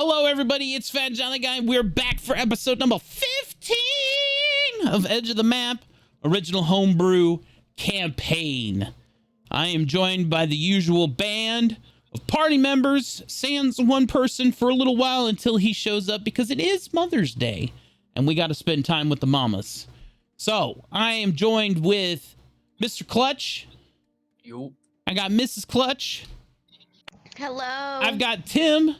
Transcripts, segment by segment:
Hello, everybody. It's Fat Johnny Guy. We're back for episode number 15 of Edge of the Map Original Homebrew Campaign. I am joined by the usual band of party members, sans one person for a little while until he shows up because it is Mother's Day and we got to spend time with the mamas. So I am joined with Mr. Clutch. Yo. I got Mrs. Clutch. Hello. I've got Tim.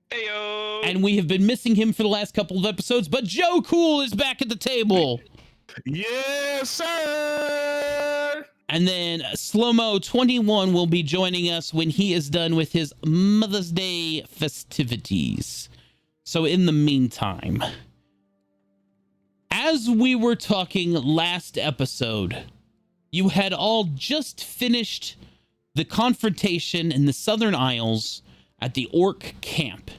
Heyo. And we have been missing him for the last couple of episodes, but Joe Cool is back at the table. Yes, sir. And then Slow-Mo 21 will be joining us when he is done with his Mother's Day festivities. So in the meantime, as we were talking last episode, you had all just finished the confrontation in the Southern Isles at the Orc camp.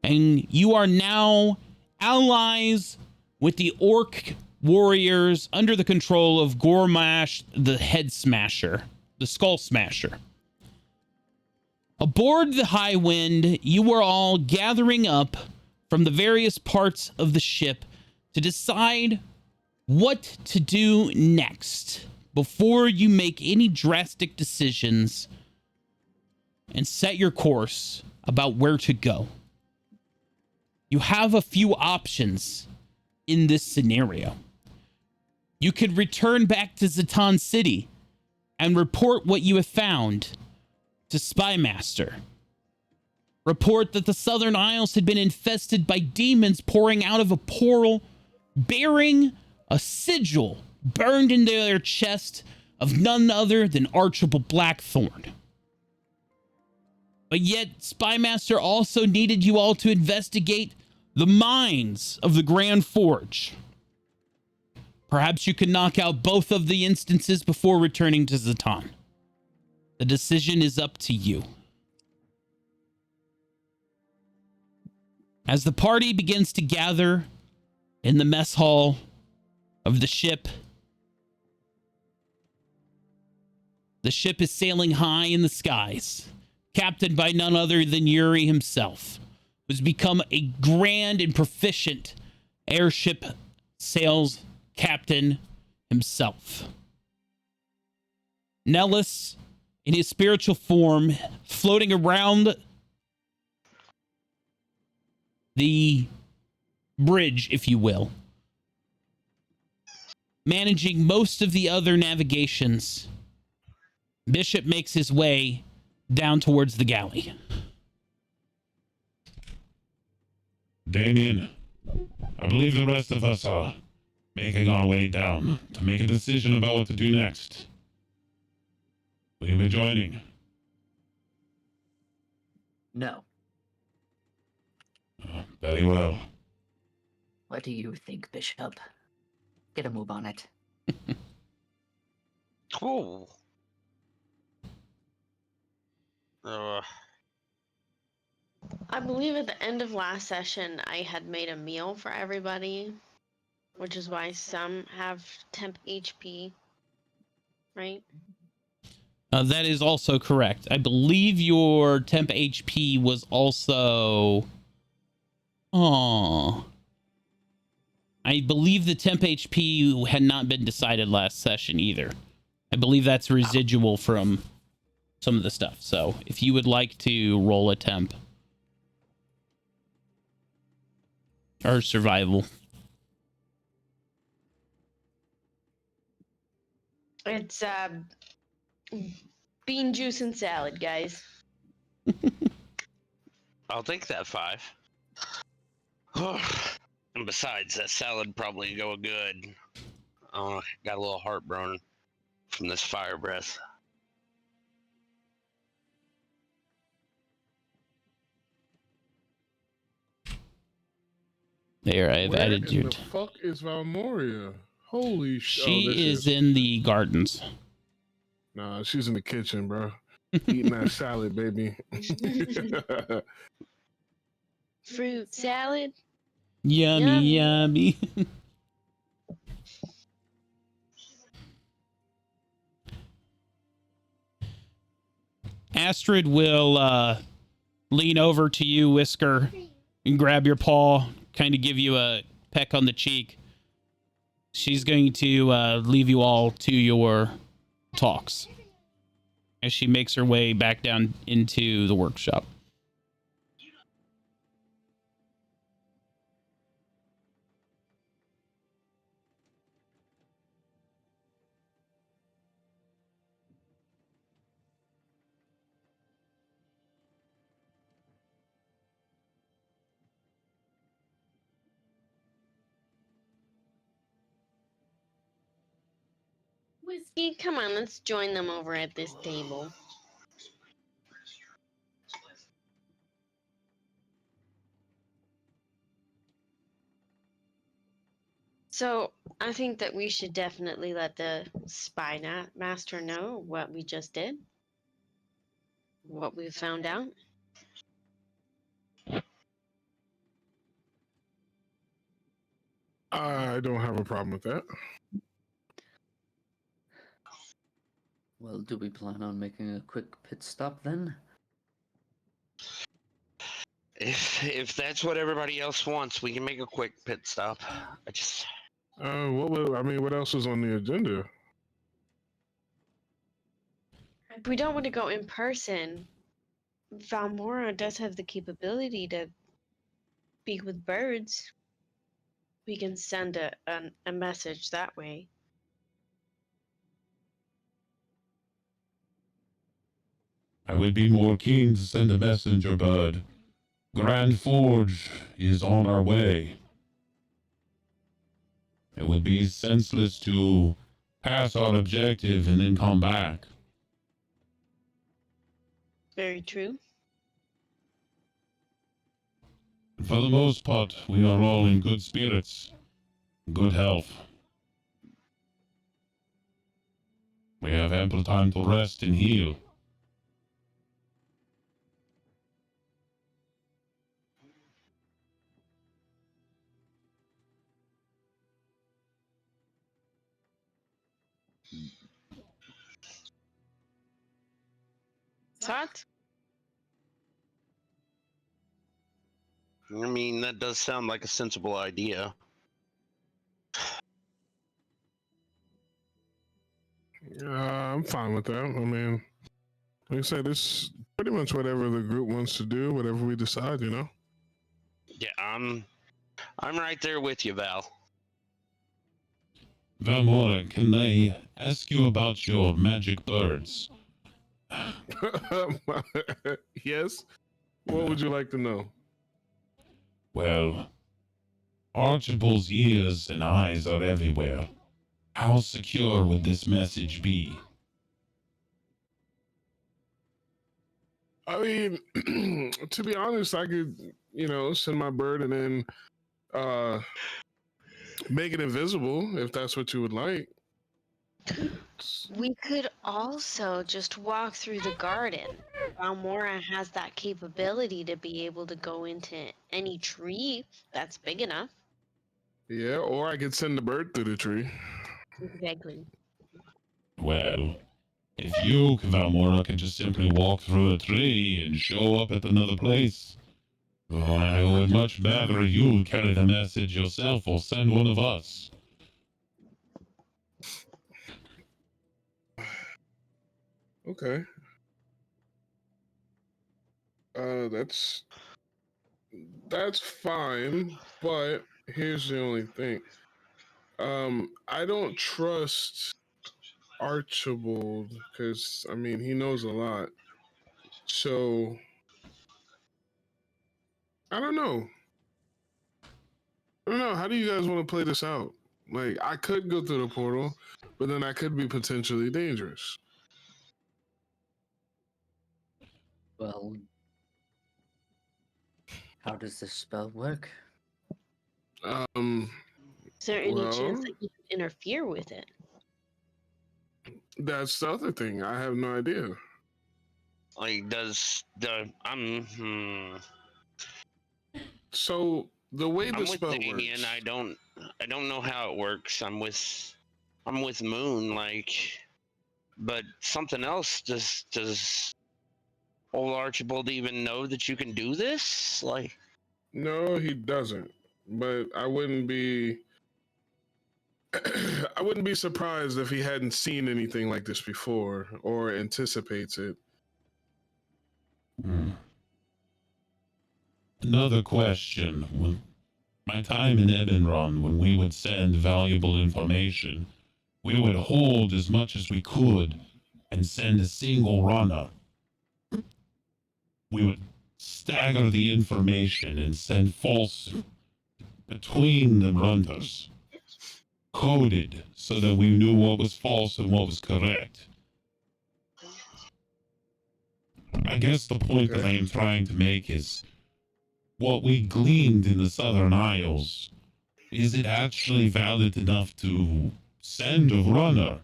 And you are now allies with the Orc warriors under the control of Gormash, the Head Smasher, the Skull Smasher. Aboard the High Wind, you were all gathering up from the various parts of the ship to decide what to do next before you make any drastic decisions and set your course about where to go. You have a few options in this scenario. You could return back to Zatan City and report what you have found to Spymaster. Report that the Southern Isles had been infested by demons pouring out of a portal bearing a sigil burned into their chest of none other than Archibald Blackthorn. But yet, Spymaster also needed you all to investigate the mines of the Grand Forge. Perhaps you could knock out both of the instances before returning to Zatan. The decision is up to you. As the party begins to gather in the mess hall of the ship is sailing high in the skies, captained by none other than Yuri himself, who's become a grand and proficient airship sales captain himself. Nellis, in his spiritual form, floating around the bridge, if you will, managing most of the other navigations. Bishop makes his way down towards the galley. Damien, I believe the rest of us are making our way down to make a decision about what to do next. Will you be joining? No. Very well. What do you think, Bishop? Get a move on it. Cool. I believe at the end of last session, I had made a meal for everybody, which is why some have temp HP, right? That is also correct. I believe your temp HP was also... Oh. I believe the temp HP had not been decided last session either. I believe that's residual from some of the stuff. So if you would like to roll a temp. Or survival. It's bean juice and salad, guys. I'll take that 5. And besides, that salad probably go good. Got a little heartburn from this fire breath. There, I've added you. Where the fuck is Valmoria? Holy shit. She is in the gardens. Nah, she's in the kitchen, bro. Eating that salad, baby. Fruit salad. Yummy, yummy. Astrid will lean over to you, Whisker, and grab your paw, kind of give you a peck on the cheek. She's going to leave you all to your talks as she makes her way back down into the workshop. Whiskey, come on, let's join them over at this table. So, I think that we should definitely let the master know what we just did. What we found out. I don't have a problem with that. Well, do we plan on making a quick pit stop then? If that's what everybody else wants, we can make a quick pit stop. What else is on the agenda? If we don't want to go in person, Valmora does have the capability to speak with birds. We can send a message that way. I would be more keen to send a messenger, bud. Grand Forge is on our way. It would be senseless to pass our objective and then come back. Very true. For the most part, we are all in good spirits, good health. We have ample time to rest and heal. What? I mean, that does sound like a sensible idea. I'm fine with that. I mean, like I said, it's pretty much whatever the group wants to do, whatever we decide, you know? Yeah, I'm right there with you, Val. Valmora, can I ask you about your magic birds? Yes? What would you like to know? Well, Archibald's ears and eyes are everywhere. How secure would this message be? I mean, to be honest, I could, send my bird and then make it invisible if that's what you would like. We could also just walk through the garden. Valmora has that capability to be able to go into any tree that's big enough. Yeah, or I could send the bird through the tree. Exactly. Well, if you, Valmora, can just simply walk through a tree and show up at another place, well, I would much rather you carry the message yourself or send one of us. Okay. That's fine, but here's the only thing. I don't trust Archibald because I mean he knows a lot. So I don't know. How do you guys want to play this out? Like I could go through the portal, but then I could be potentially dangerous. Well, how does this spell work? Is there any chance Well, that you could interfere with it? that's the other thing. I have no idea. Like, So the way the I'm with spell Damien. works. I don't know how it works. I'm with Moon, like, but something else does old Archibald even know that you can do this? Like, No, he doesn't. But I wouldn't be I wouldn't be surprised if he hadn't seen anything like this before or anticipates it. Hmm. Another question. My time in Ebenron, when we would send valuable information, we would hold as much as we could and send a single runner. We would stagger the information and send false between the runners, coded so that we knew what was false and what was correct. I guess the point that I am trying to make is what we gleaned in the Southern Isles, is it actually valid enough to send a runner?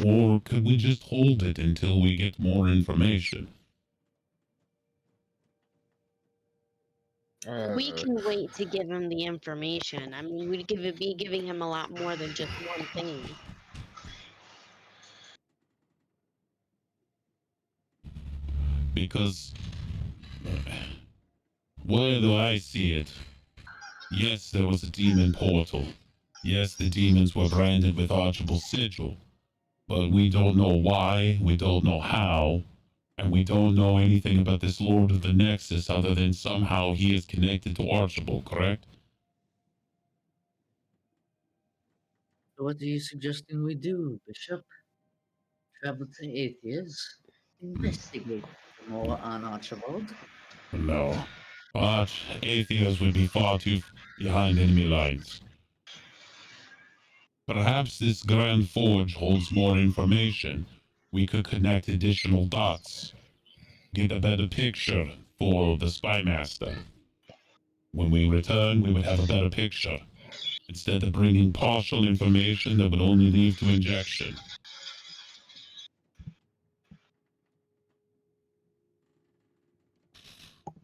Or could we just hold it until we get more information? We can wait to give him the information. I mean, we'd be giving him a lot more than just one thing. Because where do I see it? Yes, there was a demon portal. Yes, the demons were branded with Archibald's sigil. But we don't know why, we don't know how, and we don't know anything about this Lord of the Nexus other than somehow he is connected to Archibald, correct? So what are you suggesting we do, Bishop? Travel to Atheus? Investigate more on Archibald? No. But Atheos would be far too behind enemy lines. Perhaps this Grand Forge holds more information. We could connect additional dots. Get a better picture for the Spy Master. When we return, we would have a better picture. Instead of bringing partial information that would only lead to injection.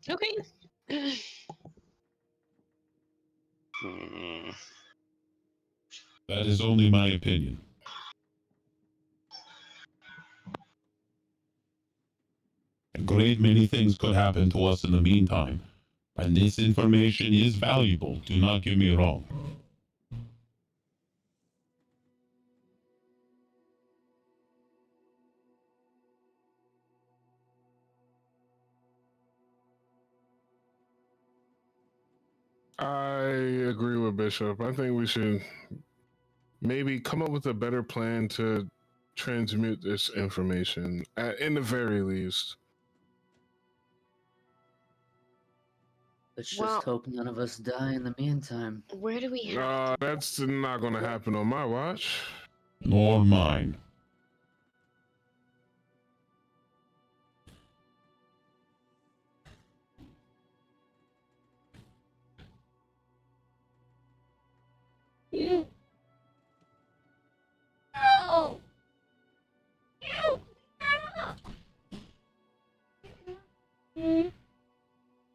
Okay. hmm. That is only my opinion. A great many things could happen to us in the meantime, and this information is valuable, do not get me wrong. I agree with Bishop. I think we should maybe come up with a better plan to transmute this information, in the very least. Let's just Well- hope none of us die in the meantime. Where do we have? That's not going to happen on my watch. Nor mine.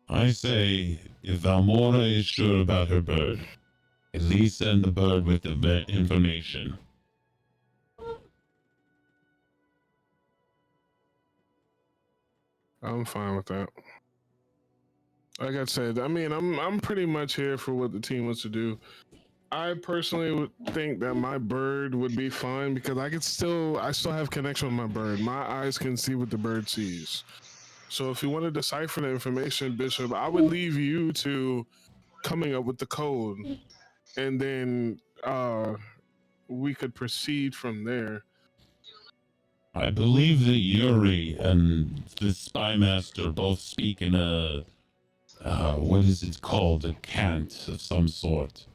I say, if Valmora is sure about her bird, at least send the bird with the information. I'm fine with that. Like I said, I mean, I'm pretty much here for what the team wants to do. I personally would think that my bird would be fine because I still have connection with my bird. My eyes can see what the bird sees. So if you want to decipher the information, Bishop, I would leave you to coming up with the code, and then we could proceed from there. I believe that Yuri and the Spy Master both speak in a, what is it called? A cant of some sort.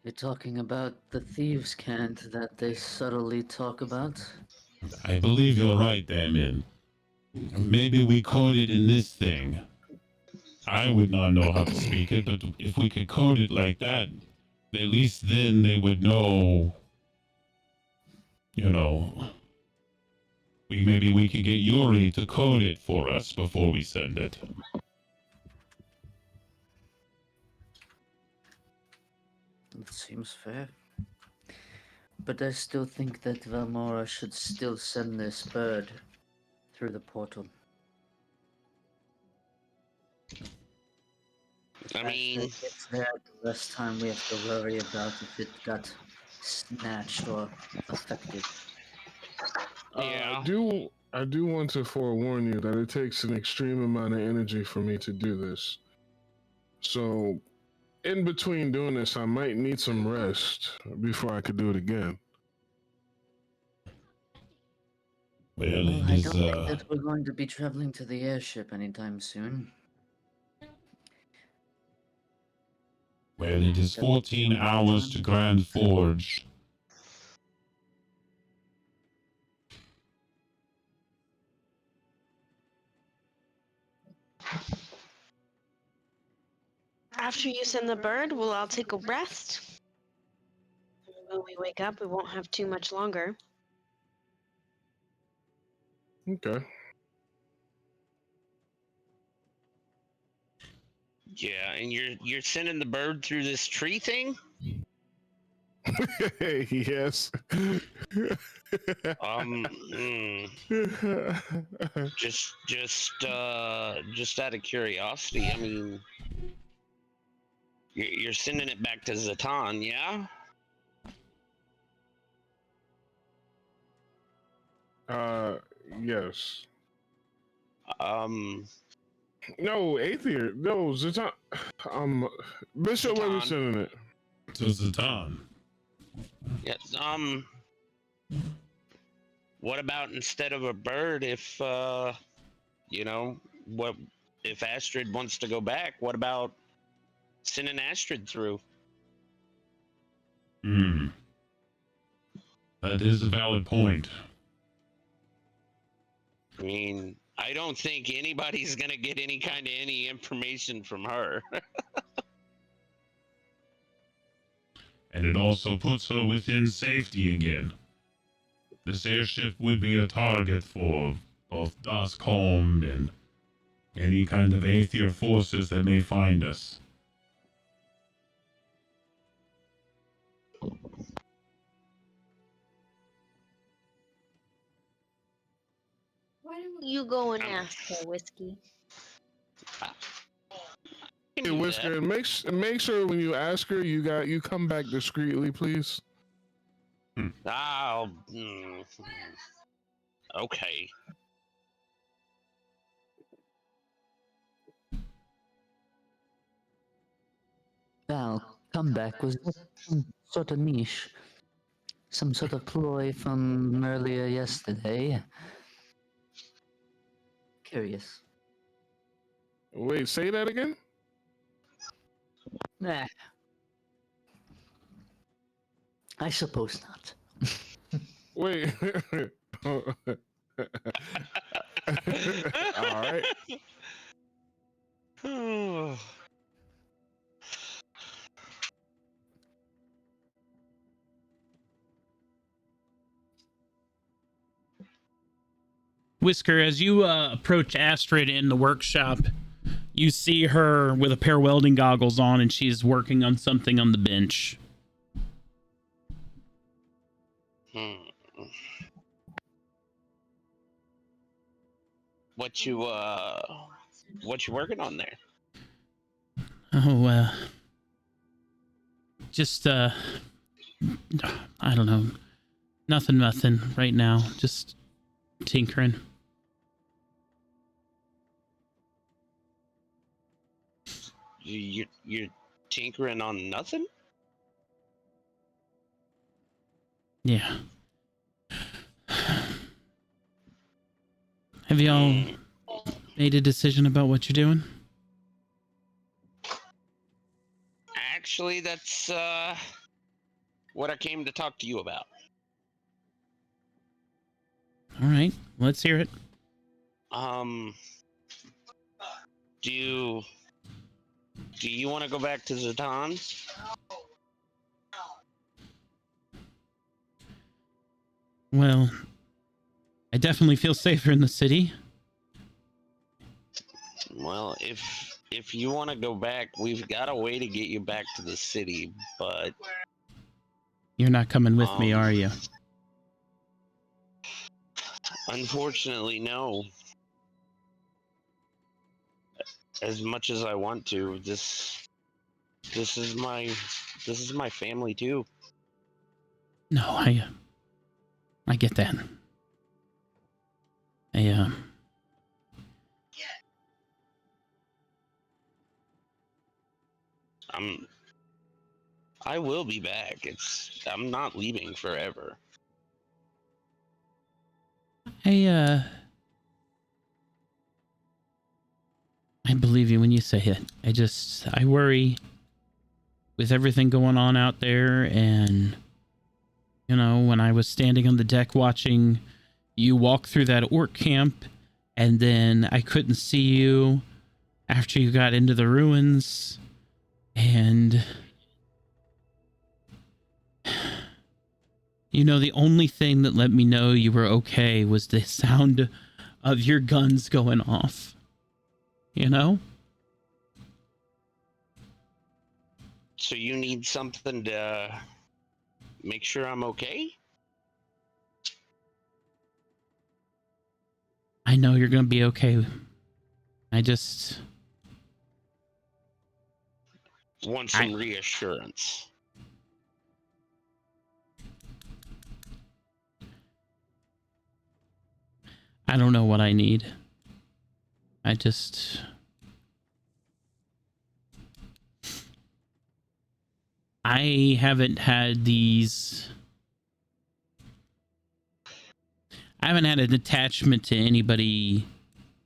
You're talking about the thieves' cant that they subtly talk about? I believe you're right, Damien. Maybe we code it in this thing. I would not know how to speak it, but if we could code it like that, at least then they would know, you know, maybe we could get Yuri to code it for us before we send it. That seems fair. But I still think that Valmora should still send this bird through the portal. I After mean, it gets there, the less time we have to worry about if it got snatched or affected. yeah. I do want to forewarn you that it takes an extreme amount of energy for me to do this. So, in between doing this, I might need some rest before I could do it again. Well, Well, it I is, don't think that we're going to be traveling to the airship anytime soon. well, it is 14 hours to Grand Forge. After you send the bird, we'll all take a rest. When we wake up, we won't have too much longer. Okay. Yeah, and you're sending the bird through this tree thing? Yes. Mm, just out of curiosity, I mean, you're sending it back to Zatan, yeah? Yes. Um, No, Aether. No, Zatan. Bishop, where we Zatan. sending it? To Zatan. yes, what about instead of a bird, if, you know, what, if Astrid wants to go back, what about sending Astrid through? Hmm. That is a valid point. I mean, I don't think anybody's gonna get any information from her. And it also puts her within safety again. This airship would be a target for both Doscombe and any kind of Aether forces that may find us. Why don't you go and ask her, Whiskey? Can Hey, do Whisker, that. make sure when you ask her, you come back discreetly, please. I'll, okay. Val, comeback, was that some sort of niche? Some sort of ploy from earlier yesterday? Curious. Wait, say that again? Nah. I suppose not. Wait. All right. Whisker, as you approach Astrid in the workshop, you see her with a pair of welding goggles on, and she's working on something on the bench. Hmm. What you working on there? Oh, just, I don't know. Nothing right now. Just tinkering. You're tinkering on nothing? Yeah. Have y'all made a decision about what you're doing? Actually, that's what I came to talk to you about. All right, let's hear it. Do you want to go back to Zatan? Well, I definitely feel safer in the city. Well, if you want to go back, we've got a way to get you back to the city, but You're not coming with me, are you? unfortunately, no. As much as I want to, this This is my family too. No, I get that. I will be back. I'm not leaving forever. I believe you when you say it. I worry with everything going on out there, and you know, when I was standing on the deck watching you walk through that orc camp, and then I couldn't see you after you got into the ruins, and you know, the only thing that let me know you were okay was the sound of your guns going off. You know? So you need something to make sure I'm okay? I know you're going to be okay. I just want some reassurance. I don't know what I need. I haven't had an attachment to anybody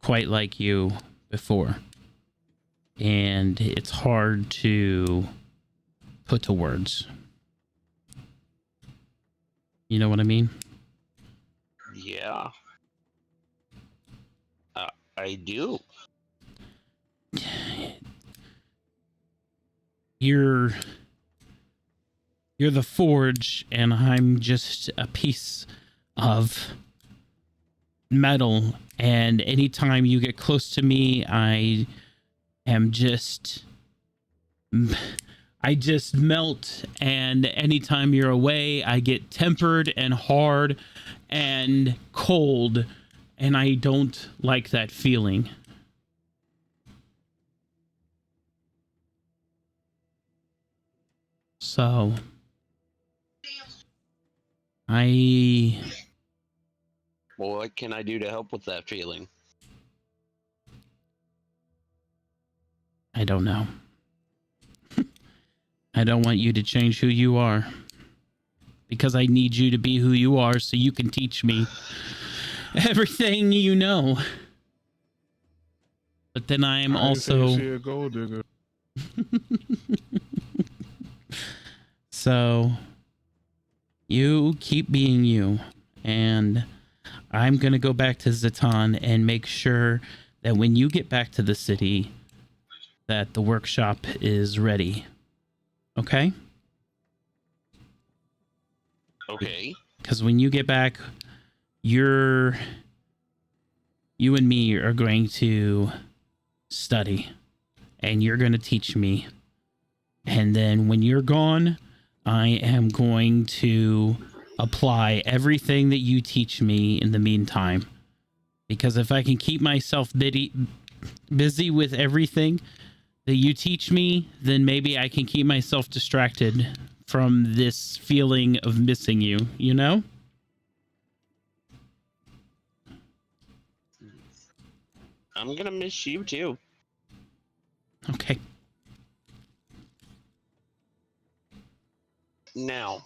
quite like you before. And it's hard to put to words. You know what I mean? Yeah. I do. You're the forge, and I'm just a piece of metal, and anytime you get close to me, I just melt, and anytime you're away, I get tempered and hard and cold, and I don't like that feeling. So Well, what can I do to help with that feeling? I don't know. I don't want you to change who you are, because I need you to be who you are so you can teach me everything you know. But then I am also a gold digger. So you keep being you, and I'm going to go back to Zatan and make sure that when you get back to the city that the workshop is ready. Okay? Okay. Because when you get back, you and me are going to study, and you're going to teach me. And then when you're gone, I am going to apply everything that you teach me in the meantime. Because if I can keep myself busy with everything that you teach me, then maybe I can keep myself distracted from this feeling of missing you, you know? I'm gonna miss you too. Okay. Now,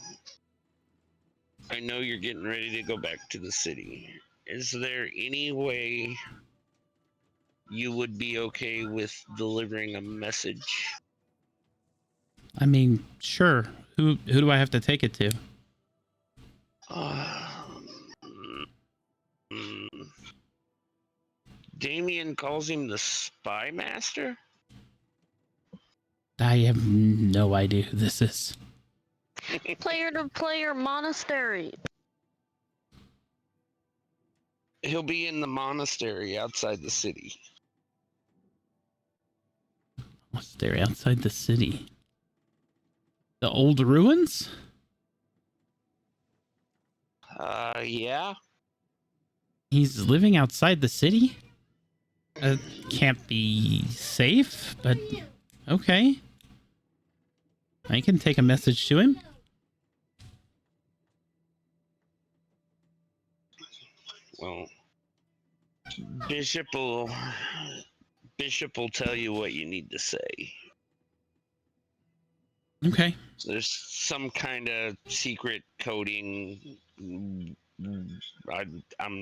I know you're getting ready to go back to the city. Is there any way you would be okay with delivering a message? I mean, sure. Who do I have to take it to? Damien calls him the Spy Master? I have no idea who this is. Player to player monastery. He'll be in the monastery outside the city. Monastery outside the city. The old ruins? Yeah. He's living outside the city? Can't be safe, but okay. I can take a message to him. Well, Bishop will tell you what you need to say. Okay. There's some kind of secret coding. I'm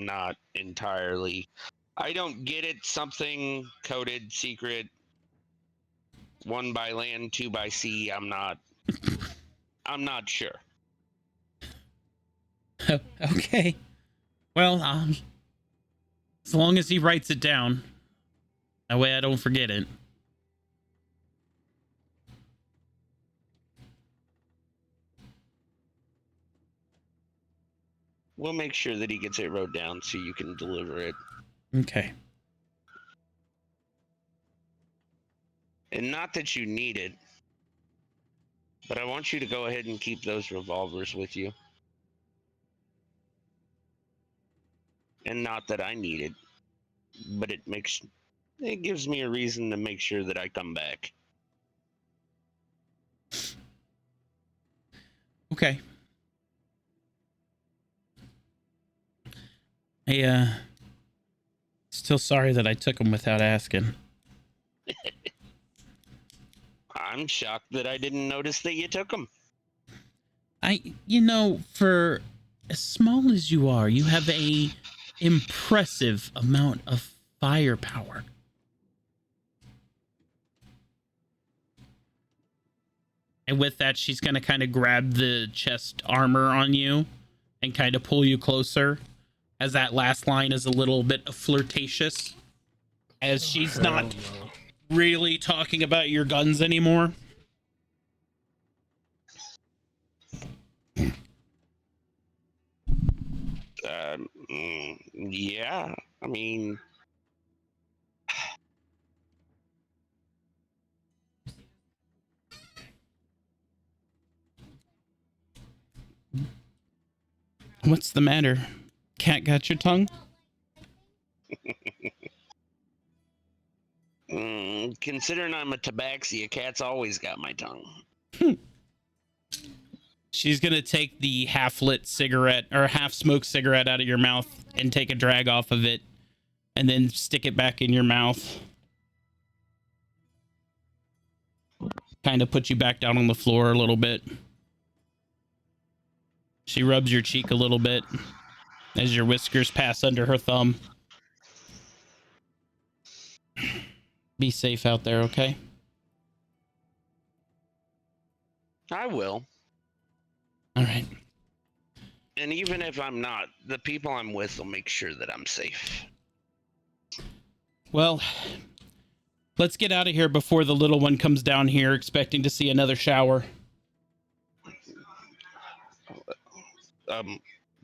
not entirely. I don't get it. Something coded secret. 1 by land, 2 by sea. I'm not sure. Okay. Well, as long as he writes it down, that way I don't forget it. We'll make sure that he gets it wrote down so you can deliver it. Okay. And not that you need it, but I want you to go ahead and keep those revolvers with you. And not that I need it, but it gives me a reason to make sure that I come back. Okay. I, still sorry that I took him without asking. I'm shocked that I didn't notice that you took them. For as small as you are, you have a impressive amount of firepower. And with that, she's going to kind of grab the chest armor on you and kind of pull you closer, as that last line is a little bit flirtatious, as she's not really talking about your guns anymore. Yeah, I mean, What's the matter? Cat got your tongue? considering I'm a tabaxi, a cat's always got my tongue. She's gonna take the half-lit cigarette or half-smoked cigarette out of your mouth and take a drag off of it, and then stick it back in your mouth. Kind of put you back down on the floor a little bit. She rubs your cheek a little bit as your whiskers pass under her thumb. Be safe out there, okay? I will. All right. And even if I'm not, the people I'm with will make sure that I'm safe. Well, let's get out of here before the little one comes down here expecting to see another shower.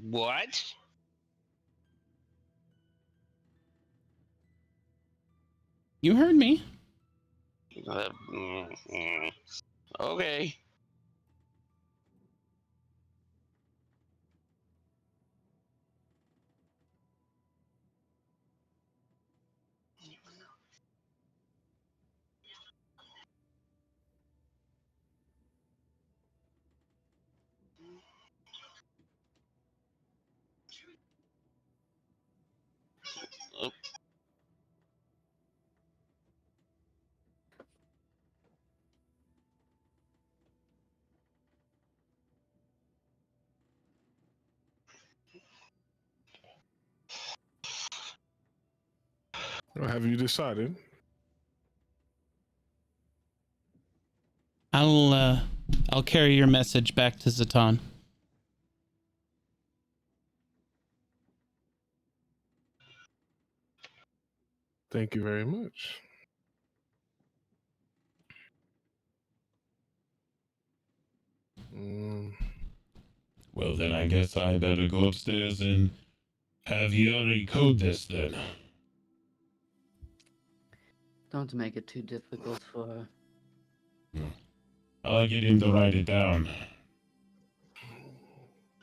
What? You heard me. Okay. Or have you decided? I'll carry your message back to Zatan. Thank you very much. Well, then I guess I better go upstairs and have Yuri code this then. Don't make it too difficult for her. I'll get him to write it down.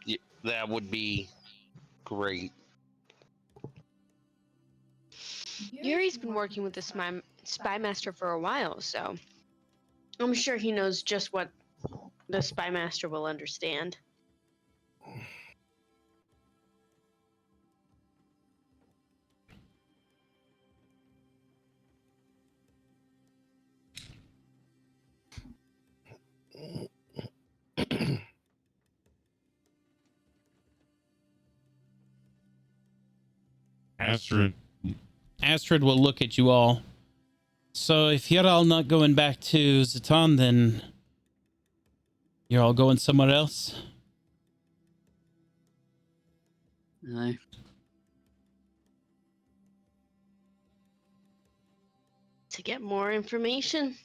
Yeah, that would be great. Yuri's been working with the spy master for a while, so I'm sure he knows just what The spy master will understand. Astrid, Astrid will look at you all. So if you're all not going back to Zatan, then you're all going somewhere else? Aye. To get more information.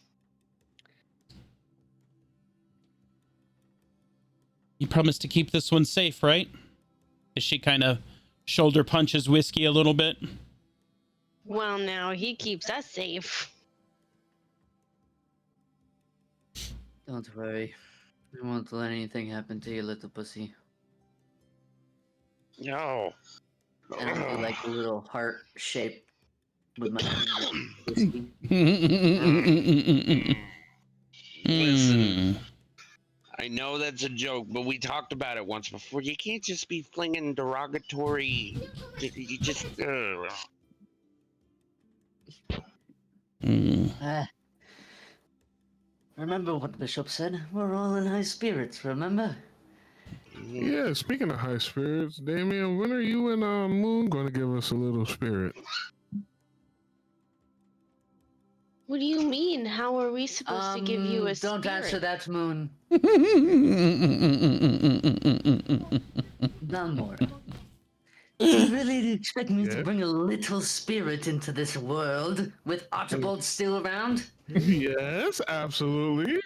You promise to keep this one safe, right? As she kind of shoulder punches Whiskey a little bit. Well, now he keeps us safe. Don't worry. I won't let anything happen to you, little pussy. No. And I'll do like a little heart shape with my finger. Whiskey. Listen, I know that's a joke, but we talked about it once before. You can't just be flinging derogatory. You just. Ah. Remember what Bishop said? We're all in high spirits, remember? Yeah, speaking of high spirits, Damien, when are you and Moon going to give us a little spirit? What do you mean? How are we supposed to give you a Don't answer spirit? that, Moon. Valmora. Do you really expect me to Yeah. bring a little spirit into this world with Archibald still around? Yes, absolutely.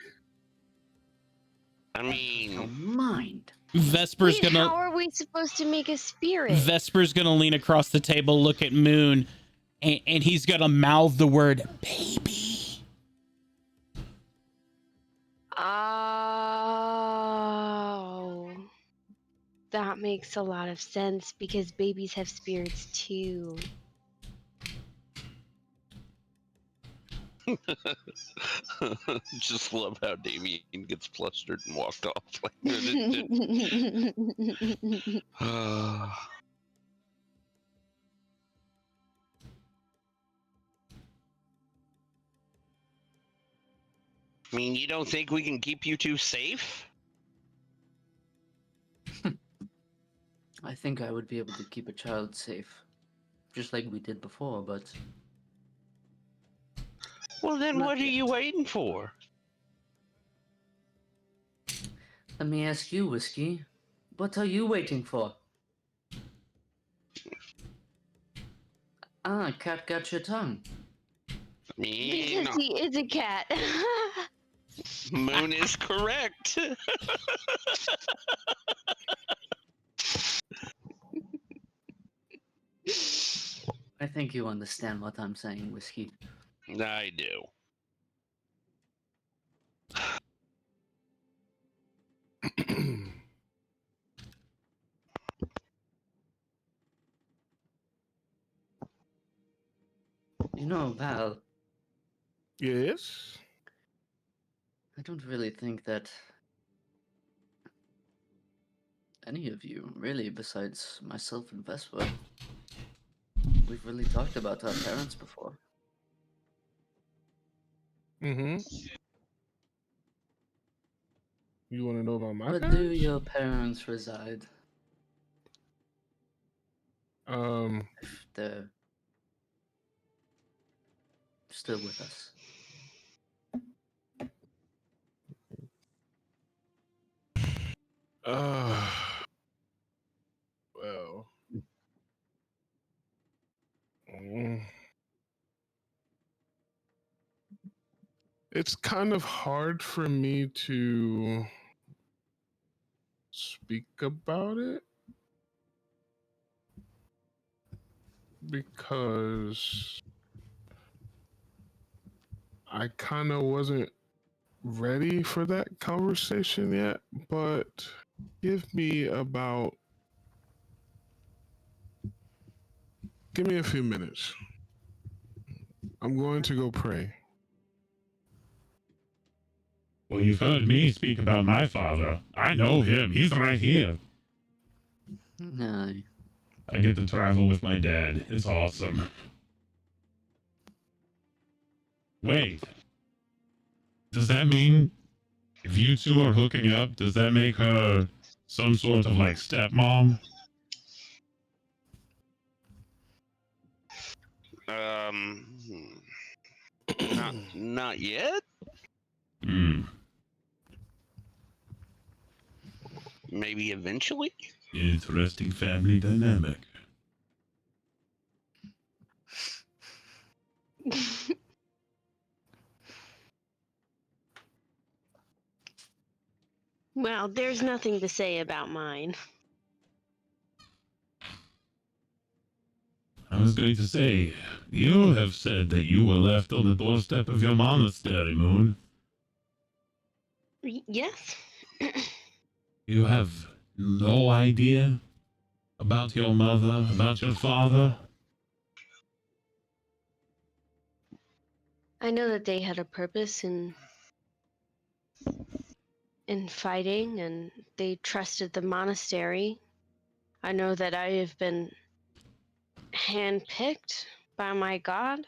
I No mean, mind. Vesper's Wait, how gonna are we supposed to make a spirit? Vesper's gonna lean across the table, look at Moon, and he's gonna mouth the word baby. Oh. That makes a lot of sense because babies have spirits too. just love how Damien gets flustered and walked off. Like, I mean, you don't think we can keep you two safe? I think I would be able to keep a child safe. Just like we did before, but Well, then Not what are yet. you waiting for? let me ask you, Whiskey. What are you waiting for? Ah, cat got your tongue. I mean, Because he is a cat. Moon is correct. I think you understand what I'm saying, Whiskey. I do. You know, Val, Yes. I don't really think that any of you, really, besides myself and Vesper, we've really talked about our parents before. Mm-hmm. You want to know about my Where do parents? your parents reside? If they're still with us. Uh, well. mm, It's kind of hard for me to speak about it because I kind of wasn't ready for that conversation yet, but give me a few minutes. I'm going to go pray. Well, you've heard me speak about my father. I know him. He's right here. No. I get to travel with my dad. It's awesome. Wait. Does that mean if you two are hooking up, does that make her some sort of like stepmom? Not yet. Hmm. Maybe eventually. Interesting family dynamic. Well, there's nothing to say about mine. I was going to say, you have said that you were left on the doorstep of your monastery, Moon. Yes. You have no idea about your mother, about your father? I know that they had a purpose in fighting, and they trusted the monastery. I know that I have been handpicked by my god,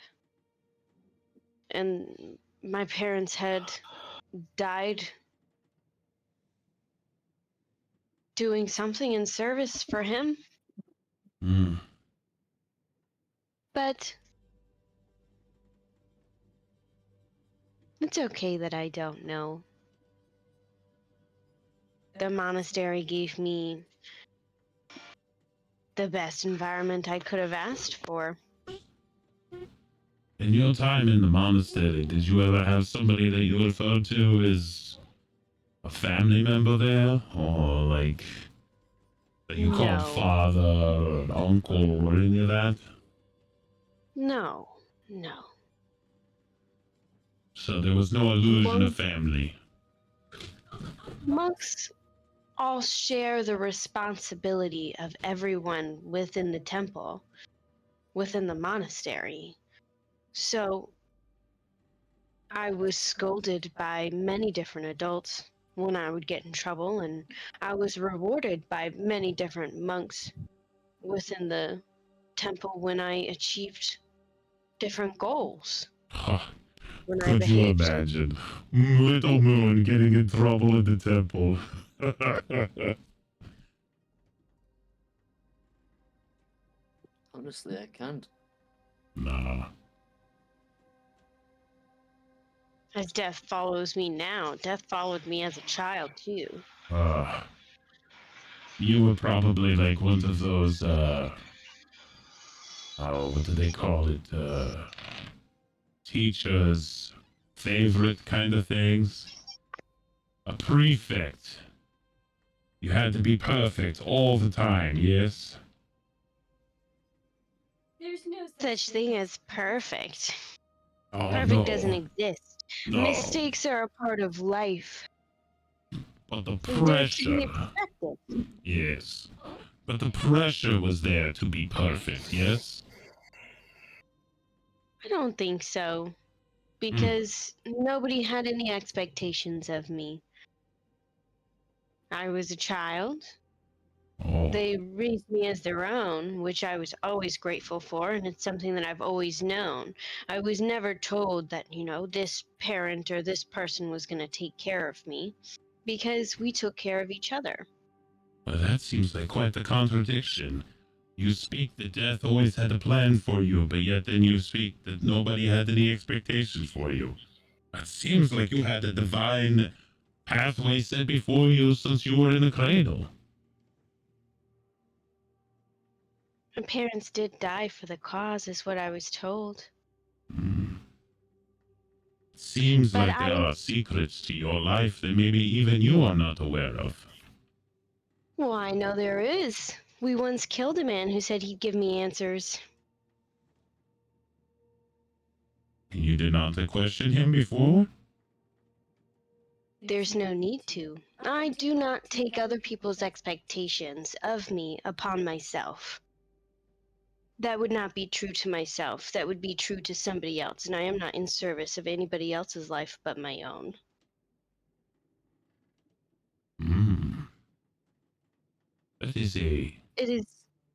and my parents had died doing something in service for him. Hmm. But it's okay that I don't know. The monastery gave me the best environment I could have asked for. In your time in the monastery, did you ever have somebody that you referred to as a family member there? Or like that you called No. father or an uncle or any of that? No. So there was no illusion of family. Monks all share the responsibility of everyone within the temple, within the monastery. So I was scolded by many different adults when I would get in trouble, and I was rewarded by many different monks within the temple when I achieved different goals. Huh. When I Could you behaved. imagine? Little Moon getting in trouble in the temple. Honestly, I can't. Nah. As death follows me now, death followed me as a child too. You were probably like one of those, oh, what do they call it? Teacher's favorite kind of things. A prefect. You had to be perfect all the time, yes? There's no such thing as perfect. Oh, Perfect no. doesn't exist. No. Mistakes are a part of life. But the They're to be pressure. expected. Yes. But the pressure was there to be perfect, yes? I don't think so. Because nobody had any expectations of me. I was a child. Oh. They raised me as their own, which I was always grateful for, and it's something that I've always known. I was never told that, this parent or this person was going to take care of me, because we took care of each other. Well, that seems like quite the contradiction. You speak that death always had a plan for you, but yet then you speak that nobody had any expectations for you. It seems like you had a divine pathway set before you since you were in a cradle. My parents did die for the cause, is what I was told. Seems But like there are secrets to your life that maybe even you are not aware of. Well, I know there is. We once killed a man who said he'd give me answers. And you did not question him before? There's no need to. I do not take other people's expectations of me upon myself. That would not be true to myself. That would be true to somebody else, and I am not in service of anybody else's life but my own. That is a It is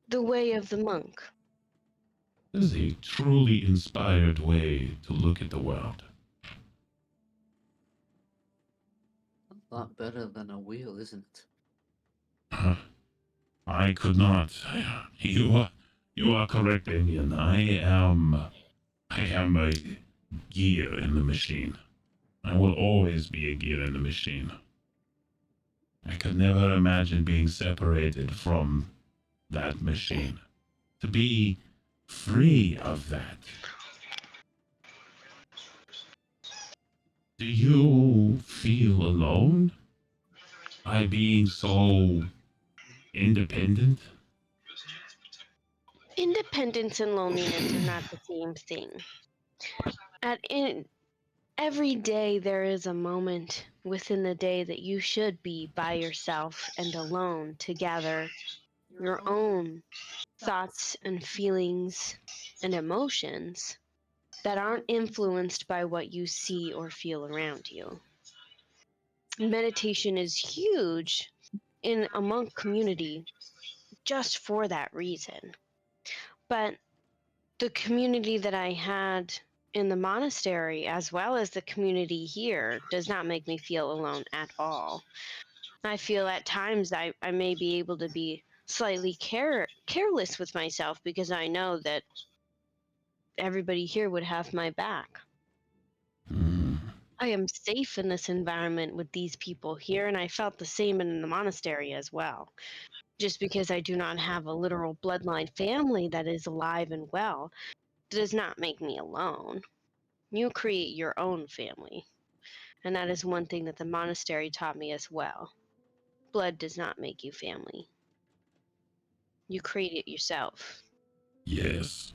the way of the monk. truly inspired way to look at the world. A lot better than a wheel, isn't it? Huh? I could not. You are correct, Damien. I am a gear in the machine. I will always be a gear in the machine. I could never imagine being separated from that machine. To be free of that. Do you feel alone by being so independent? Independence and loneliness are not the same thing. Every day there is a moment within the day that you should be by yourself and alone to gather your own thoughts and feelings and emotions that aren't influenced by what you see or feel around you. Meditation is huge in a monk community just for that reason. But the community that I had in the monastery, as well as the community here, does not make me feel alone at all. I feel at times I may be able to be slightly careless with myself because I know that everybody here would have my back. Hmm. I am safe in this environment with these people here, and I felt the same in the monastery as well. Just because I do not have a literal bloodline family that is alive and well does not make me alone. You create your own family, and that is one thing that the monastery taught me as well. Blood does not make you family. You create it yourself. Yes.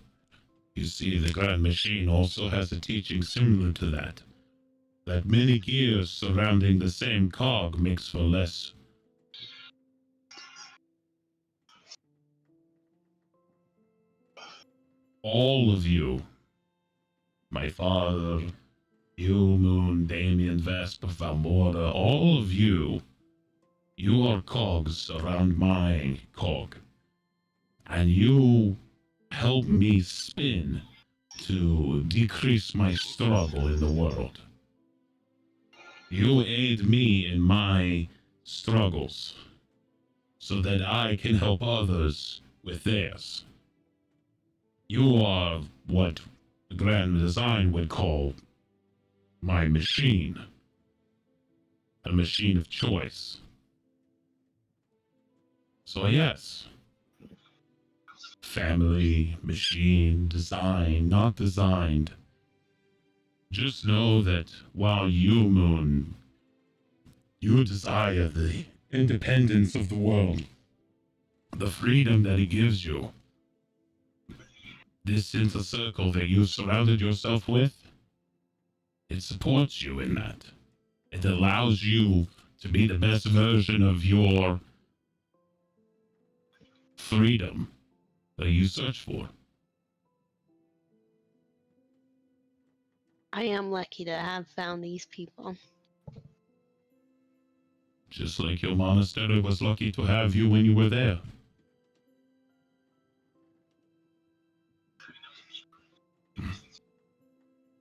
You see, the Grand Machine also has a teaching similar to that. That many gears surrounding the same cog makes for less. All of you, my father, you, Moon, Damien, Vesper, Valmora, all of you, you are cogs around my cog. And you help me spin to decrease my struggle in the world. You aid me in my struggles so that I can help others with theirs. You are what the Grand Design would call my machine. A machine of choice. So yes. Family, machine, design, not designed. Just know that while you, Moon, you desire the independence of the world, the freedom that it gives you, this inner circle that you surrounded yourself with, it supports you in that. It allows you to be the best version of your freedom that you search for. I am lucky to have found these people. Just like your monastery was lucky to have you when you were there.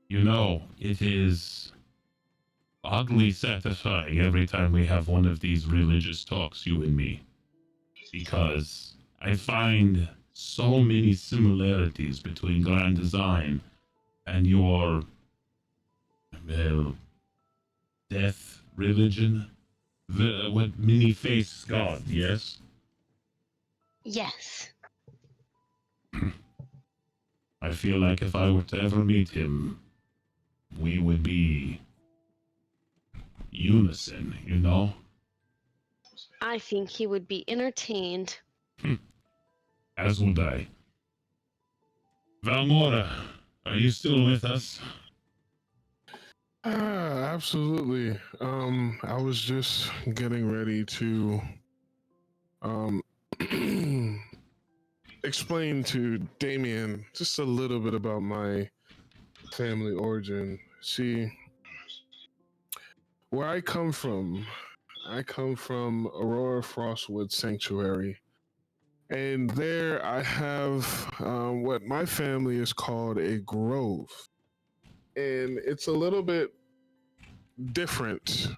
You know, it is oddly satisfying every time we have one of these religious talks, you and me. Because I find so many similarities between Grand Design and your, well, death religion. What many-faced god, yes? Yes. I feel like if I were to ever meet him, we would be unison, you know? I think he would be entertained. As would I. Valmora, are you still with us? Absolutely. I was just getting ready to explain to Damien just a little bit about my family origin. See, where I come from Aurora Frostwood Sanctuary. And there I have what my family is called a grove. And it's a little bit different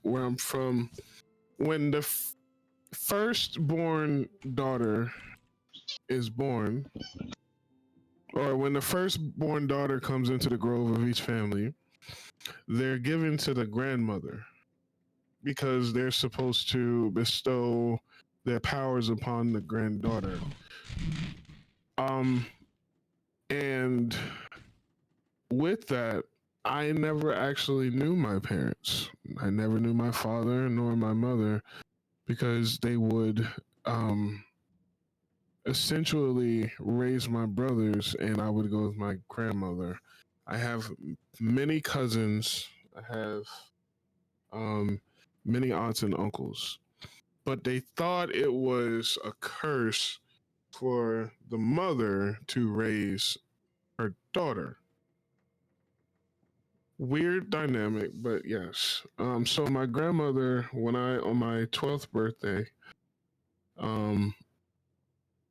where I'm from. When the firstborn daughter is born, or when the firstborn daughter comes into the grove of each family, they're given to the grandmother because they're supposed to bestow their powers upon the granddaughter. And with that, I never actually knew my parents. I never knew my father nor my mother because they would essentially raise my brothers and I would go with my grandmother. I have many cousins. I have many aunts and uncles, but they thought it was a curse for the mother to raise her daughter. Weird dynamic, but yes. So my grandmother, when I on my 12th birthday, um,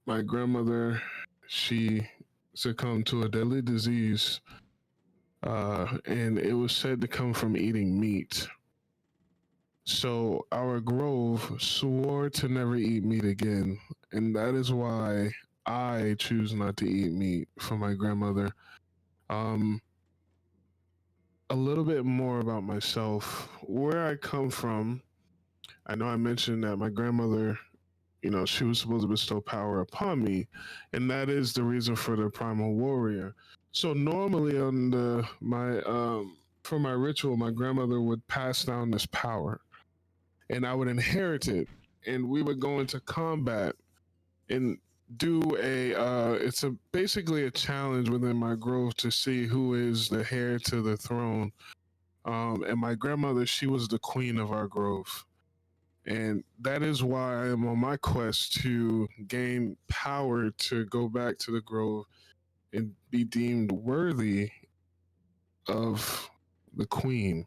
my grandmother, she succumbed to a deadly disease, and it was said to come from eating meat. So our grove swore to never eat meat again, and that is why I choose not to eat meat for my grandmother. Um, a little bit more about myself, where I come from. I know I mentioned that my grandmother, she was supposed to bestow power upon me, and that is the reason for the primal warrior. So normally on for my ritual, my grandmother would pass down this power, and I would inherit it, and we would go into combat and do it's basically a challenge within my grove to see who is the heir to the throne. And my grandmother, she was the queen of our grove. And that is why I am on my quest to gain power to go back to the grove and be deemed worthy of the queen.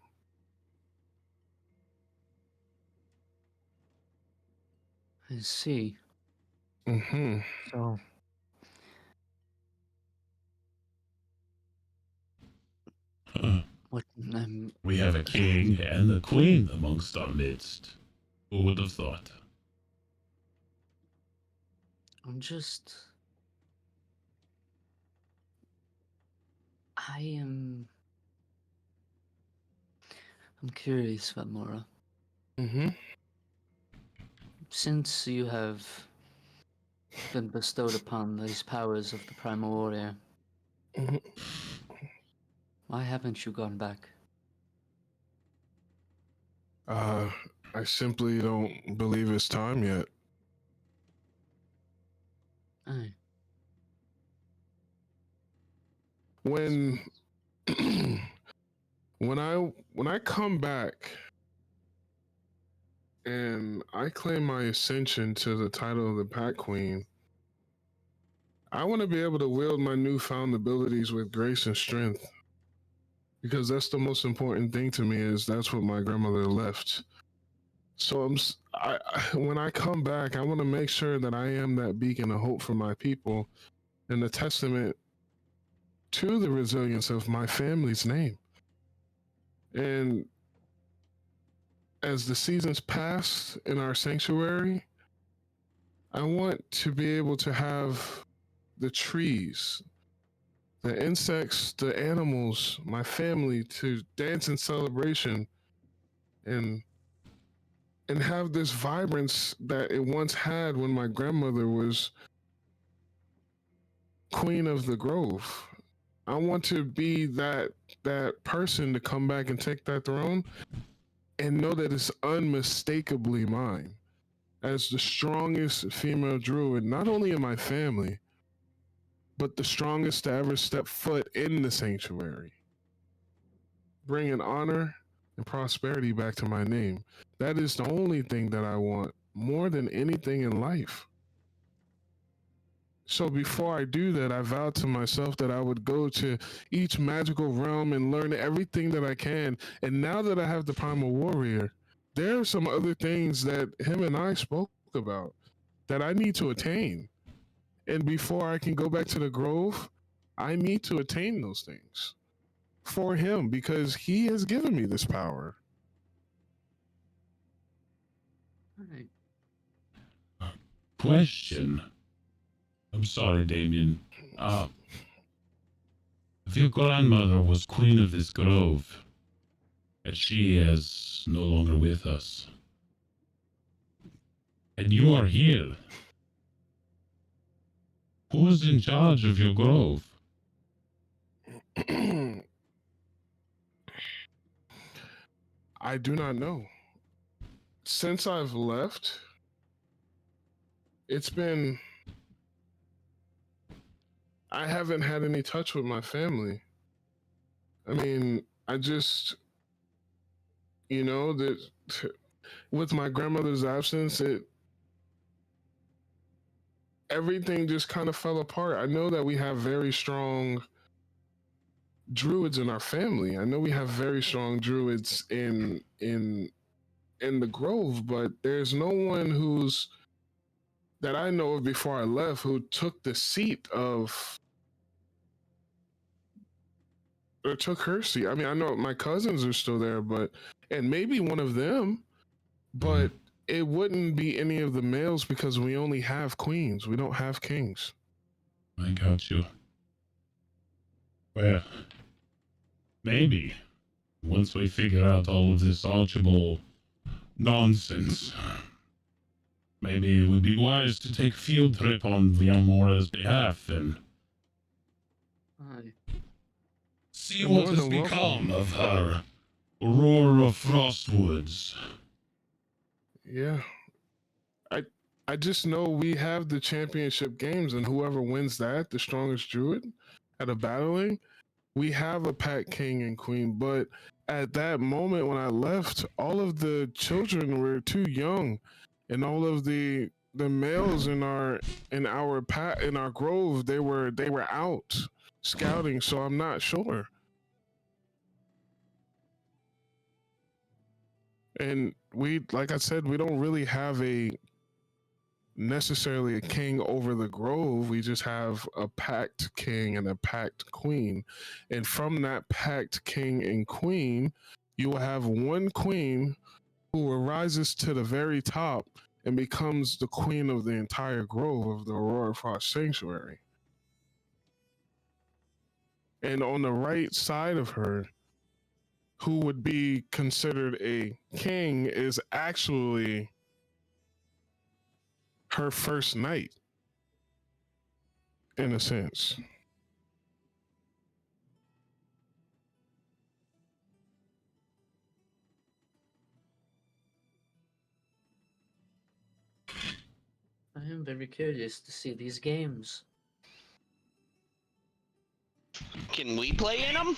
I see. Mm-hmm. So, Huh. what? We have a king and a queen amongst our midst. Who would have thought? I'm just. I am. I'm curious, Valmora. Mm-hmm. Since you have been bestowed upon these powers of the Primal Warrior, Mm-hmm. why haven't you gone back? I simply don't believe it's time yet. Aye. When when I come back and I claim my ascension to the title of the Pack Queen, I want to be able to wield my newfound abilities with grace and strength. Because that's the most important thing to me is that's what my grandmother left. So when I come back, I want to make sure that I am that beacon of hope for my people and a testament to the resilience of my family's name. And as the seasons pass in our sanctuary, I want to be able to have the trees, the insects, the animals, my family to dance in celebration and have this vibrance that it once had when my grandmother was queen of the grove. I want to be that person to come back and take that throne and know that it's unmistakably mine as the strongest female druid, not only in my family, but the strongest to ever step foot in the sanctuary, bringing honor and prosperity back to my name. That is the only thing that I want more than anything in life. So before I do that, I vowed to myself that I would go to each magical realm and learn everything that I can. And now that I have the Primal Warrior, there are some other things that him and I spoke about. that I need to attain. And before I can go back to the Grove, I need to attain those things for him because he has given me this power. Alright. Question. I'm sorry, Damien. If your grandmother was queen of this grove, and she is no longer with us, and you are here, who is in charge of your grove? I do not know. Since I've left, it's been. I haven't had any touch with my family. I mean, I just. That with my grandmother's absence, everything just kind of fell apart. I know that we have very strong druids in our family. I know we have very strong druids in the grove, but there's no one who's that I know of before I left who took the seat of or took her seat. I mean, I know my cousins are still there, but and maybe one of them, but it wouldn't be any of the males because we only have queens. We don't have kings. I got you. Well, maybe once we figure out all of this Archibald nonsense, maybe it would be wise to take a field trip on Viamora's behalf and Aye. see You're what more has than welcome. become of her Aurora Frostwoods. Yeah. I just know we have the championship games, and whoever wins that, the strongest druid at a battling, we have a pack king and queen. But at that moment when I left, all of the children were too young, and all of the males in our grove, they were out scouting. So I'm not sure. And like I said, we don't really have necessarily a king over the grove. We just have a packed king and a packed queen. And from that packed king and queen, you will have one queen who arises to the very top and becomes the queen of the entire grove of the Aurora Frost Sanctuary. And on the right side of her, who would be considered a king, is actually her first knight, in a sense. I am very curious to see these games. Can we play in them?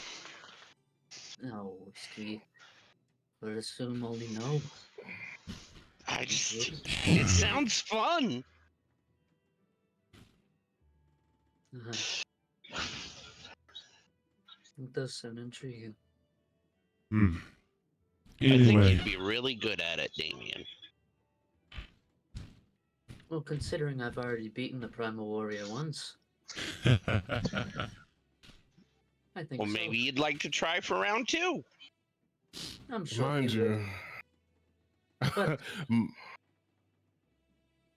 No, Ski. But assume only no. It sounds fun. It does sound intriguing. Hmm. I think Anyway, you'd be really good at it, Damien. Well, considering I've already beaten the Primal Warrior once, I think Well, so. maybe you'd like to try for round 2. I'm sure Mind he will. you. But-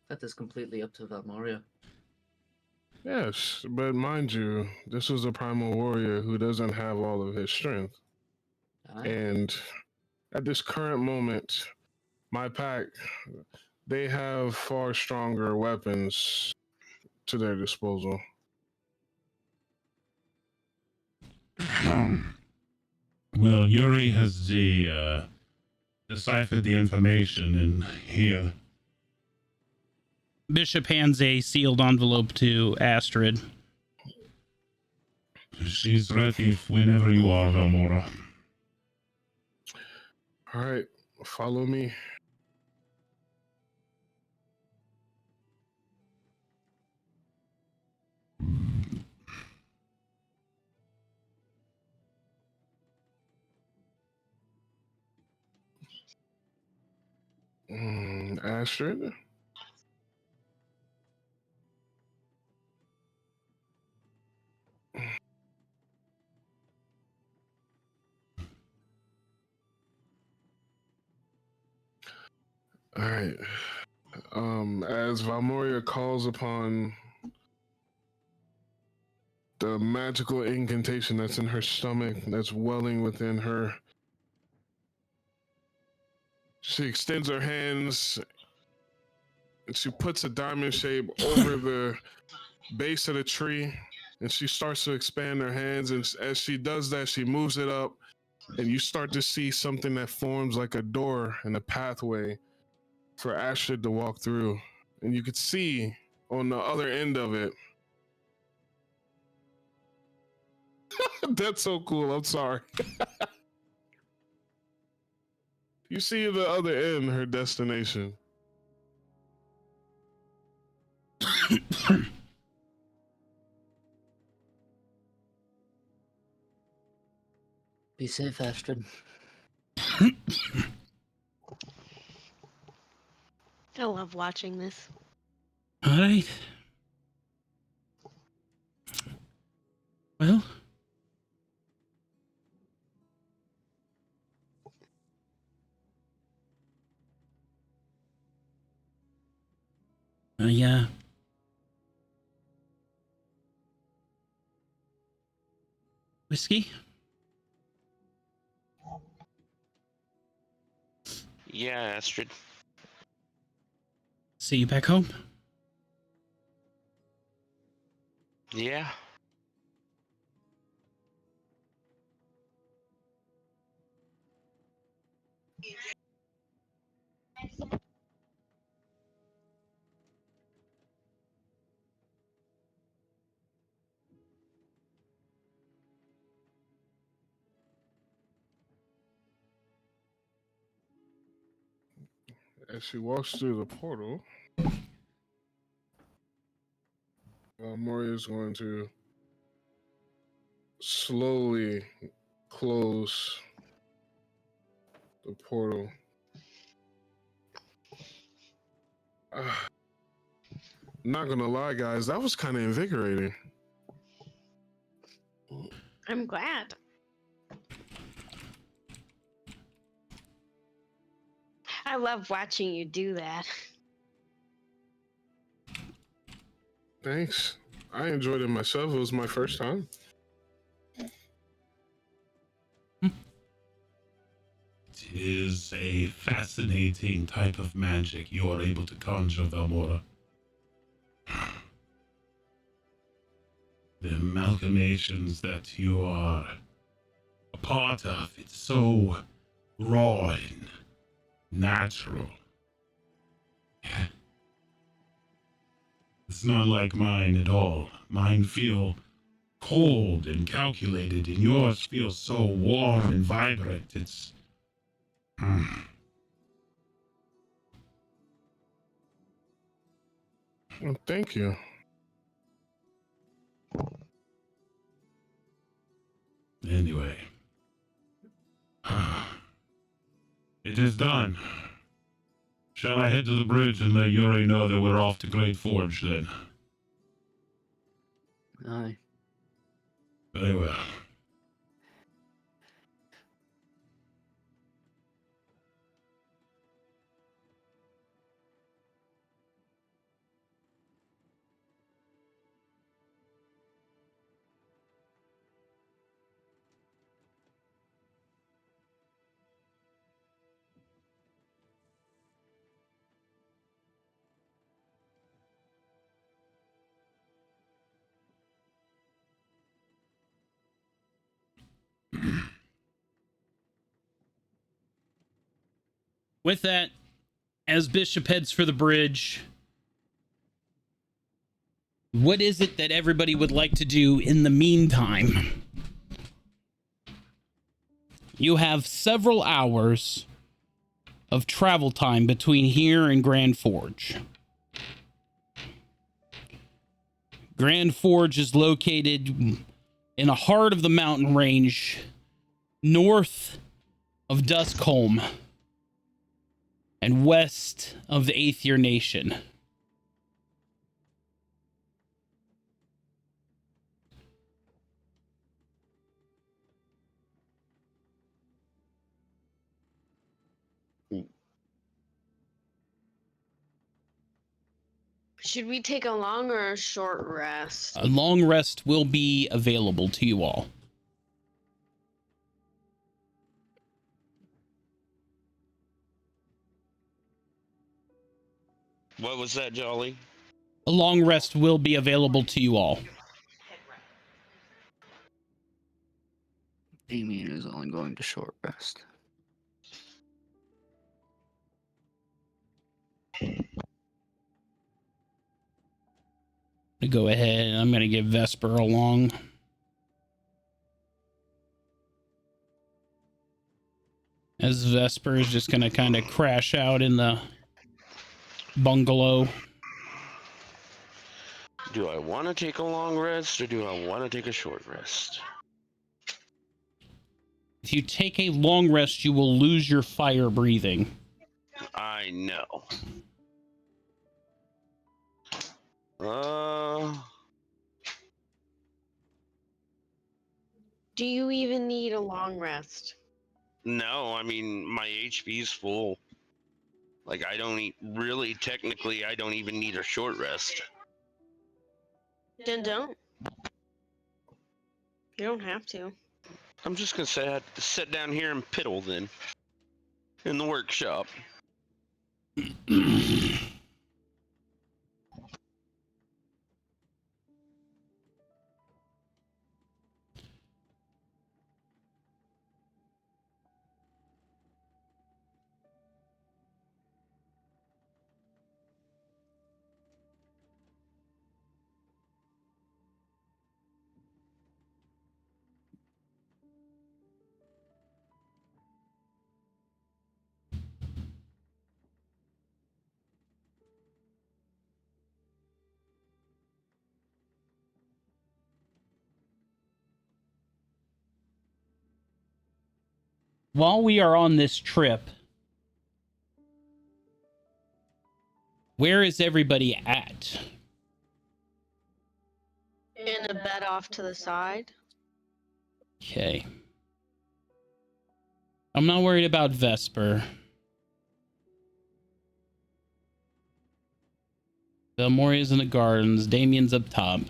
That is completely up to Valmoria. Yes, but mind you, this was a primal warrior who doesn't have all of his strength. Aye. And at this current moment, my pack, they have far stronger weapons to their disposal. well, Yuri has deciphered the information in here. Bishop hands a sealed envelope to Astrid. She's ready whenever you are, Valmora. All right, follow me. Astrid? All right. As Valmoria calls upon the magical incantation that's in her stomach, that's welling within her, she extends her hands and she puts a diamond shape over the base of the tree, and she starts to expand her hands. And as she does that, she moves it up, and you start to see something that forms like a door and a pathway for Astrid to walk through. And you could see on the other end of it. That's so cool. I'm sorry. You see the other end, her destination. Be safe, Astrid. I love watching this. All right. Well, yeah. Whiskey? Yeah, Astrid. See you back home? Yeah. As she walks through the portal, Moria is going to slowly close the portal. Not gonna lie, guys, that was kind of invigorating. I'm glad. I love watching you do that. Thanks. I enjoyed it myself. It was my first time. It is a fascinating type of magic you are able to conjure, Valmora. The amalgamations that you are a part of, it's so raw and natural. It's not like mine at all. Mine feel cold and calculated, and yours feels so warm and vibrant. It's... Well, thank you. Anyway. It is done. Shall I head to the bridge and let Yuri know that we're off to Great Forge then? Aye. Very well. With that, as Bishop heads for the bridge, what is it that everybody would like to do in the meantime? You have several hours of travel time between here and Grand Forge. Grand Forge is located in the heart of the mountain range, north of Duskholm and west of the Aether Nation. Should we take a long or a short rest? A long rest will be available to you all. What was that, Jolly? A long rest will be available to you all. Damien is only going to short rest. To go ahead and I'm going to give Vesper a long. As Vesper is just going to kind of crash out in the bungalow. Do I want to take a long rest or do I want to take a short rest? If you take a long rest, you will lose your fire breathing. I know. Do you even need a long rest? No, I mean, my HP's full. Like, I don't really, technically, I don't even need a short rest. Then don't. You don't have to. I'm just gonna sit down here and piddle then. In the workshop. While we are on this trip, where is everybody at? In a bed off to the side. Okay. I'm not worried about Vesper. Valmoria's in the gardens. Damien's up top.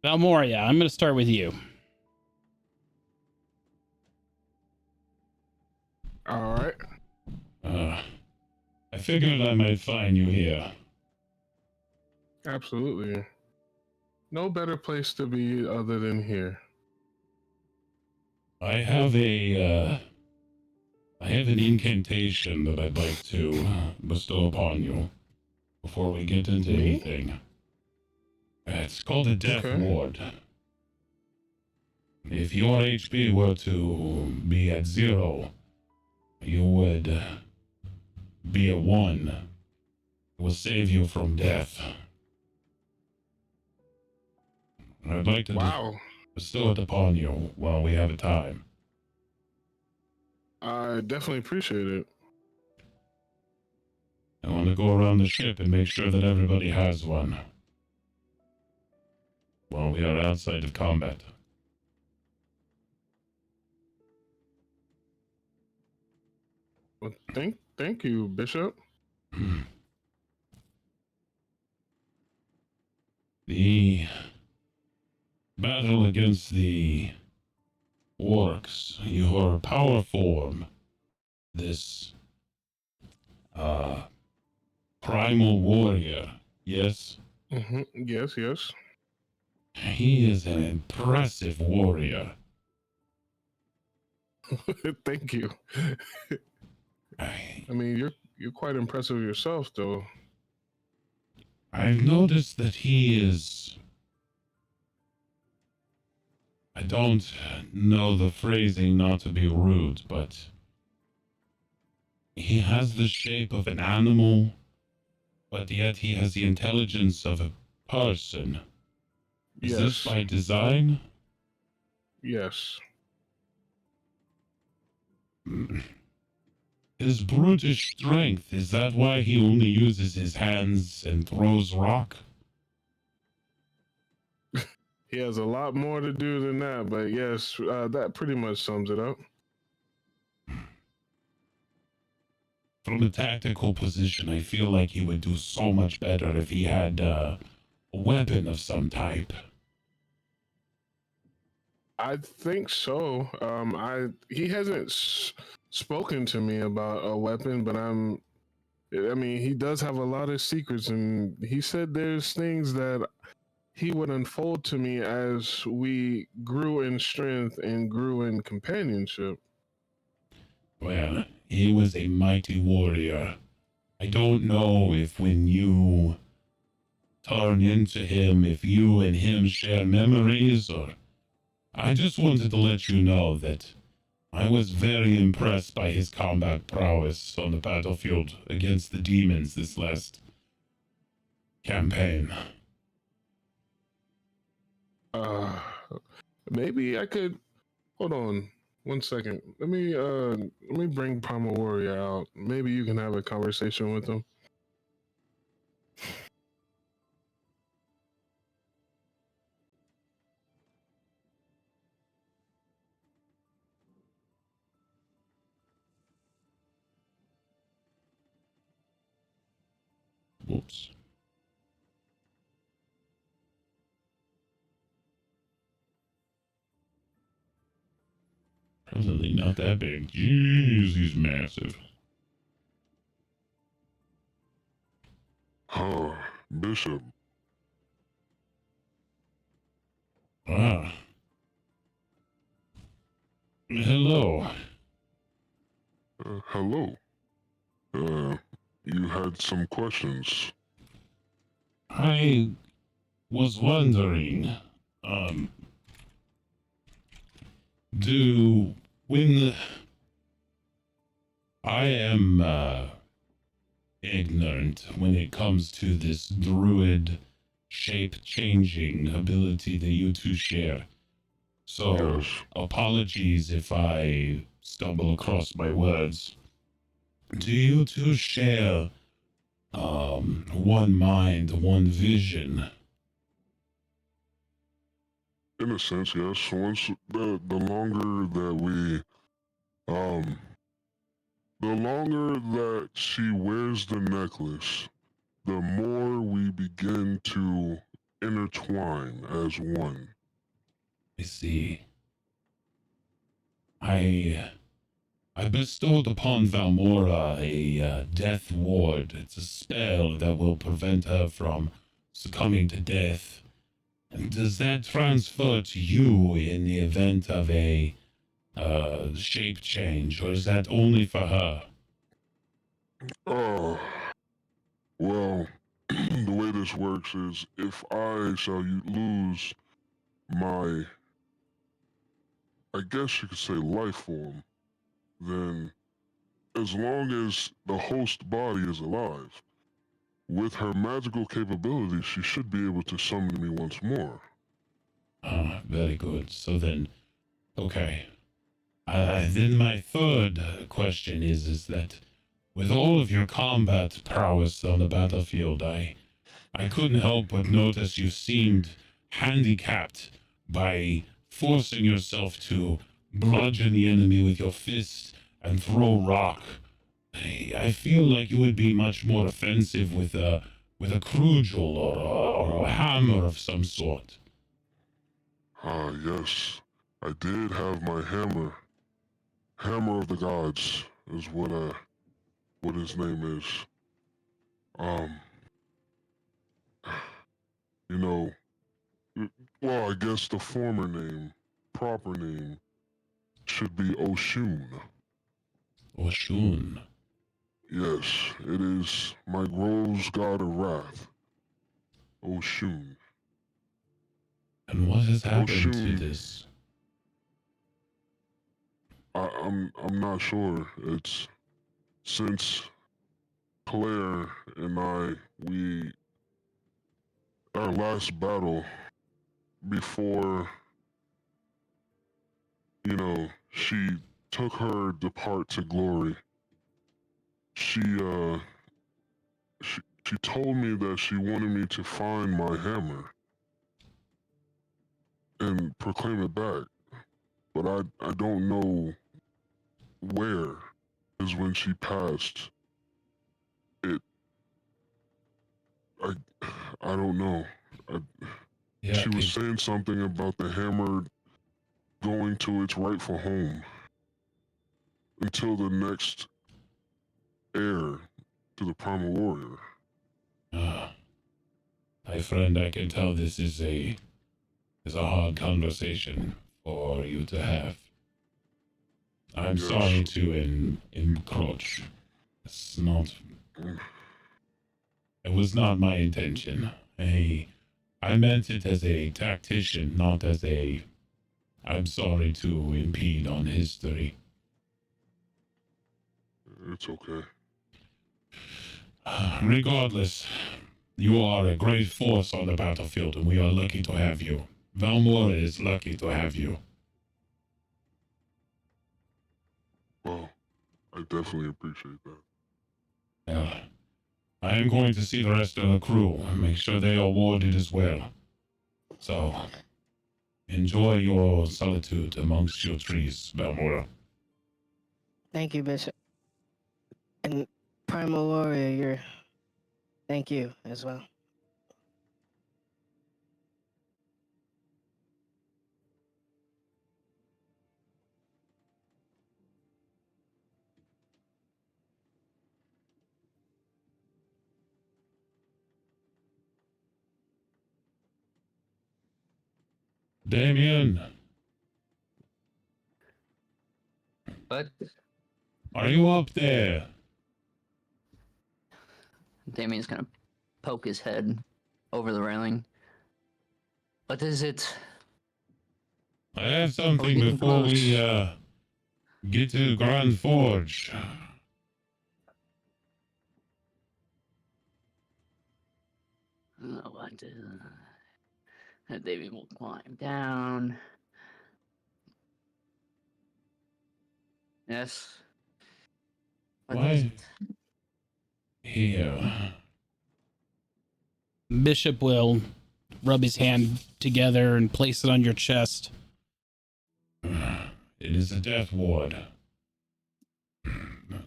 Valmoria, I'm going to start with you. All right. I figured I might find you here. Absolutely. No better place to be other than here. I have an incantation that I'd like to bestow upon you before we get into Me? anything. It's called a Death Okay. Ward. If your HP were to be at 0, you would be at 1. It will save you from death. I'd like to Wow. bestow it upon you while we have a time. I definitely appreciate it. I want to go around the ship and make sure that everybody has one while we are outside of combat. Well, thank you, Bishop. The battle against the orcs, your power form, this primal warrior, yes? Yes, yes. He is an impressive warrior. Thank you. I mean, you're quite impressive yourself, though. I've noticed that he is... I don't know the phrasing not to be rude, but he has the shape of an animal, but yet he has the intelligence of a person. Is this Yes. by design? Yes. His brutish strength, is that why he only uses his hands and throws rock? He has a lot more to do than that, but yes, that pretty much sums it up. from a tactical position, I feel like he would do so much better if he had a weapon of some type. I think so. He hasn't spoken to me about a weapon, but I mean, he does have a lot of secrets, and he said there's things that he would unfold to me as we grew in strength and grew in companionship. Well, he was a mighty warrior. I don't know if when you turn into him, if you and him share memories, or I just wanted to let you know that I was very impressed by his combat prowess on the battlefield against the demons this last campaign. Uh, Maybe I could hold on 1 second. Let me bring Primal Warrior out. Maybe you can have a conversation with him. Whoops. Probably not that big. Jeez, he's massive. Bishop. Ah. Hello. Hello. You had some questions. I was wondering, when I am, ignorant when it comes to this druid shape-changing ability that you two share. So, Yes. apologies if I stumble across my words. Do you two share, one mind, one vision? In a sense, yes. Once the longer that the longer that she wears the necklace, the more we begin to intertwine as one. I see. I bestowed upon Valmora a death ward. It's a spell that will prevent her from succumbing to death. And does that transfer to you in the event of a shape change, or is that only for her? Uh, well, the way this works is if I shall lose my, I guess you could say, life form, then as long as the host body is alive, with her magical capabilities, she should be able to summon me once more. Ah, very good. So then, okay. Then my third question is that with all of your combat prowess on the battlefield, I couldn't help but notice you seemed handicapped by forcing yourself to bludgeon the enemy with your fists and throw rock. I feel like you would be much more offensive with a cudgel or a hammer of some sort. Ah, yes. I did have my hammer. Hammer of the Gods is what his name is. Um, you know, well, I guess the former name, proper name, should be Oshun. Oshun. Yes, it is my grove's god of wrath, Oshun. And what has happened to Oshun. this? I'm not sure. It's since Claire and our last battle before, she took her depart to glory. She she told me that she wanted me to find my hammer and proclaim it back, but I don't know where is when she passed I I don't know. I, Yeah, she was saying something about the hammer going to its rightful home until the next heir to the primal warrior. my friend, I can tell this is a hard conversation for you to have. I'm Yes. sorry to encroach. It's not. Mm. It was not my intention. I meant it as a tactician, not as a. I'm sorry to impede on history. It's okay. Regardless, you are a great force on the battlefield, and we are lucky to have you. Valmora is lucky to have you. Well, I definitely appreciate that. Well, I am going to see the rest of the crew and make sure they are warded as well. So, enjoy your solitude amongst your trees, Valmora. Thank you, Bishop. And Primal Warrior, thank you as well. Damien, But are you up there? Damien's gonna poke his head over the railing. What is it? I have Are something we getting before we close? get to Grand Forge. What is Damien will climb down. Yes. What is Why? it? Here. Bishop will rub his hand together and place it on your chest. It is a death ward.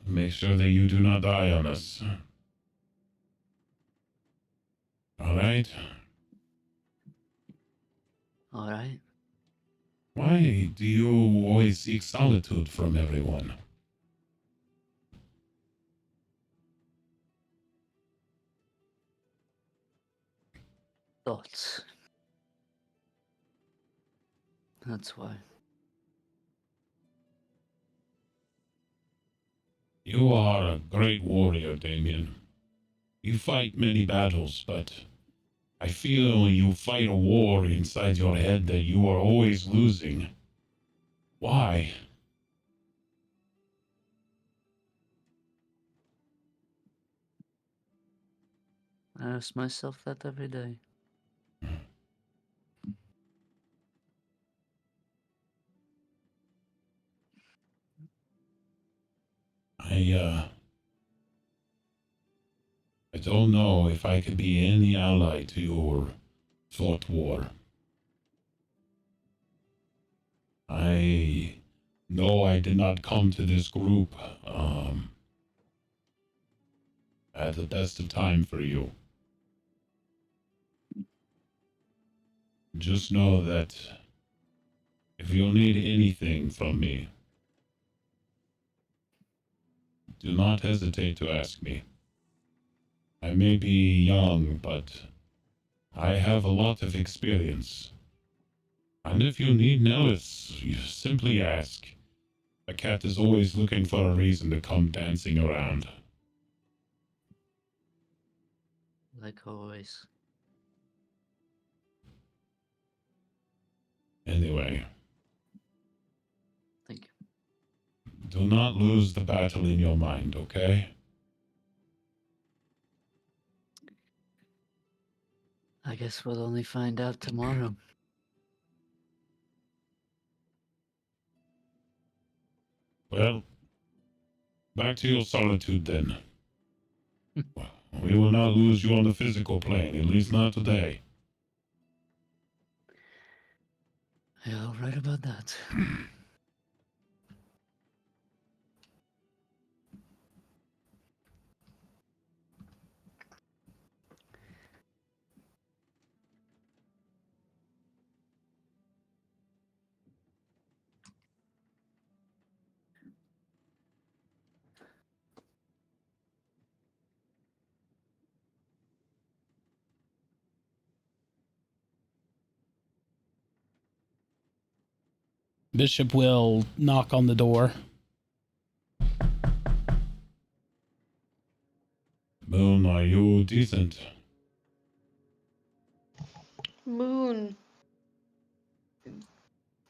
Make sure that you do not die on us. Alright? All right. Why do you always seek solitude from everyone? Thoughts. That's why. You are a great warrior, Damien. You fight many battles, but I feel you fight a war inside your head that you are always losing. Why? I ask myself that every day. I don't know if I could be any ally to your thought war. I know I did not come to this group at the best of time for you. Just know that if you'll need anything from me, do not hesitate to ask me. I may be young, but I have a lot of experience. And if you need Nellis, you simply ask. A cat is always looking for a reason to come dancing around. Like always. Anyway, Thank you. do not lose the battle in your mind, okay? I guess we'll only find out tomorrow. Well, back to your solitude then. We will not lose you on the physical plane, at least not today. You're all right about that. Bishop will knock on the door. Moon, are you decent? Moon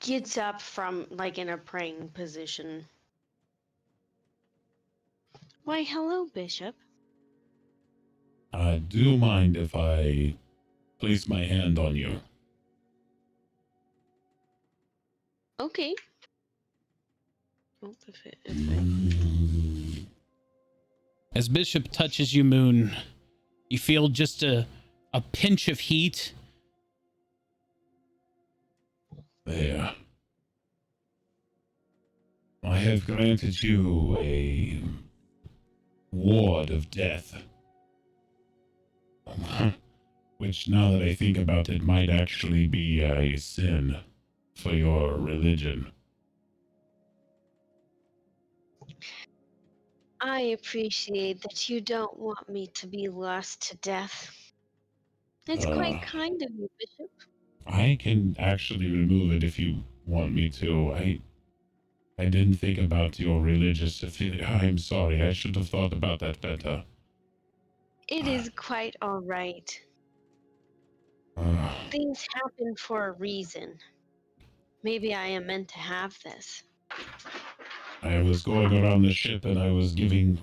gets up from like in a praying position. Why, hello, Bishop. Do you mind if I place my hand on you? Okay. Oh, if it. As Bishop touches you, Moon, you feel just a pinch of heat. There. I have granted you a ward of death. Which, now that I think about it, might actually be a sin for your religion. I appreciate that you don't want me to be lost to death. It's quite kind of you, Bishop. I can actually remove it if you want me to. I didn't think about your religious affiliation. I'm sorry, I should have thought about that better. It is quite all right. Things happen for a reason. Maybe I am meant to have this. I was going around the ship and I was giving...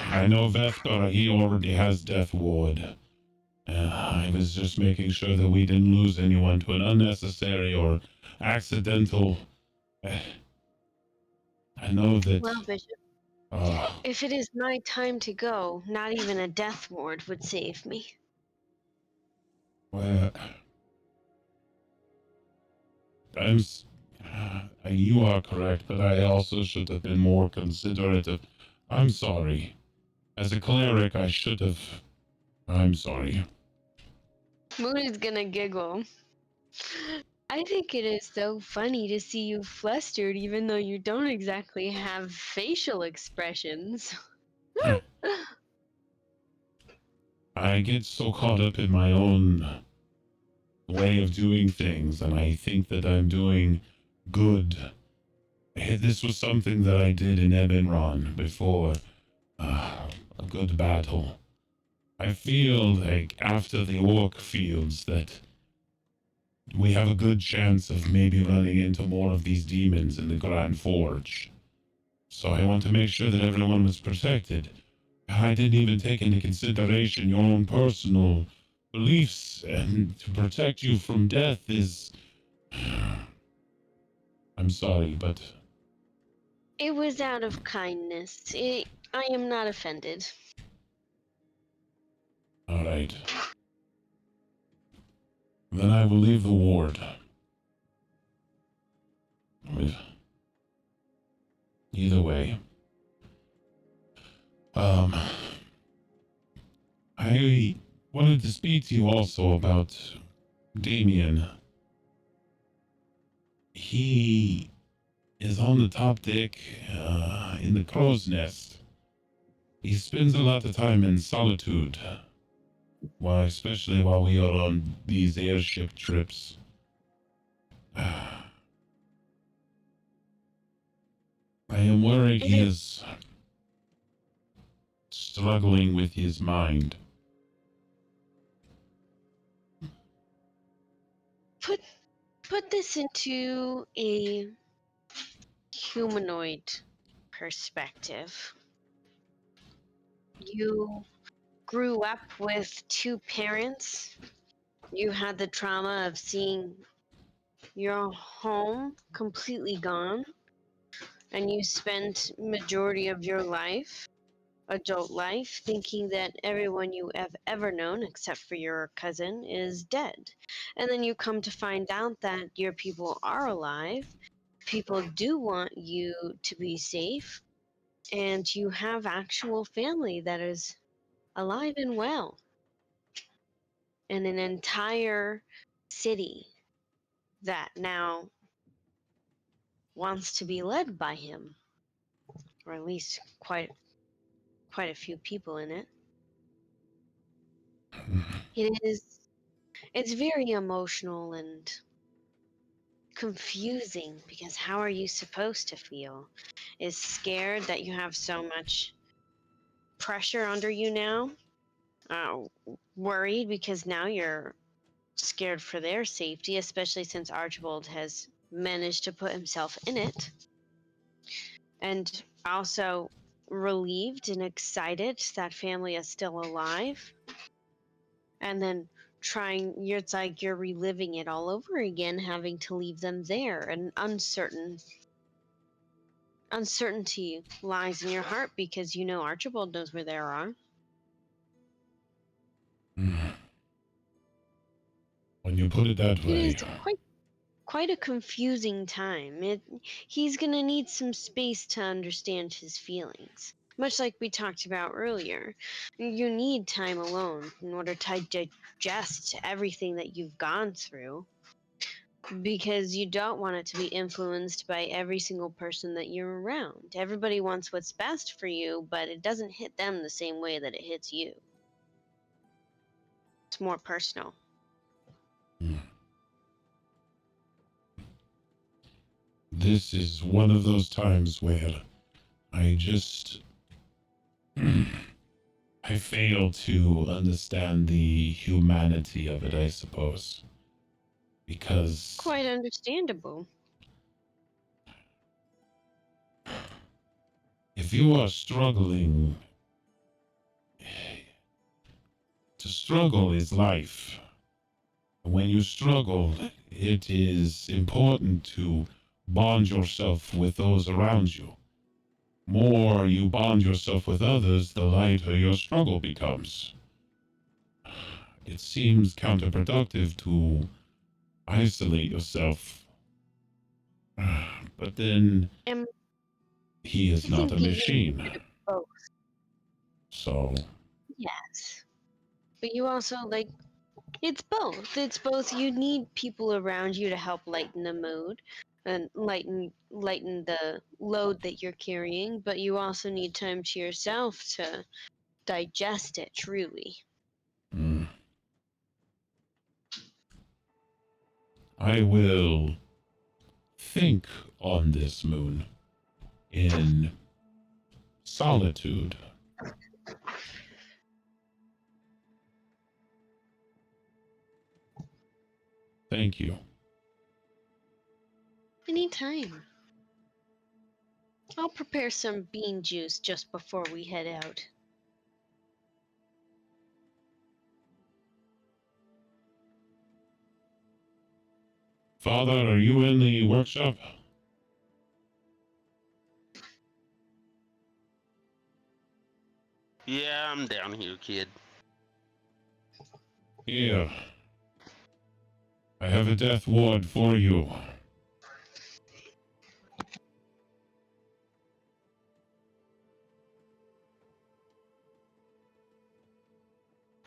I know Vesper, he already has Death Ward. I was just making sure that we didn't lose anyone to an unnecessary or accidental... I know that... Well, Bishop, if it is my time to go, not even a death ward would save me. Well... you are correct, but I also should have been more considerate of... I'm sorry. As a cleric, I should have... I'm sorry. Moon is gonna giggle. I think it is so funny to see you flustered even though you don't exactly have facial expressions. I get so caught up in my own way of doing things, and I think that I'm doing good. This was something that I did in Ebenron before a good battle. I feel like after the orc fields that we have a good chance of maybe running into more of these demons in the Grand Forge. So I want to make sure that everyone was protected. I didn't even take into consideration your own personal beliefs, and to protect you from death is... I'm sorry, but... It was out of kindness. I am not offended. All right. Then I will leave the ward. Either way. I wanted to speak to you also about Damien. He is on the top deck in the crow's nest. He spends a lot of time in solitude. Why, especially while we are on these airship trips. I am worried he is struggling with his mind. Put this into a humanoid perspective. You grew up with two parents. You had the trauma of seeing your home completely gone, and you spent majority of your life, adult life, thinking that everyone you have ever known, except for your cousin, is dead. And then you come to find out that your people are alive. People do want you to be safe, and you have actual family that is alive and well. And an entire city that now wants to be led by him, or at least quite a few people in it. It's very emotional, and confusing because how are you supposed to feel? Is scared that you have so much pressure under you now? Uh, Worried because now you're scared for their safety, especially since Archibald has managed to put himself in it. And also relieved and excited that family is still alive. And then it's like you're reliving it all over again, having to leave them there, and uncertainty lies in your heart because you know Archibald knows where they are. When you put it that It way, is quite a confusing time. He's gonna need some space to understand his feelings. Much like we talked about earlier, you need time alone in order to digest everything that you've gone through, because you don't want it to be influenced by every single person that you're around. Everybody wants what's best for you, but it doesn't hit them the same way that it hits you. It's more personal. this is one of those times where I just I fail to understand the humanity of it, I suppose. Because Quite understandable. if you are struggling, to struggle is life. When you struggle, it is important to bond yourself with those around you. More you bond yourself with others, the lighter your struggle becomes. It seems counterproductive to isolate yourself. But then, And he is I not think a you need machine. both. So, Yes. But you also, like, it's both. It's both. You need people around you to help lighten the mood and lighten the load that you're carrying, but you also need time to yourself to digest it truly. I will think on this moon in solitude. Thank you. Anytime. I'll prepare some bean juice just before we head out. Father, are you in the workshop? Yeah, I'm down here, kid. Here. I have a death ward for you.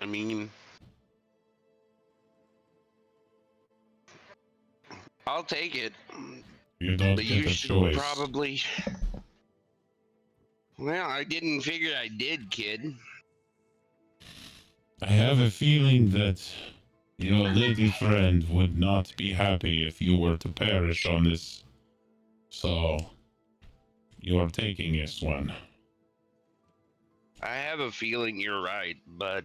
I mean, I'll take it. You don't But get you a should choice. probably. Well, I didn't figure I did, kid. I have a feeling that your lady friend would not be happy if you were to perish on this. So, you are taking this one. I have a feeling you're right, but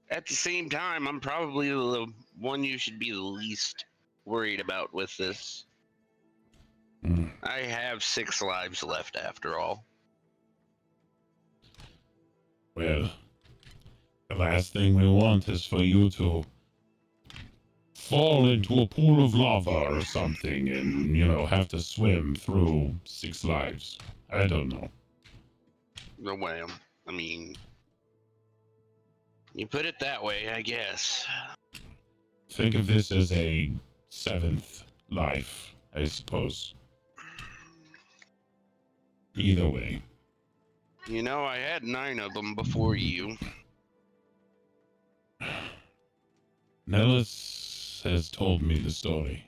at the same time, I'm probably the one you should be the least worried about with this. I have 6 lives left after all. Well, the last thing we want is for you to fall into a pool of lava or something and, have to swim through 6 lives. I don't know. Well, I mean, you put it that way, I guess. Think of this as a 7th life, I suppose. Either way. You know, I had 9 of them before you. Nellis has told me the story.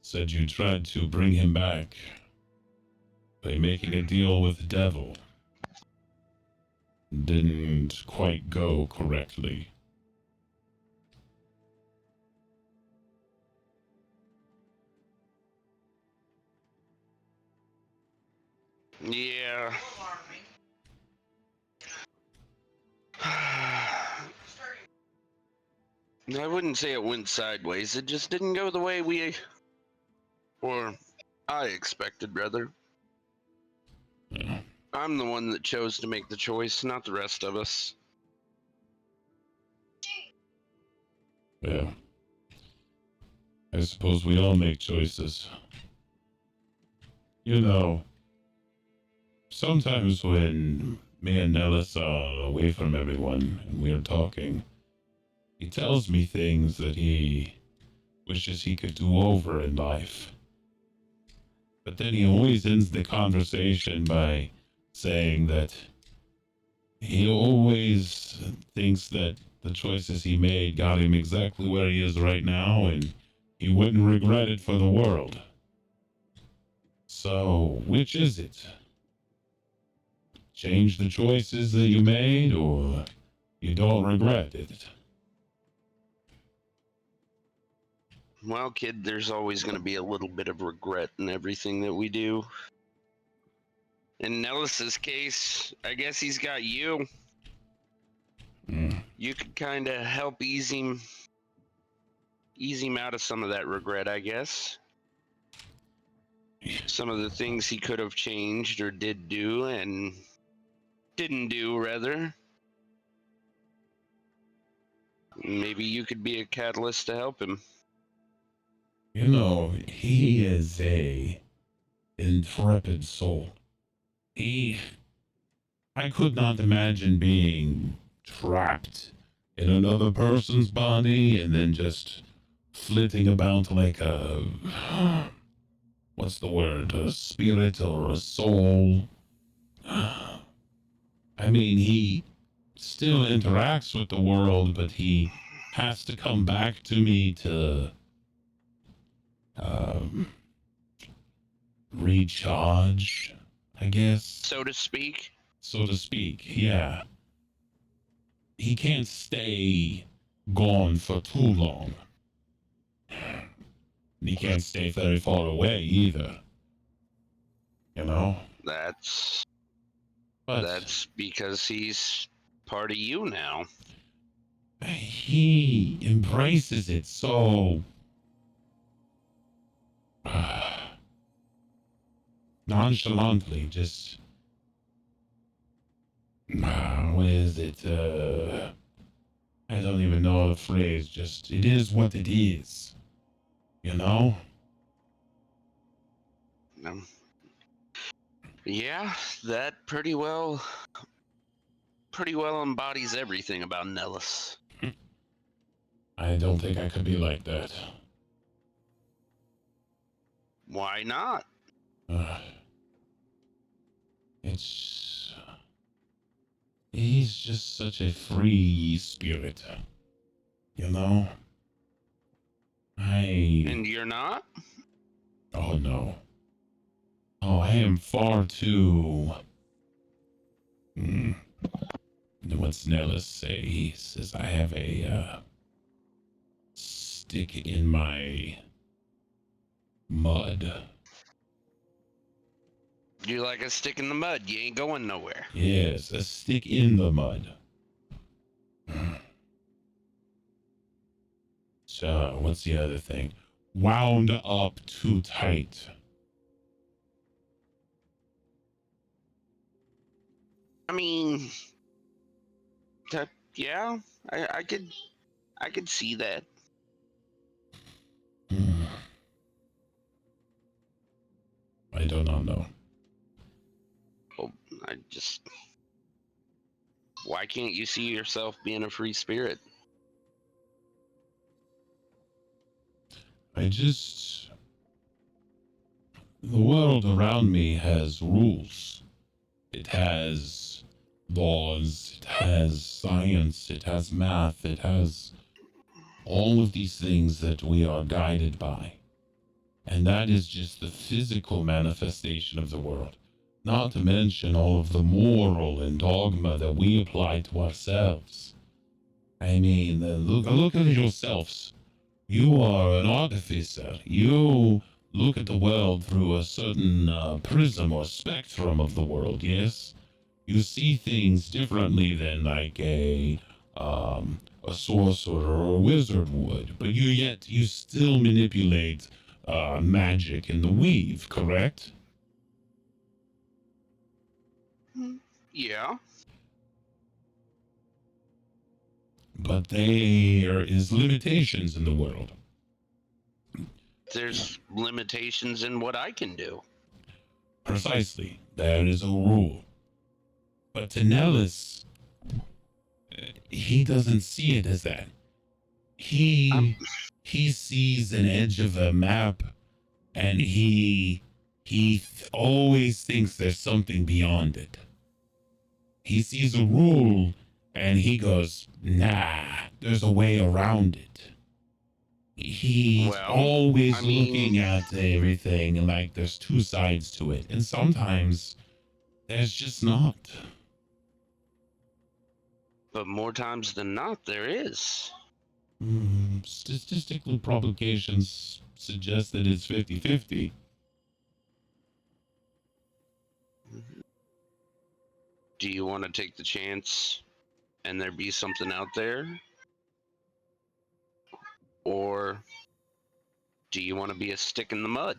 Said you tried to bring him back by making a deal with the devil. Didn't quite go correctly. Yeah. I wouldn't say it went sideways. It just didn't go the way or I expected, rather. Yeah. I'm the one that chose to make the choice, not the rest of us. Well, I suppose we all make choices. You know, sometimes when me and Nellis are away from everyone and we're talking, he tells me things that he wishes he could do over in life. But then he always ends the conversation by saying that he always thinks that the choices he made got him exactly where he is right now, and he wouldn't regret it for the world. So, which is it? Change the choices that you made, or you don't regret it? Well, kid, there's always going to be a little bit of regret in everything that we do. In Nellis's case, I guess he's got you. Mm. You could kind of help ease him out of some of that regret, I guess. Some of the things he could have changed or did do and didn't do, rather. Maybe you could be a catalyst to help him. You know, he is a intrepid soul. I could not imagine being trapped in another person's body and then just flitting about like a, what's the word, a spirit or a soul. I mean, he still interacts with the world, but he has to come back to me to recharge, I guess. So to speak. So to speak, yeah. He can't stay gone for too long. He can't stay very far away either. You know? That's But because he's part of you now. he embraces it so nonchalantly, just what is it? I don't even know the phrase. Just it is what it is. You know? Yeah, that pretty well embodies everything about Nellis. I don't think I could be like that. Why not? He's just such a free spirit. You know? And you're not? Oh no. Oh, I am far too... What's Nellis say? He says I have a, stick in my mud. You're like a stick in the mud. You ain't going nowhere. Yes, a stick in the mud. So, what's the other thing? Wound up too tight. I mean, yeah, I could see that. I do not know. Well, why can't you see yourself being a free spirit? The world around me has rules. It has laws, it has science, it has math, it has all of these things that we are guided by. And that is just the physical manifestation of the world. Not to mention all of the moral and dogma that we apply to ourselves. I mean, look at yourselves. You are an artificer. You look at the world through a certain prism or spectrum of the world, yes? You see things differently than like a sorcerer or a wizard would, but you still manipulate magic in the weave, correct? Yeah. But there is limitations in the world. There's limitations in what I can do. Precisely. That is a rule. But to Nellis, he doesn't see it as that. He sees an edge of a map, and he always thinks there's something beyond it. He sees a rule, and he goes, nah, there's a way around it. He's Well, always I mean- looking at everything like there's two sides to it, and sometimes there's just not. But more times than not, there is. Statistical publications suggest that it's 50-50. Do you want to take the chance and there be something out there? Or do you want to be a stick in the mud?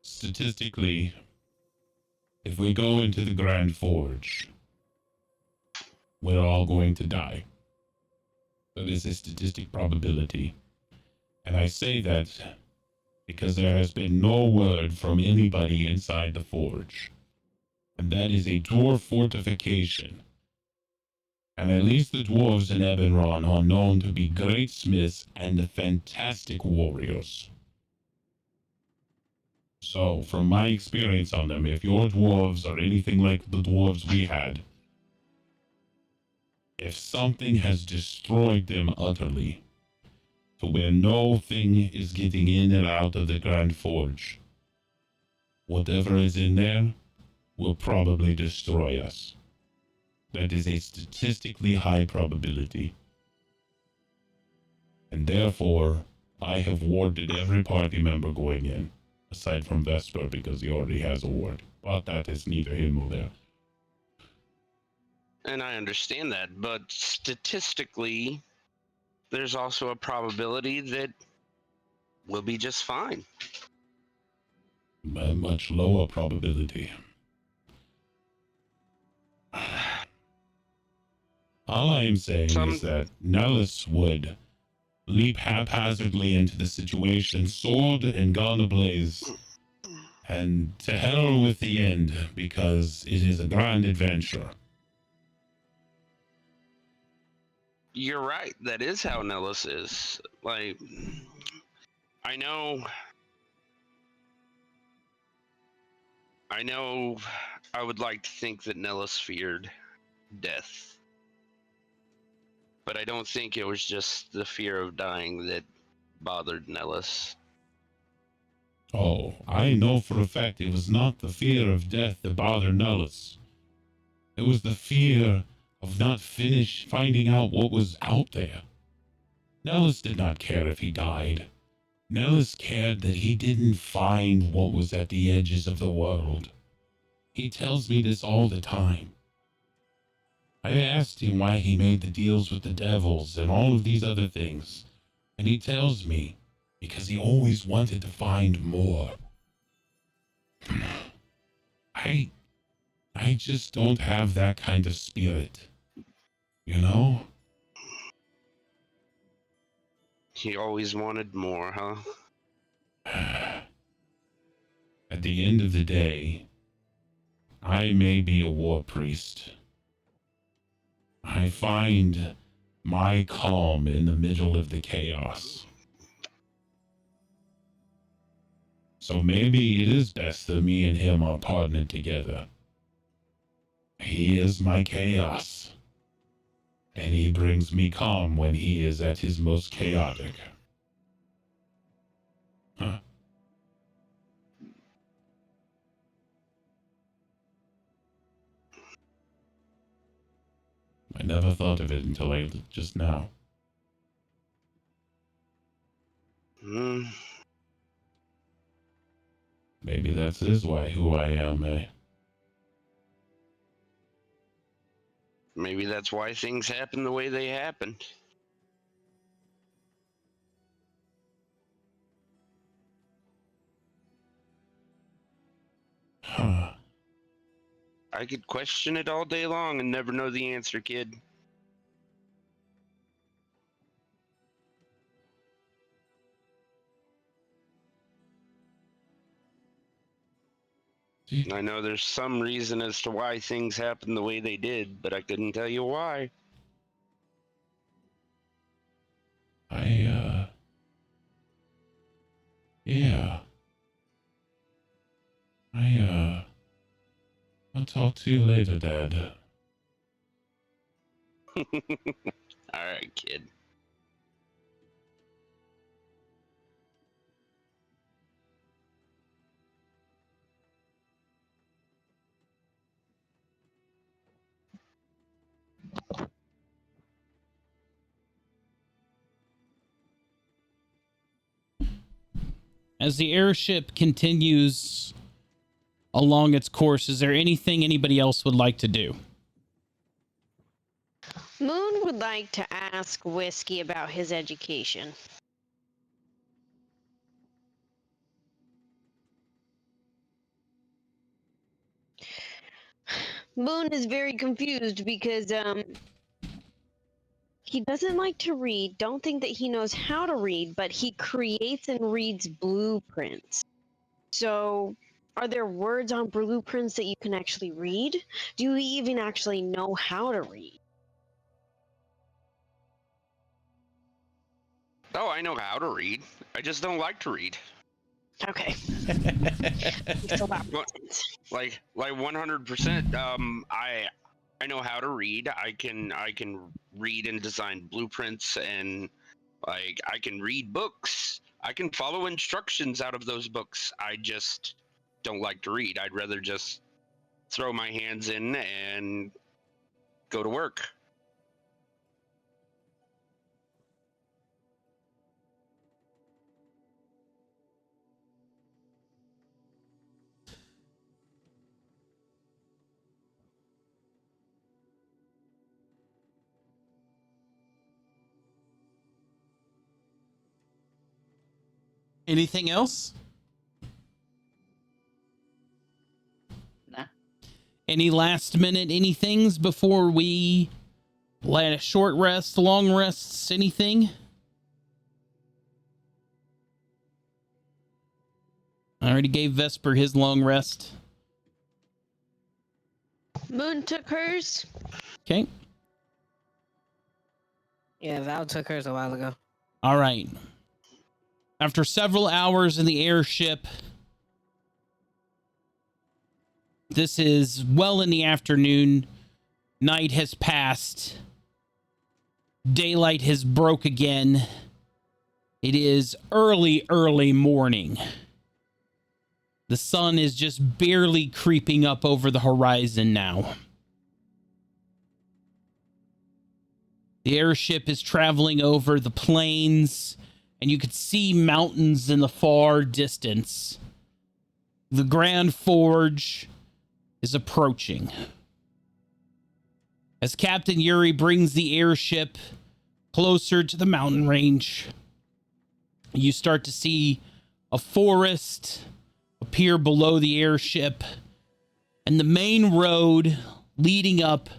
Statistically, if we go into the Grand Forge, we're all going to die. That is a statistic probability. And I say that because there has been no word from anybody inside the forge. And that is a dwarf fortification. And at least the dwarves in Eberron are known to be great smiths and fantastic warriors. So, from my experience on them, if your dwarves are anything like the dwarves we had, if something has destroyed them utterly, to where no thing is getting in and out of the Grand Forge, whatever is in there will probably destroy us. That is a statistically high probability. And therefore, I have warded every party member going in, aside from Vesper because he already has a ward. But that is neither here nor there. And I understand that, but statistically, there's also a probability that we'll be just fine. A much lower probability. All I am saying is that Nellis would leap haphazardly into the situation, sword and gun ablaze, and to hell with the end, because it is a grand adventure. You're right. That is how Nellis is. Like, I know I would like to think that Nellis feared death. But I don't think it was just the fear of dying that bothered Nellis. Oh, I know for a fact it was not the fear of death that bothered Nellis. It was the fear of not finding out what was out there. Nellis did not care if he died. Nellis cared that he didn't find what was at the edges of the world. He tells me this all the time. I asked him why he made the deals with the devils and all of these other things, and he tells me because he always wanted to find more. I just don't have that kind of spirit, you know? He always wanted more, huh? At the end of the day, I may be a war priest. I find my calm in the middle of the chaos. So maybe it is best that me and him are partnered together. He is my chaos, and he brings me calm when he is at his most chaotic. Huh? I never thought of it until just now. Hmm. Maybe that is who I am, eh? Maybe that's why things happen the way they happened. Huh. I could question it all day long and never know the answer, kid. See, I know there's some reason as to why things happened the way they did, but I couldn't tell you why. Yeah. I'll talk to you later, Dad. Alright, kid. As the airship continues along its course, is there anything anybody else would like to do? Moon would like to ask Whiskey about his education. Moon is very confused because he doesn't like to read, don't think that he knows how to read, but he creates and reads blueprints. So, are there words on blueprints that you can actually read? Do you even actually know how to read? Oh, I know how to read. I just don't like to read. Okay. So that What? makes sense. Like 100%. I know how to read. I can read and design blueprints, and like I can read books. I can follow instructions out of those books. I just don't like to read. I'd rather just throw my hands in and go to work. Anything else? Nah. Any last minute anythings before we let a short rest, long rests, anything? I already gave Vesper his long rest. Moon took hers. Okay. Yeah, Val took hers a while ago. All right. After several hours in the airship, this is well in the afternoon. Night has passed. Daylight has broke again. It is early morning. The sun is just barely creeping up over the horizon now. The airship is traveling over the plains, and you can see mountains in the far distance. The Grand Forge is approaching. As Captain Yuri brings the airship closer to the mountain range, you start to see a forest appear below the airship, and the main road leading up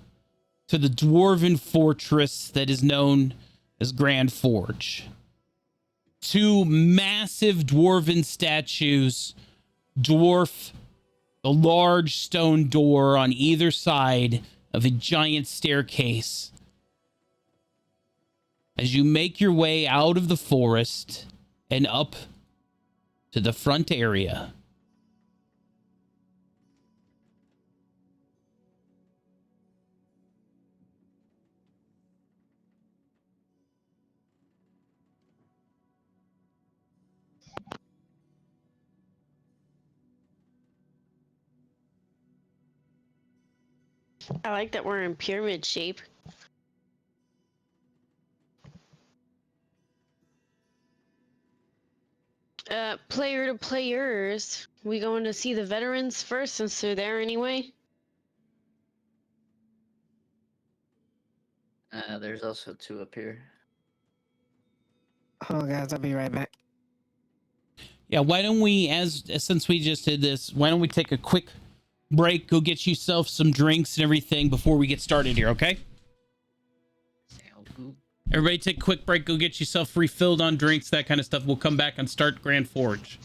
to the dwarven fortress that is known as Grand Forge. Two massive dwarven statues dwarf the large stone door on either side of a giant staircase. As you make your way out of the forest and up to the front area, I like that we're in pyramid shape. Player to players. We going to see the veterans first since they're there anyway? There's also 2 up here. Oh, guys, I'll be right back. Yeah, why don't we, as since we just did this, why don't we take a quick break, go get yourself some drinks and everything before we get started here, okay? Sounds good. Everybody take a quick break, go get yourself refilled on drinks, that kind of stuff. We'll come back and start Grand Forge.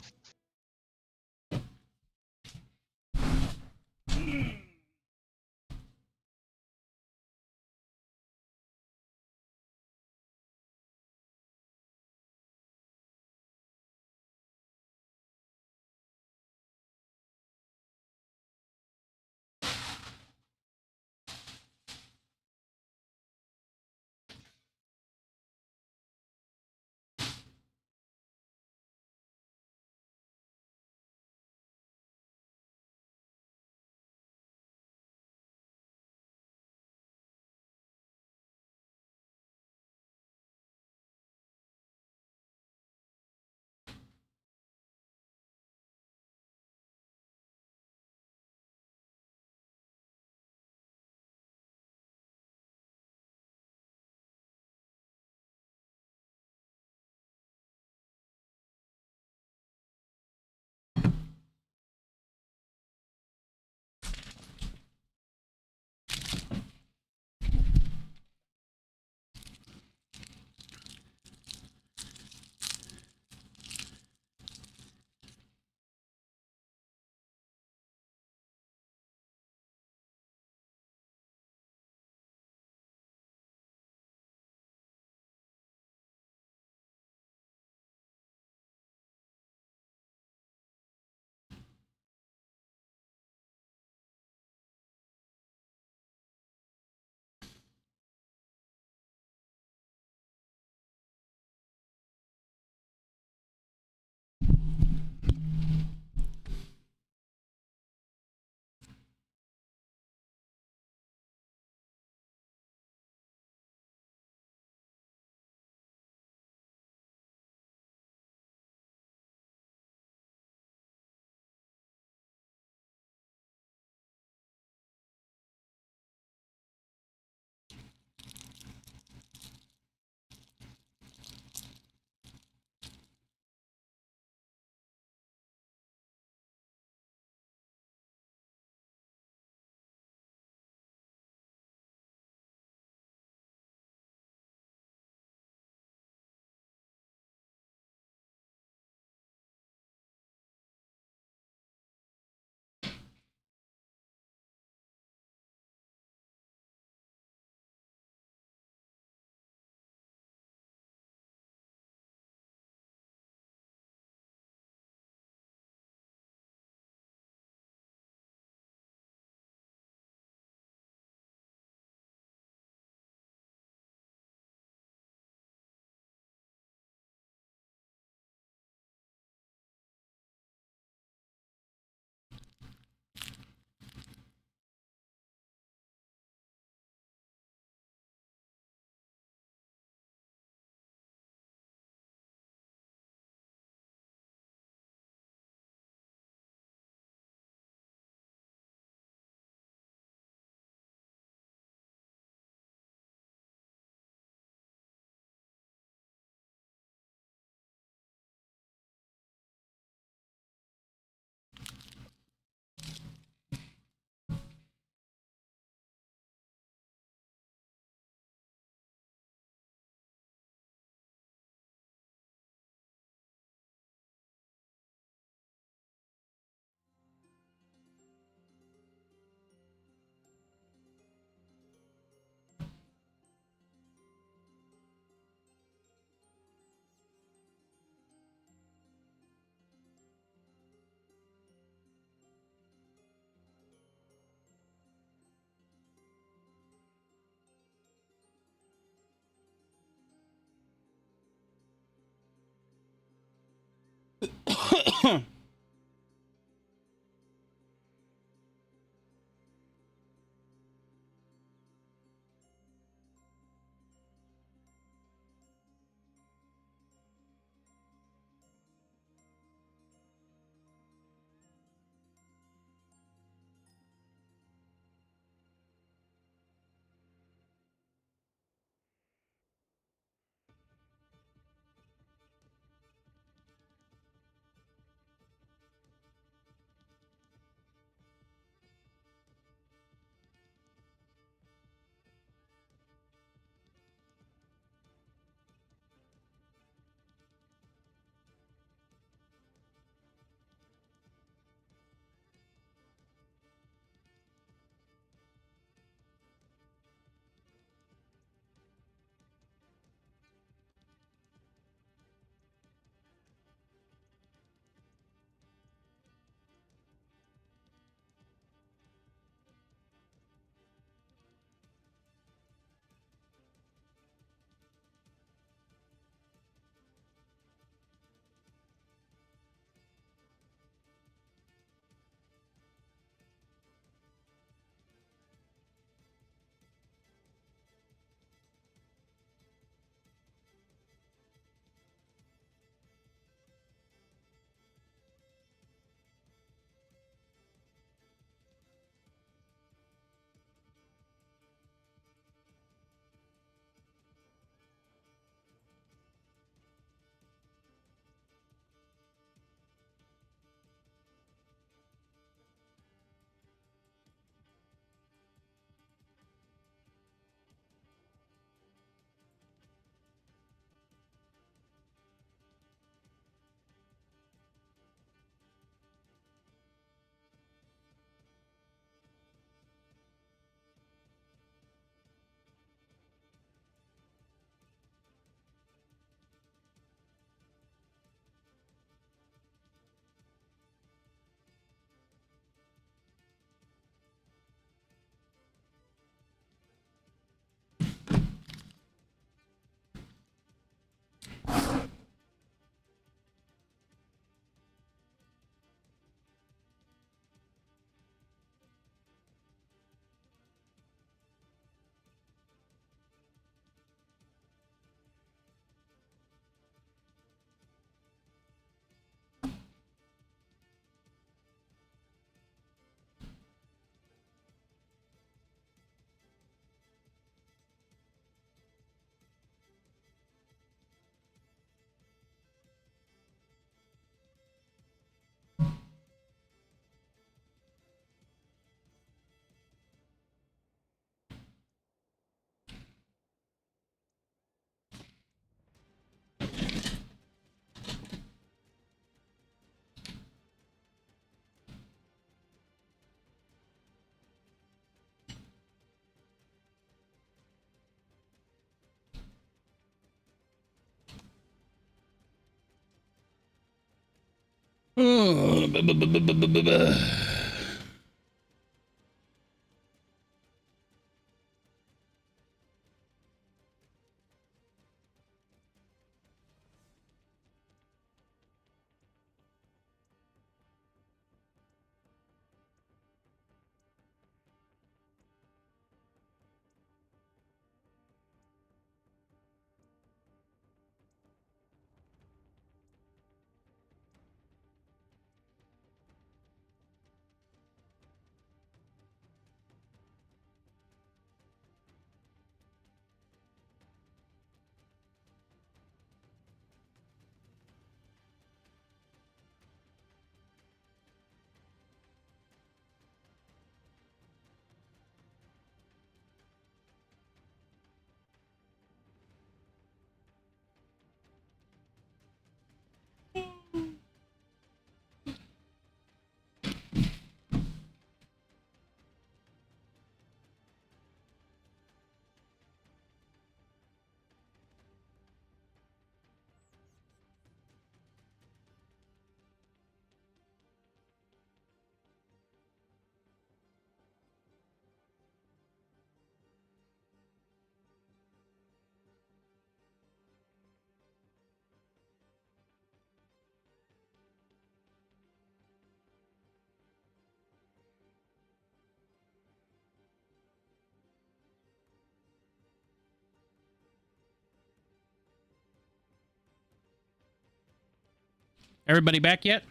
Everybody back yet?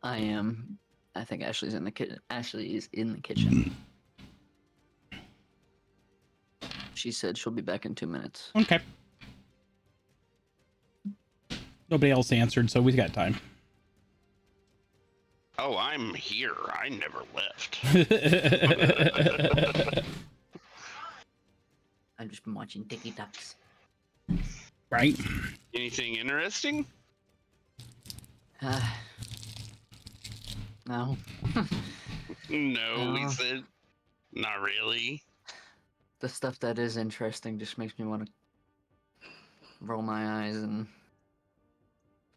I am. I think Ashley's in the kitchen. Ashley is in the kitchen. She said she'll be back in 2 minutes. Okay. Nobody else answered, so we've got time. Oh, I'm here. I never left. I've just been watching TikToks. Right? Anything interesting? No. No, he said. Not really. The stuff that is interesting just makes me want to roll my eyes and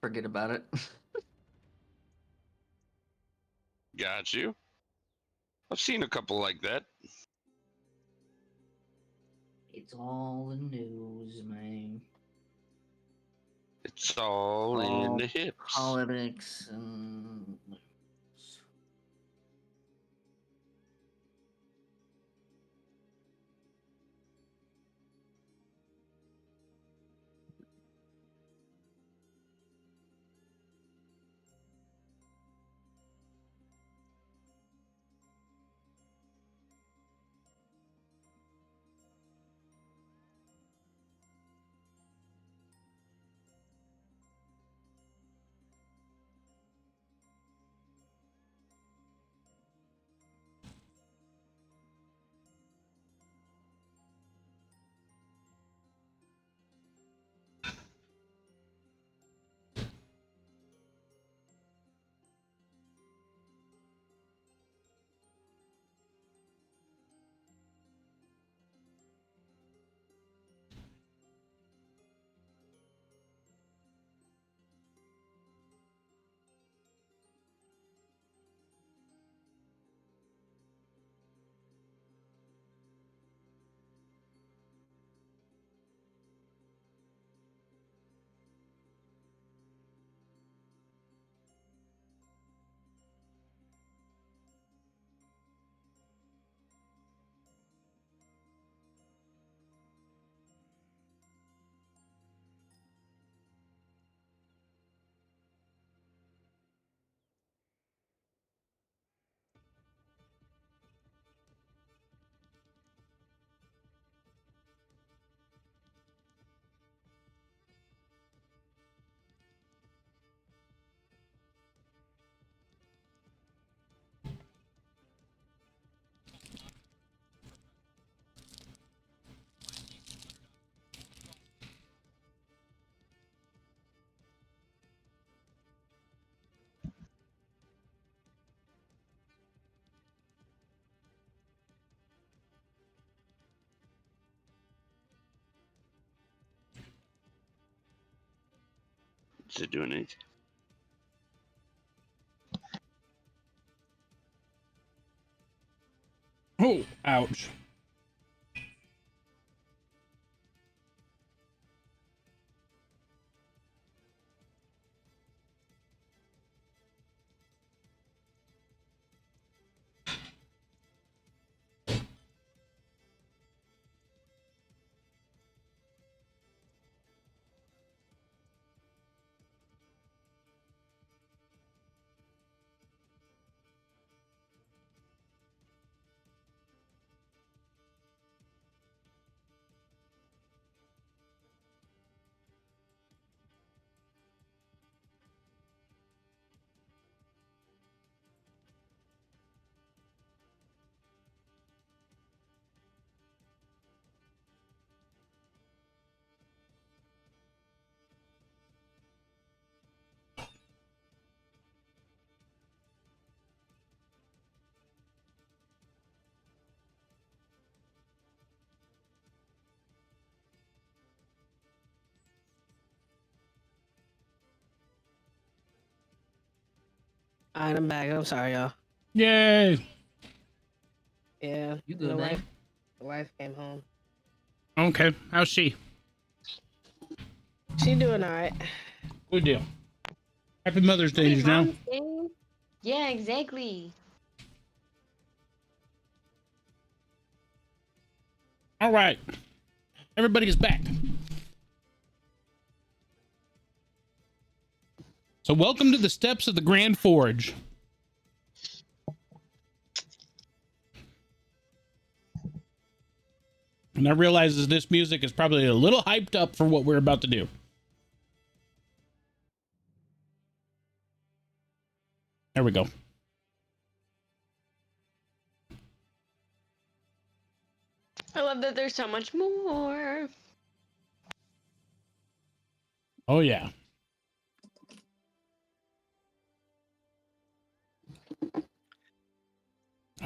forget about it. Got you. I've seen a couple like that. It's all the news, man. It's all in All the hips. Politics and Is it doing it? Oh, ouch. All right, I'm back. I'm sorry, y'all. Yay. Yeah, You good, the man? wife came home. Okay. How's she? She doing all right. Good deal. Happy Mother's Day, Happy Janelle. Mom's Day. Yeah, exactly. All right. Everybody is back. So welcome to the steps of the Grand Forge. And I realize that this music is probably a little hyped up for what we're about to do. There we go. I love that there's so much more. Oh, yeah.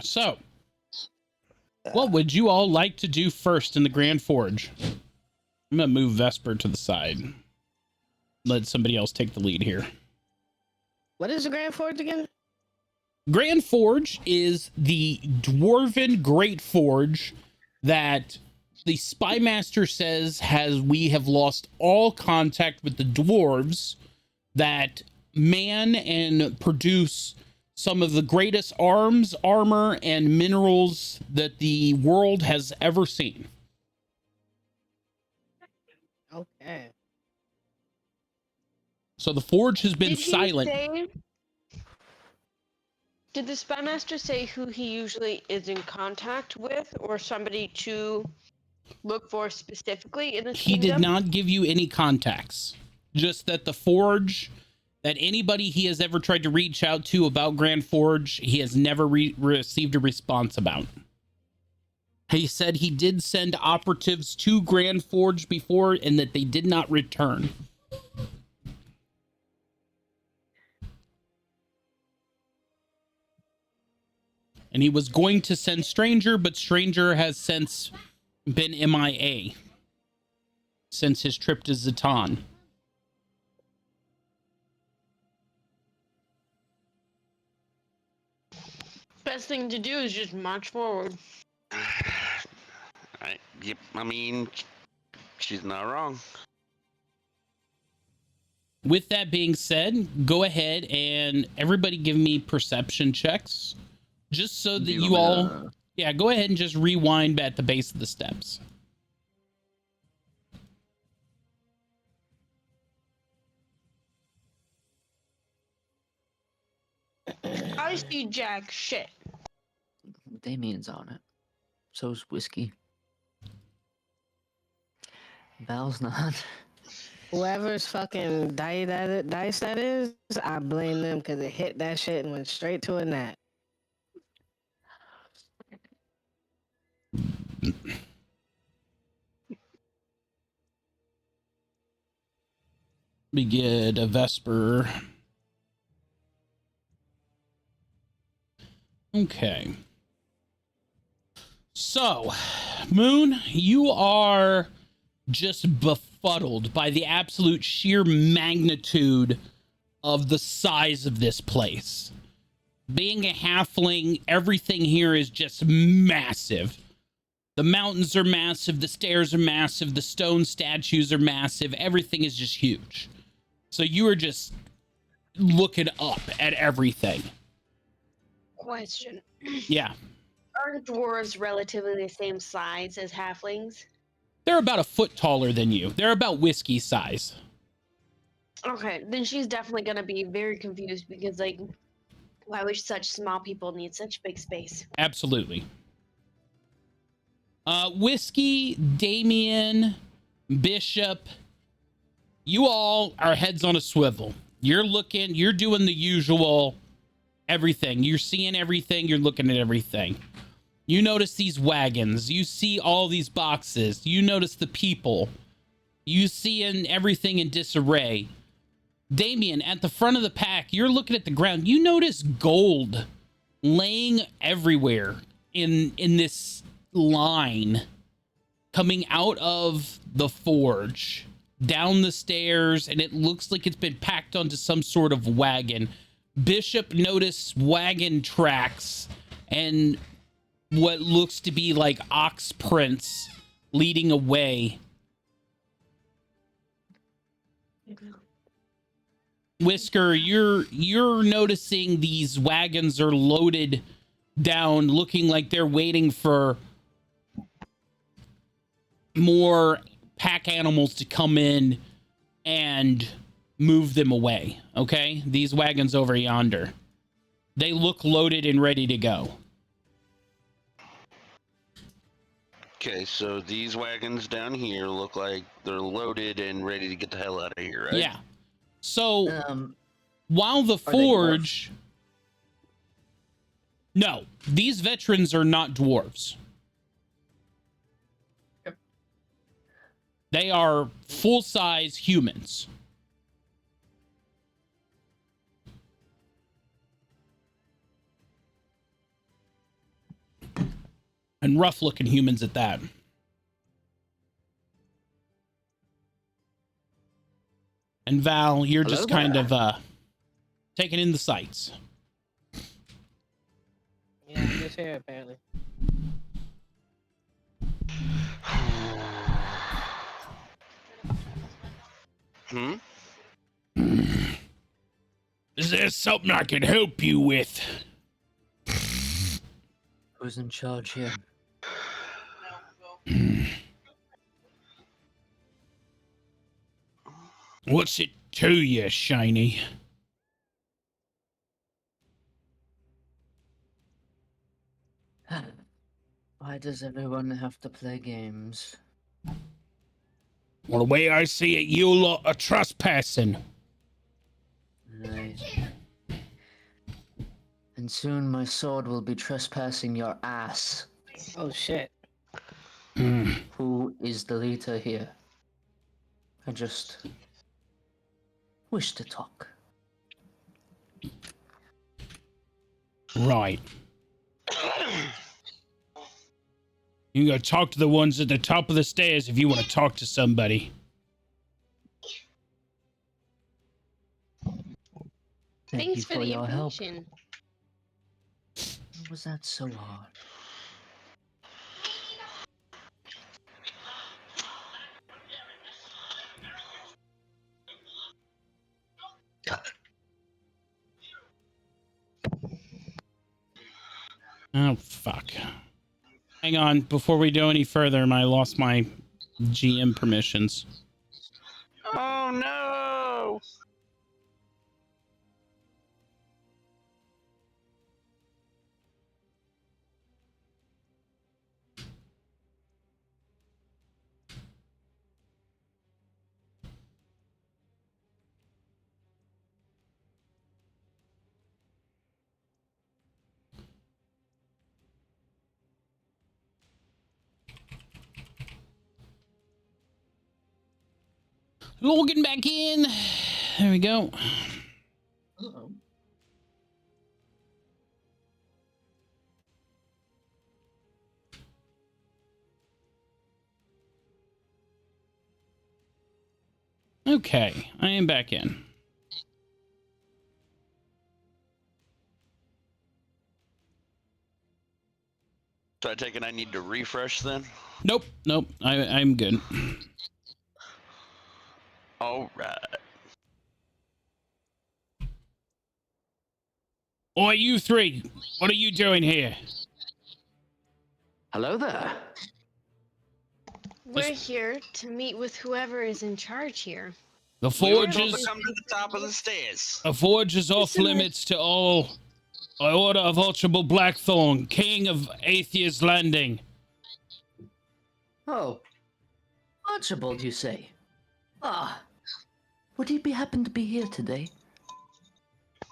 So, what would you all like to do first in the Grand Forge? I'm going to move Vesper to the side. Let somebody else take the lead here. What is the Grand Forge again? Grand Forge is the dwarven great forge that the Spymaster says we have lost all contact with the dwarves that man and produce some of the greatest arms, armor, and minerals that the world has ever seen. Okay. So the forge has been Did he silent. Did the Spymaster say who he usually is in contact with, or somebody to look for specifically in this He kingdom? did not give you any contacts. Just that the forge, that anybody he has ever tried to reach out to about Grand Forge, he has never received a response about. He said he did send operatives to Grand Forge before and that they did not return. And he was going to send Stranger, but Stranger has since been MIA since his trip to Zatan. Best thing to do is just march forward. Yep, I mean, she's not wrong. With that being said, go ahead and everybody give me perception checks. Just so that you all... Yeah, go ahead and just rewind at the base of the steps. I see jack shit. Damien's on it. So's Whiskey. Val's not. Whoever's fucking dice that is, I blame them because it hit that shit and went straight to a nat. We get a Vesper. Okay. So, Moon, you are just befuddled by the absolute sheer magnitude of the size of this place. Being a halfling, everything here is just massive. The mountains are massive, the stairs are massive, the stone statues are massive, everything is just huge. So you are just looking up at everything. Question. Yeah. Are dwarves relatively the same size as halflings? They're about a foot taller than you. They're about whiskey size. Okay, then she's definitely gonna be very confused because, like, why would such small people need such big space? Absolutely. Whiskey, Damien, Bishop, you all are heads on a swivel. You're looking, you're doing the usual everything. You're seeing everything, you're looking at everything. You notice these wagons, you see all these boxes, you notice the people, you see everything in disarray. Damien, at the front of the pack, you're looking at the ground. You notice gold laying everywhere in this line coming out of the forge down the stairs, and it looks like it's been packed onto some sort of wagon. Bishop noticed wagon tracks and what looks to be like ox prints leading away. Whisker, you're noticing these wagons are loaded down, looking like they're waiting for more pack animals to come in and move them away. Okay, these wagons over yonder, they look loaded and ready to go. Okay, so these wagons down here look like they're loaded and ready to get the hell out of here, right? Yeah. So Um, while the are they forge, no, these veterans are not dwarves. Yep. They are full-size humans. And rough-looking humans at that. And Val, you're Hello just kind there. of taking in the sights. Yeah, I'm just here apparently. Hmm? Is there something I can help you with? who's in charge here? What's it to you, Shiny? Why does everyone have to play games? Well, the way I see it, you lot are trespassing. Right. And soon my sword will be trespassing your ass. Oh shit. Who is the leader here? I just wish to talk. Right. You gotta talk to the ones at the top of the stairs if you want to talk to somebody. Thank Thanks you for for the your help. information. How was that so hard? Oh, fuck. Hang on. Before we go any further, I lost my GM permissions. Oh no! Logging back in. There we go. Uh-oh. Okay, I am back in. So I take it I need to refresh then? Nope. I'm good. All right. Oi, you three. What are you doing here? Hello there. We're here to meet with whoever is in charge here. The We were forge told to is come to the top of the stairs. a forge is off Listen, limits to all. By order of Archibald Blackthorn, King of Atheist Landing. Oh, Archibald, you say? Ah, would he happen to be here today?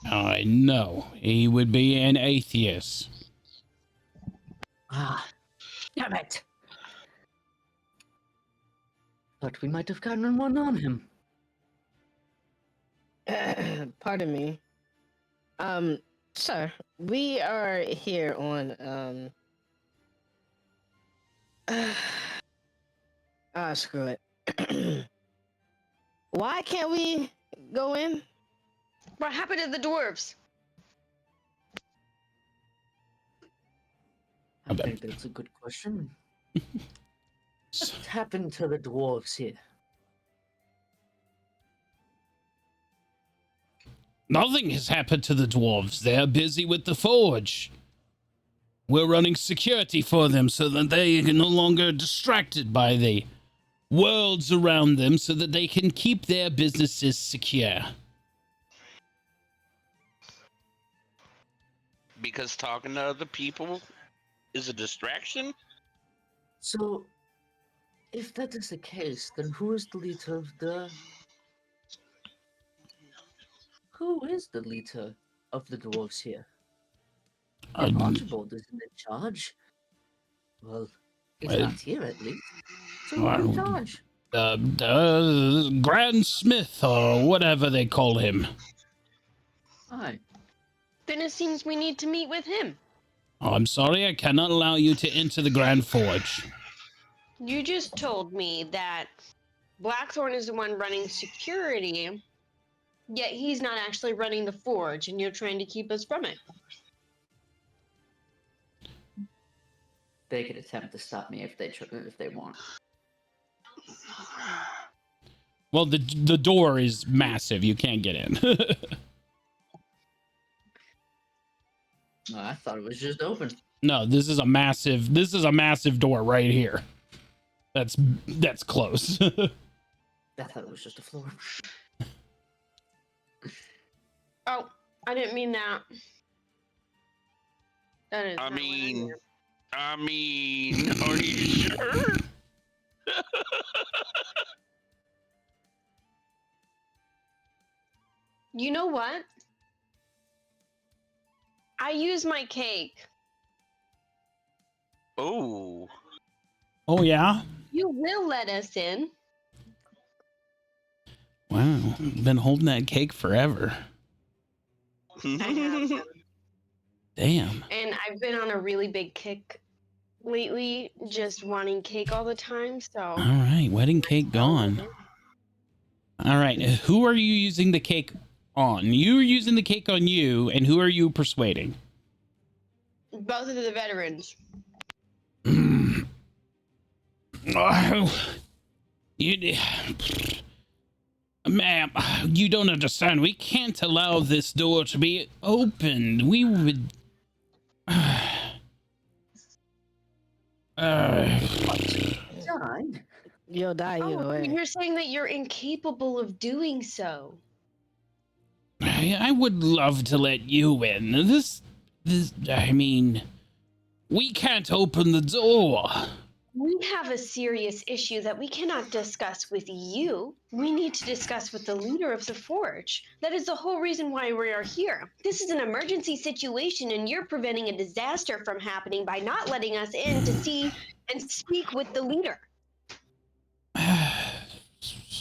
I know he would be an atheist. Ah, damn it! But we might have gotten one on him. Pardon me. Sir, we are here on screw it. Why can't we go in? What happened to the dwarves? I think that's a good question. What happened to the dwarves here? Nothing has happened to the dwarves. They're busy with the forge. We're running security for them so that they are no longer distracted by the worlds around them so that they can keep their businesses secure. Because talking to other people is a distraction? So, if that is the case, then who is the leader of the... Who is the leader of the dwarves here? If Archibald isn't in charge, well, he's Well, not here at least. So who's in charge? Grand Smith or whatever they call him. Aye. Then it seems we need to meet with him. Oh, I'm sorry, I cannot allow you to enter the Grand Forge. You just told me that Blackthorn is the one running security, yet he's not actually running the forge, and you're trying to keep us from it. They could attempt to stop me if they want. Well, the door is massive. You can't get in. No, I thought it was just open. No, this is a massive door right here. That's close. I thought it was just a floor. Oh, I didn't mean that. That is. I not what mean, meant. are you sure? You know what? I use my cake. Oh. Oh yeah. You will let us in. Wow, been holding that cake forever. I have been. Damn. And I've been on a really big kick lately, just wanting cake all the time. So. All right, wedding cake gone. All right, who are you using the cake on? You're using the cake on you, and who are you persuading? Both of the veterans. Oh, ma'am, you don't understand. We can't allow this door to be opened. We would. Died? You'll die either Oh, way. you're saying that you're incapable of doing so. I would love to let you in. I mean, we can't open the door. We have a serious issue that we cannot discuss with you. We need to discuss with the leader of the forge. That is the whole reason why we are here. This is an emergency situation, and you're preventing a disaster from happening by not letting us in to see and speak with the leader.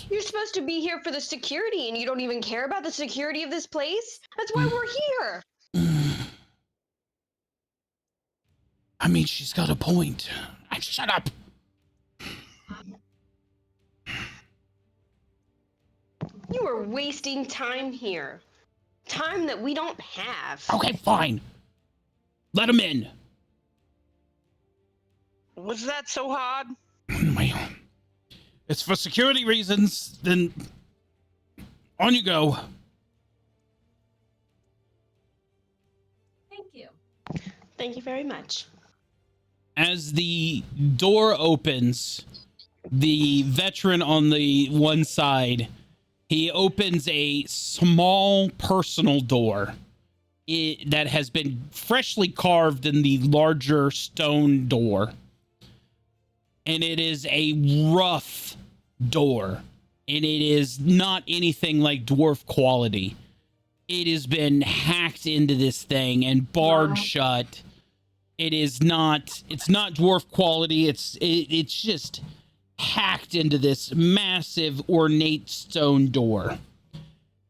You're supposed to be here for the security, and you don't even care about the security of this place? That's why we're here. I mean, she's got a point. Shut up. You are wasting time here. Time that we don't have. Okay, fine. Let him in. Was that so hard? Well, it's for security reasons. Then on you go. Thank you. Thank you very much. As the door opens, the veteran on the one side, he opens a small personal door that has been freshly carved in the larger stone door. And it is a rough door. And it is not anything like dwarf quality. It has been hacked into this thing and barred Wow. shut. It's not dwarf quality. It's just hacked into this massive ornate stone door.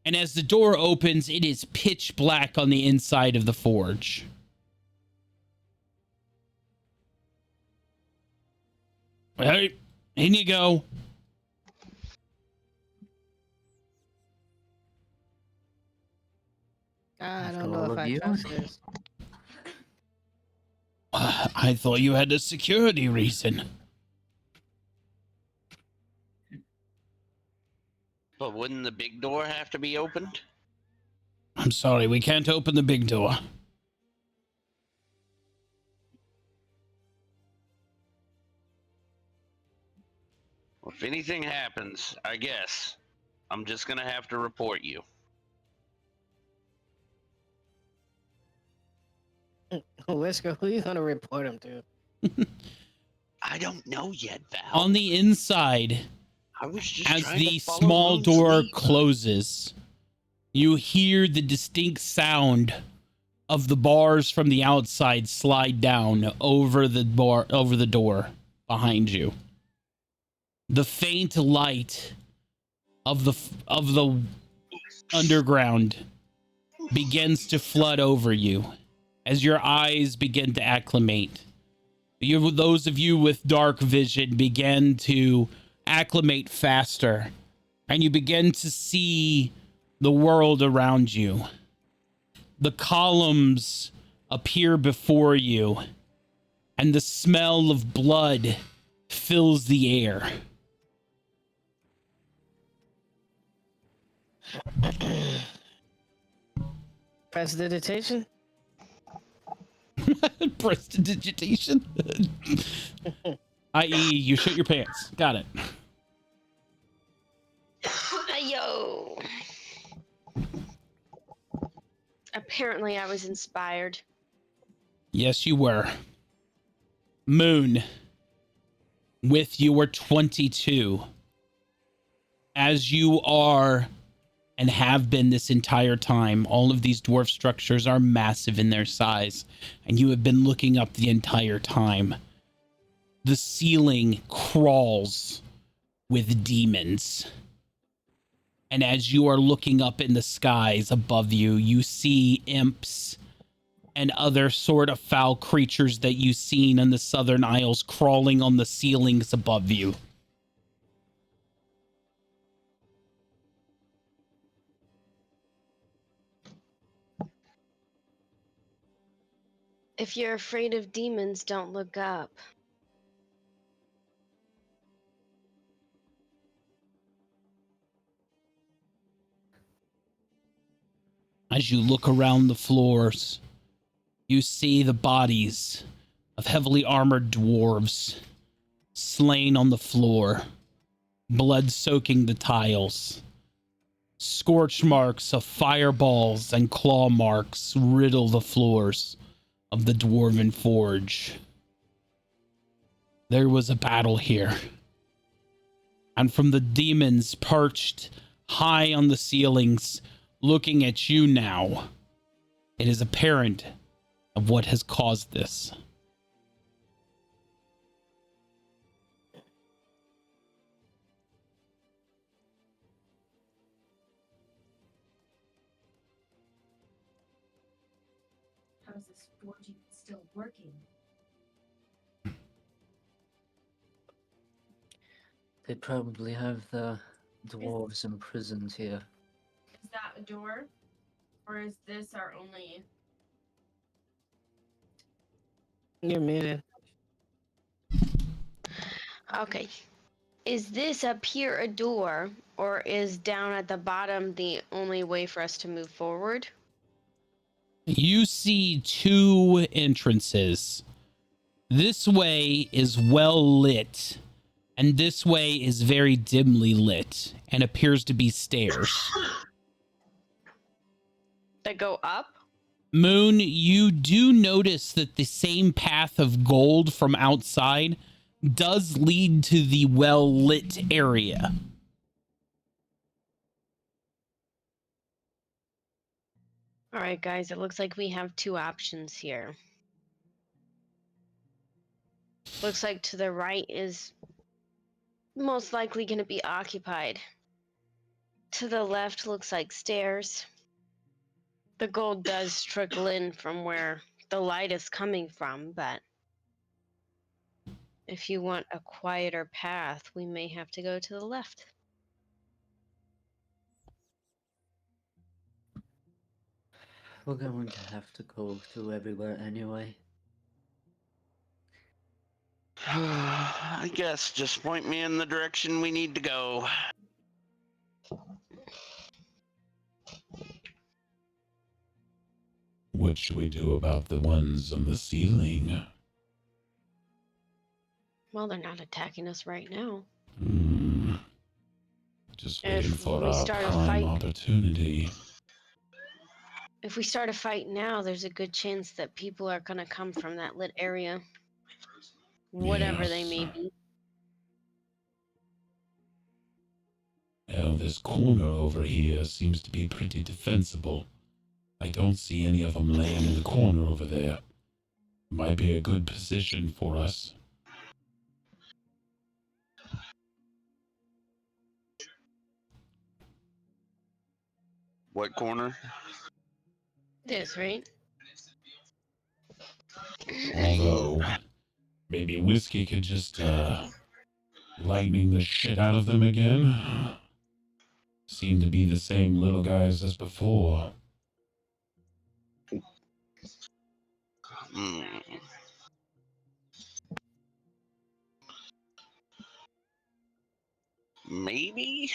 And as the door opens, it is pitch black on the inside of the forge. All right, in you go. I After don't know all if of I you? trust this. I thought you had a security reason. But wouldn't the big door have to be opened? I'm sorry, we can't open the big door. If anything happens, I guess I'm just gonna have to report you. Whisker, who you gonna report him to? I don't know yet, Val. On the inside, I was just as trying the to follow small Moon's door lead. closes, you hear the distinct sound of the bars from the outside slide down over the door behind you. The faint light of the underground begins to flood over you as your eyes begin to acclimate. Those of you with dark vision begin to acclimate faster, and you begin to see the world around you. The columns appear before you, and the smell of blood fills the air. Prestidigitation? Prestidigitation? i.e., you shit your pants. Got it. Yo. Apparently, I was inspired. Yes, you were. Moon, with your 22, as you are and have been this entire time, all of these dwarf structures are massive in their size, and you have been looking up the entire time. The ceiling crawls with demons. And as you are looking up in the skies above you, you see imps and other sort of foul creatures that you've seen in the Southern Isles crawling on the ceilings above you. If you're afraid of demons, don't look up. As you look around the floors, you see the bodies of heavily armored dwarves slain on the floor, blood soaking the tiles. Scorch marks of fireballs and claw marks riddle the floors of the dwarven forge. There was a battle here. And from the demons perched high on the ceilings, looking at you now, it is apparent of what has caused this. How is this forge even still working? They probably have the dwarves imprisoned here. Is that a door? Or is this our only... You're muted. Okay. Is this up here a door, or is down at the bottom the only way for us to move forward? You see two entrances. This way is well lit, and this way is very dimly lit and appears to be stairs. That go up? Moon, you do notice that the same path of gold from outside does lead to the well lit area. All right, guys, it looks like we have two options here. Looks like to the right is most likely going to be occupied. To the left looks like stairs. The gold does trickle in from where the light is coming from, but if you want a quieter path, we may have to go to the left. We're going to have to go through everywhere anyway. I guess just point me in the direction we need to go. What should we do about the ones on the ceiling? Well, they're not attacking us right now. Just If waiting for we our start a prime fight- opportunity. If we start a fight now, there's a good chance that people are going to come from that lit area. Whatever they may Yes. be. Well, this corner over here seems to be pretty defensible. I don't see any of them laying in the corner over there. Might be a good position for us. What corner? This, right? Although, maybe Whiskey could just, lightning the shit out of them again. Seem to be the same little guys as before. Hmm. Maybe?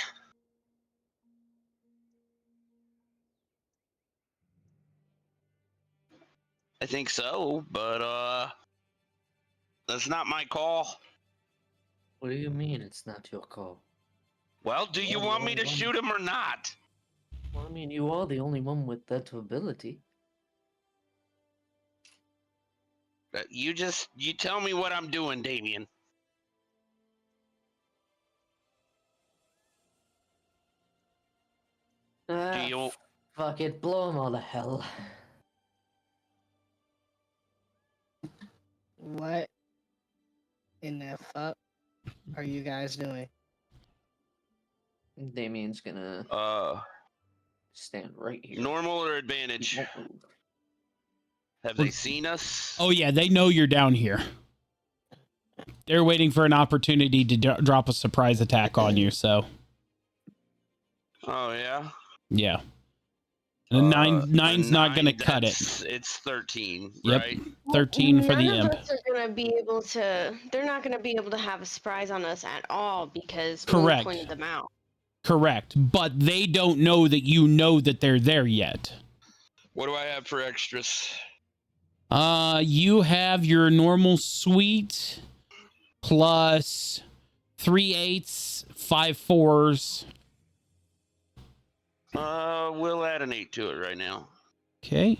I think so, but that's not my call. What do you mean it's not your call? Well, do you want me to shoot him or not? Well, I mean, you are the only one with that ability. You tell me what I'm doing, Damien. Do you Fuck it, blow him all to hell. What in the fuck are you guys doing? Damien's gonna stand right here. normal or advantage? He won't move. Have they seen us? Oh, yeah, they know you're down here. They're waiting for an opportunity to drop a surprise attack on you, so Oh yeah. yeah. The nine's not going to cut it. It's 13, Yep. right? 13 for the None of imp. us are going to be able to. They're not going to be able to have a surprise on us at all because Moon Correct. pointed them out. Correct. But they don't know that you know that they're there yet. What do I have for extras? You have your normal suite plus 3 8s, 5 4s. We'll add an 8 to it right now. Okay.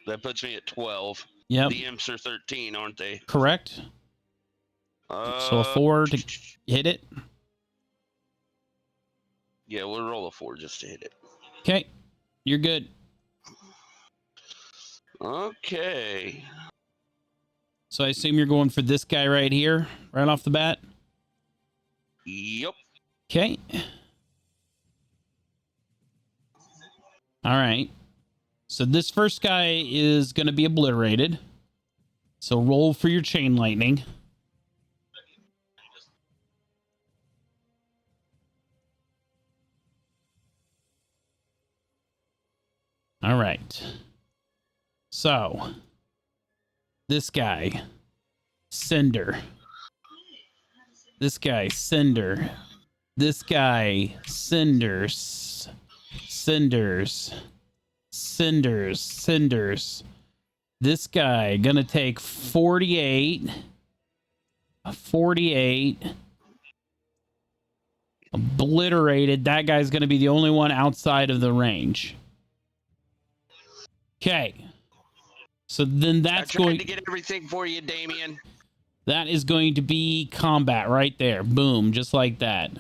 That puts me at 12. Yep. The imps are 13, aren't they? Correct. So a 4 to hit it. Yeah, we'll roll a 4 just to hit it. Okay. You're good. Okay. So I assume you're going for this guy right here, right off the bat. Yep. Okay. All right. So this first guy is going to be obliterated. So roll for your chain lightning. All right. So this guy Cinder. This guy, Cinder. This guy, Cinders. Cinders. Cinders. Cinders. This guy gonna take 48. 48. Obliterated. That guy's gonna be the only one outside of the range. Okay. So then I that's tried going to get everything for you, Damien. that is going to be combat right there. Boom, just like that.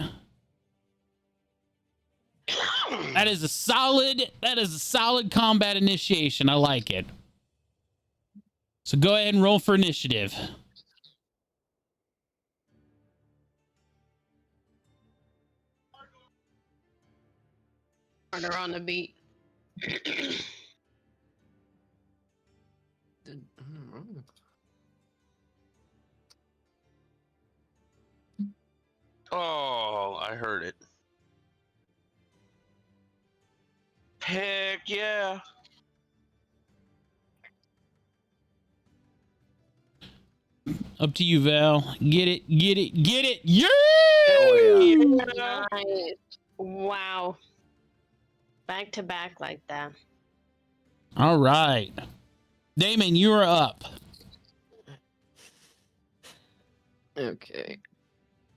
That is a solid combat initiation. I like it. So go ahead and roll for initiative. Harder on the beat. Oh, I heard it. Heck yeah. Up to you, Val. Get it, get it, get it. Yeah! Nice. Wow. Back to back like that. All right. Damon, you are up. Okay.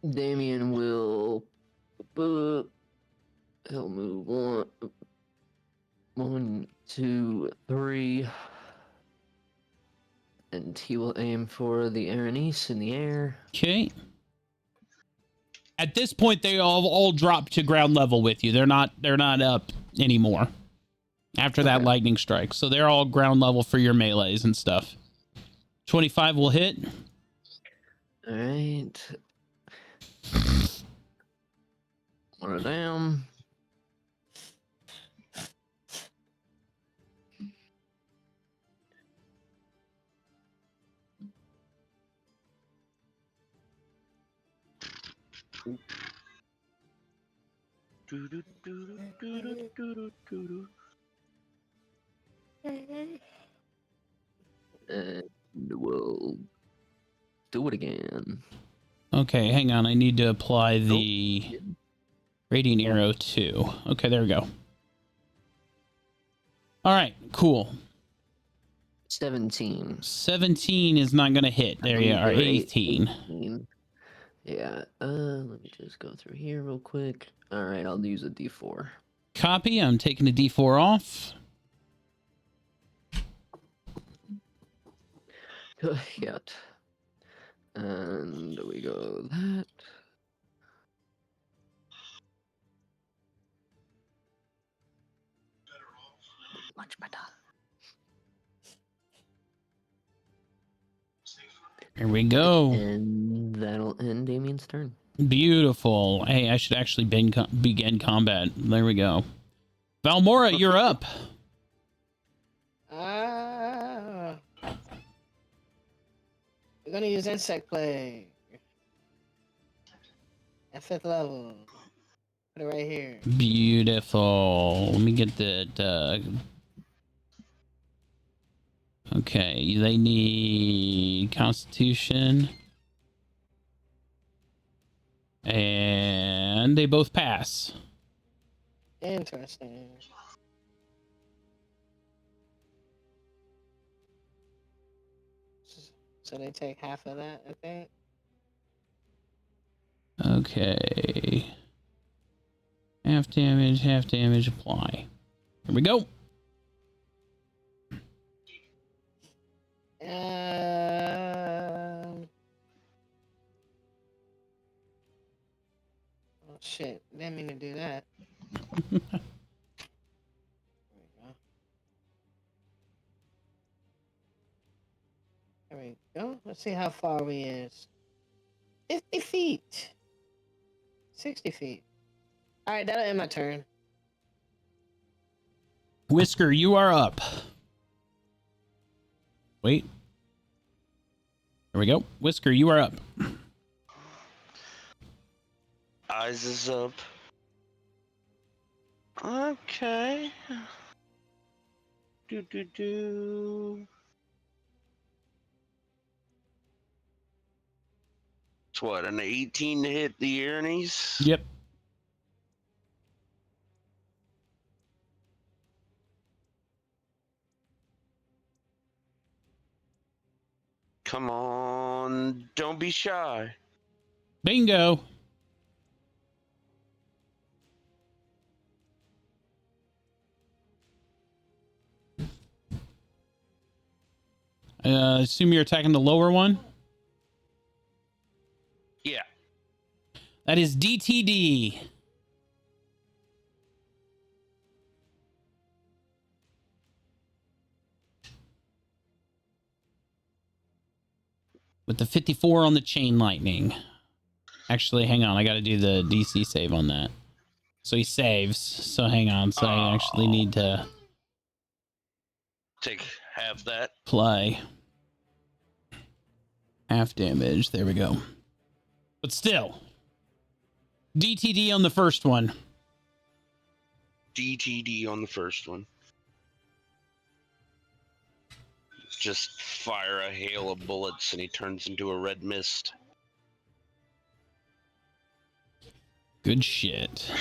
Damien will. He'll move on. 1, 2, 3. And he will aim for the Aranese in the air. Okay. At this point, they all drop to ground level with you. They're not up anymore after that Okay. lightning strike. So they're all ground level for your melees and stuff. 25 will hit. All right. One down. And we'll do it again. Okay, hang on. I need to apply the Radiant Arrow too. Okay, there we go. All right, cool. 17. 17 is not going to hit. There you are. 18. 18. Yeah. Let me just go through here real quick. All right, I'll use a D4. Copy. I'm taking a D4 off. Got. And we go that. Much better. Here we go. And that'll end Damien's turn. Beautiful. Hey, I should actually begin combat. There we go. Valmora, you're up. We're gonna use Insect Plague. At 5th level. Put it right here. Beautiful. Let me get that. Okay, they need Constitution. And they both pass. Interesting. So they take half of that, I think. Okay. Half damage, apply. Here we go. Oh shit, didn't mean to do that. There we go. There we go. Let's see how far we is. 50 feet. 60 feet. Alright, that'll end my turn. Whisker, you are up. Wait. There we go. Whisker, you are up. Eyes is up. Okay. Do. That's what, an 18 to hit the Erinys? Yep. Come on, don't be shy. Bingo. Assume you're attacking the lower one. Yeah. That is DTD. With the 54 on the chain lightning. Actually, hang on. I got to do the DC save on that. So he saves. So hang on. So I actually need to Take half that. play. Half damage. There we go. But still. DTD on the first one. DTD on the first one. Just fire a hail of bullets and he turns into a red mist. Good shit.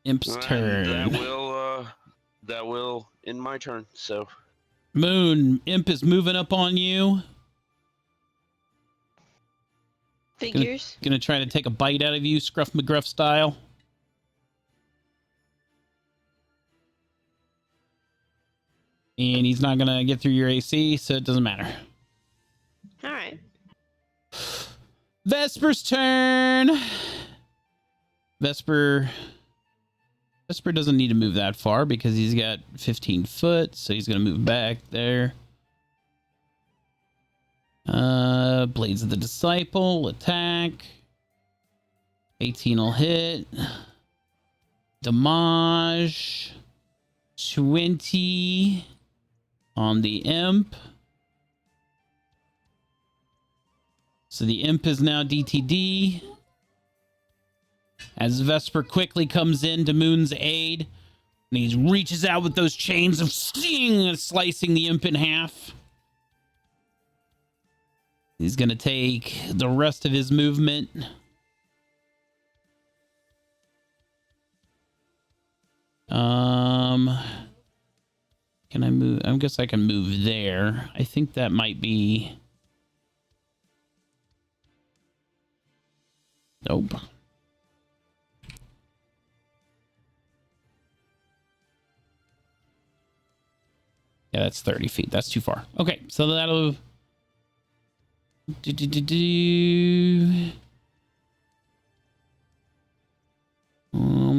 Imp's And turn. that will end my turn. So Moon, Imp is moving up on you. Figures. Gonna try to take a bite out of you, Scruff McGruff style. And he's not gonna get through your AC, so it doesn't matter. All right. Vesper's turn. Vesper doesn't need to move that far because he's got 15 foot, so he's gonna move back there. Blades of the Disciple, attack. 18 will hit. Damage. 20 on the Imp. So the Imp is now DTD. As Vesper quickly comes in to Moon's aid, and he reaches out with those chains of sting, slicing the Imp in half. He's going to take the rest of his movement. Can I move? I guess I can move there. I think that might be... Nope. Yeah, that's 30 feet. That's too far. Okay, so that'll...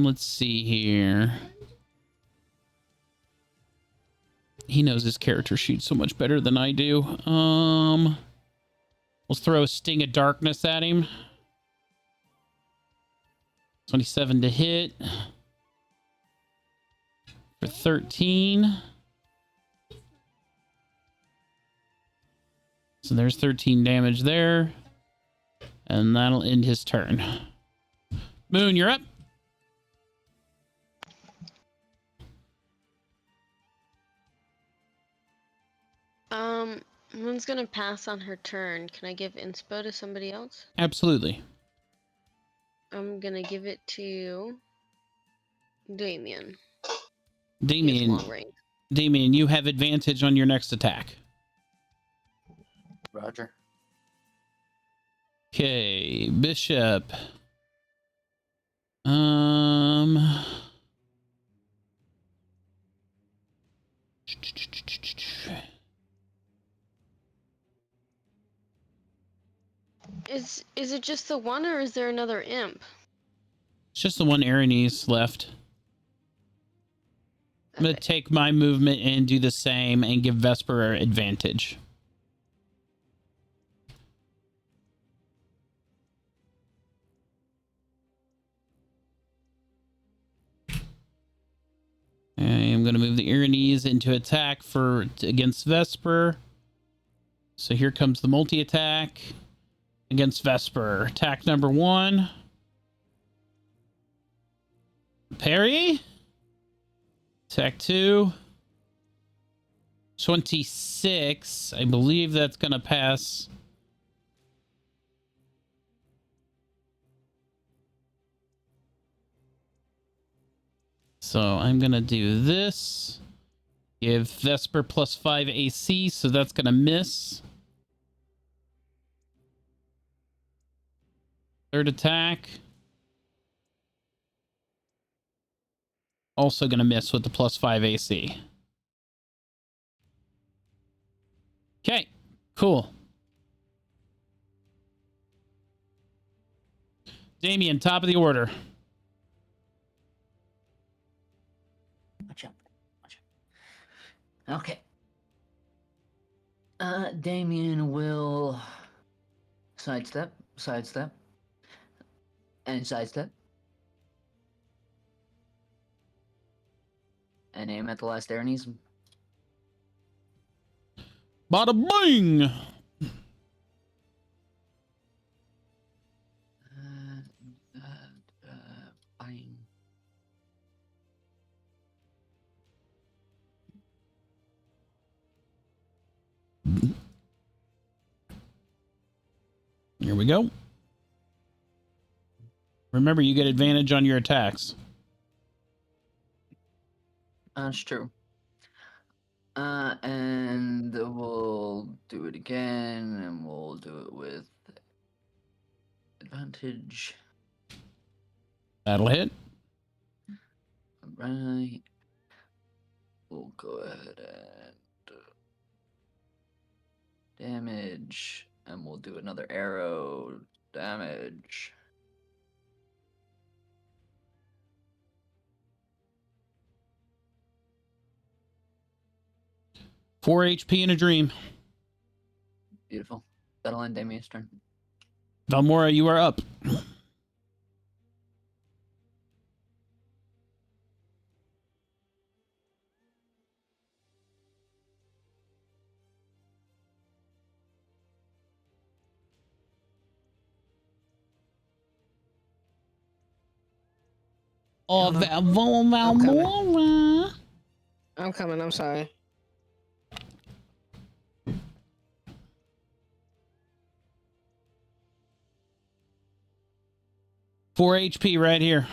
Let's see here. He knows his character sheet so much better than I do. Let's throw a Sting of Darkness at him. 27 to hit. For 13. So there's 13 damage there. And that'll end his turn. Moon, you're up. Moon's gonna pass on her turn. Can I give inspo to somebody else? Absolutely. I'm gonna give it to Damien. He has Damien, long range. Damien, you have advantage on your next attack. Roger. Okay, Bishop. Is it just the one, or is there another imp? It's just the one Erinys left. I'm going to take my movement and do the same and give Vesper advantage. I am going to move the Erinys into attack against Vesper. So here comes the multi-attack against Vesper. Attack number 1. Parry. Attack 2. 26. I believe that's going to pass So I'm going to do this. Give Vesper plus 5 AC, so that's going to miss. Third attack. Also going to miss with the plus 5 AC. Okay, cool. Damien, top of the order. Watch out. Watch out. Okay. Damien will sidestep, and sidestep. And aim at the last Aronism. Bada bing! Bang. Here we go. Remember, you get advantage on your attacks. That's true. And we'll do it again, and we'll do it with advantage. That'll hit. Alright. We'll go ahead and damage, and we'll do another arrow damage. Four HP in a dream. Beautiful. That'll end Damien's turn. Valmora, you are up. Oh, Valmora. I'm coming. I'm sorry. Four HP right here.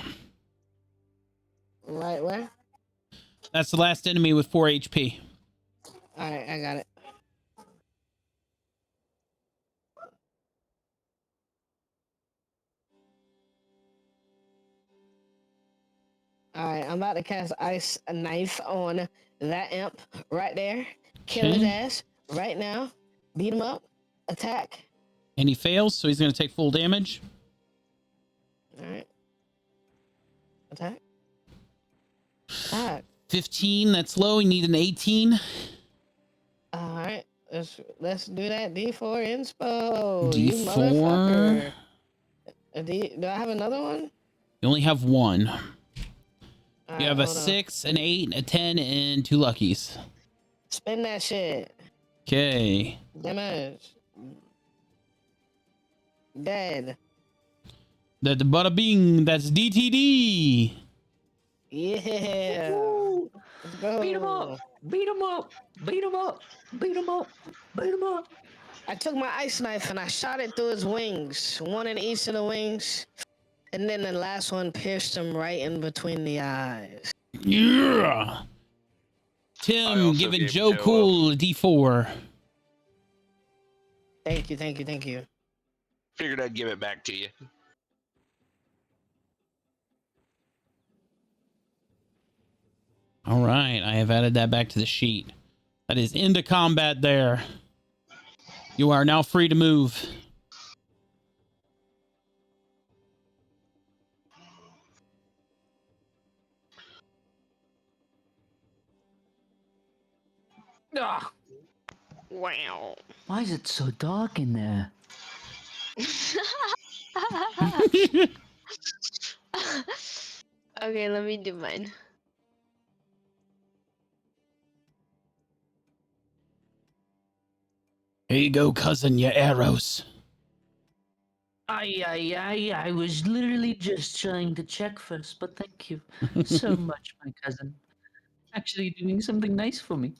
Right where? That's the last enemy with 4 HP. All right, I got it. All right, I'm about to cast Ice Knife on that imp right there. Kill his Okay. ass right now. Beat him up. Attack. And he fails, so he's going to take full damage. All right. Attack. Attack. 15, that's low. You need an 18. All right. Let's do that. D4 inspo. You D4. motherfucker. Do I have another one? You only have one. All You right, have a hold on. 6, an 8, a 10, and 2 luckies. Spin that shit. Okay. Damage. Dead. The bada bing, that's DTD. Yeah. Let's go. Beat him up! Beat him up! Beat him up! Beat him up! Beat him up! I took my ice knife and I shot it through his wings. One in each of the wings. And then the last one pierced him right in between the eyes. Yeah. I Tim also giving gave Joe Joe Cool a D4. Thank you, thank you, thank you. Figured I'd give it back to you. All right, I have added that back to the sheet. That is into combat there. You are now free to move. Ah, Wow. why is it so dark in there? Okay, let me do mine. Here you go, cousin, your arrows. I was literally just trying to check first, but thank you so much, my cousin. Actually doing something nice for me.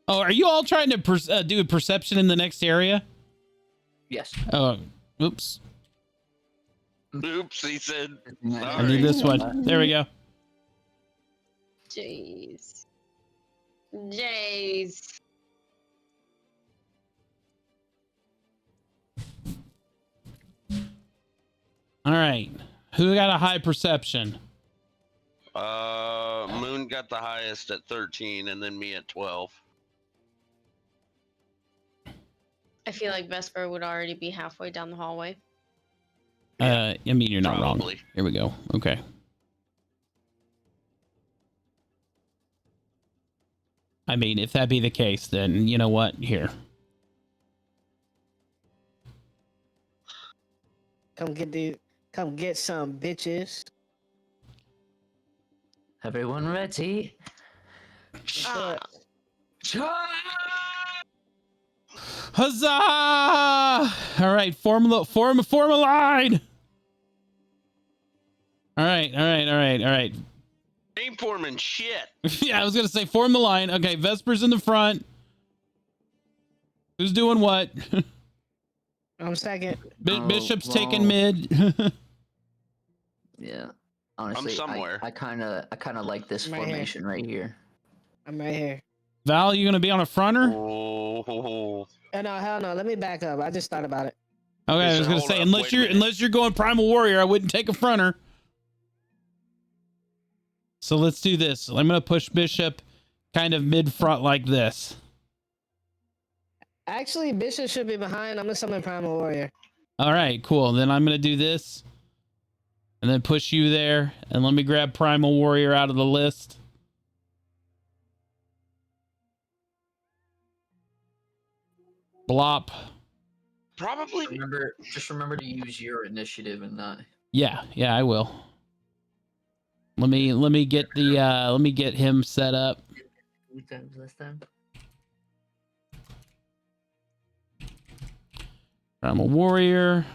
Oh, are you all trying to do a perception in the next area? Yes. Oh, oops. Oops, he said. I need this one. There we go. Jeez. Jeez. All right. Who got a high perception? Moon got the highest at 13, and then me at 12. I feel like Vesper would already be halfway down the hallway. I mean, you're not wrong. Probably. Here we go. Okay. I mean, if that be the case, then you know what? Here. Come get some bitches. Everyone ready? Ah, Huzzah! All right, form a line. All right. Ain't forming shit. Yeah, I was gonna say form the line. Okay, Vesper's in the front. Who's doing what? I'm second. Bishop's well- taking mid. Yeah. Honestly, somewhere. I kind of like this Right here. formation right here. I'm right here. Val, you gonna be on a fronter? Oh, Oh, no, hell no. Let me back up. I just thought about it. Okay, I was Listen, gonna hold say up, unless wait a minute. you're going Primal Warrior, I wouldn't take a fronter. So let's do this. I'm gonna push Bishop kind of mid front like this. Actually, Bishop should be behind. I'm gonna summon Primal Warrior. All right, cool. Then I'm gonna do this, and then push you there, and let me grab Primal Warrior out of the list. Blop. probably. Just remember to use your initiative and not. Yeah, I will. Let me get the let me get him set up. 2 times last time. Primal Warrior.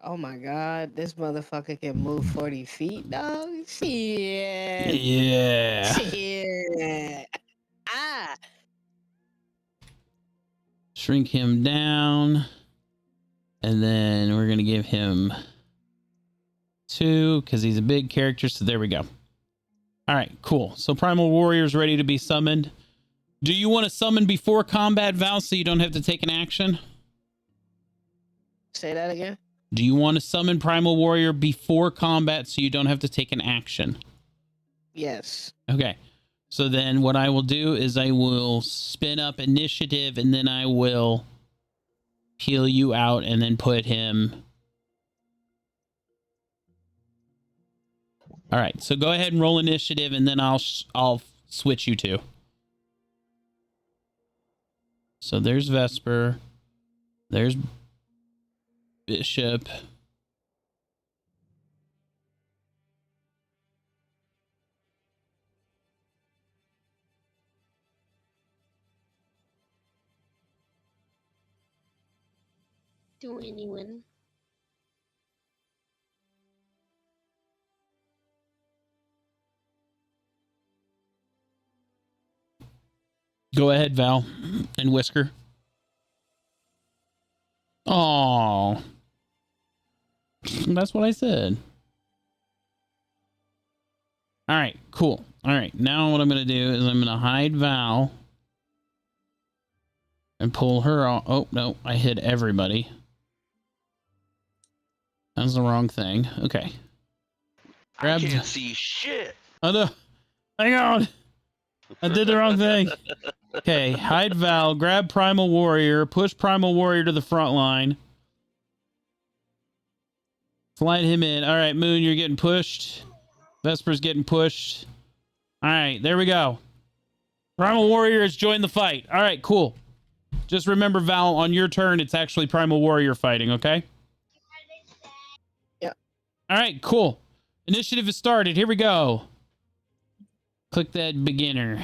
Oh my god, this motherfucker can move 40 feet, dog. Shit. Yeah. Shit. Ah. Shrink him down. And then we're going to give him 2 because he's a big character. So there we go. All right, cool. So Primal Warrior's ready to be summoned. Do you want to summon before combat, Val, so you don't have to take an action? Say that again. Do you want to summon Primal Warrior before combat so you don't have to take an action? Yes. Okay. So then what I will do is I will spin up initiative and then I will heal you out and then put him. All right. So go ahead and roll initiative and then I'll switch you two. So there's Vesper. There's Bishop. do anyone? Go ahead, Val and Whisker. Oh, that's what I said. All right, cool. All right, now what I'm going to do is I'm going to hide Val and pull her off. Oh, no, I hid everybody. That's the wrong thing. Okay. Grab- I can't see shit. Oh, no. Hang on. I did the wrong thing. Okay, hide Val, grab Primal Warrior, push Primal Warrior to the front line. Slide him in. All right, Moon, you're getting pushed. Vesper's getting pushed. All right, there we go. Primal Warrior has joined the fight. All right, cool. Just remember, Val, on your turn, it's actually Primal Warrior fighting, okay? Yep. All right, cool. Initiative is started. Here we go. Click that beginner.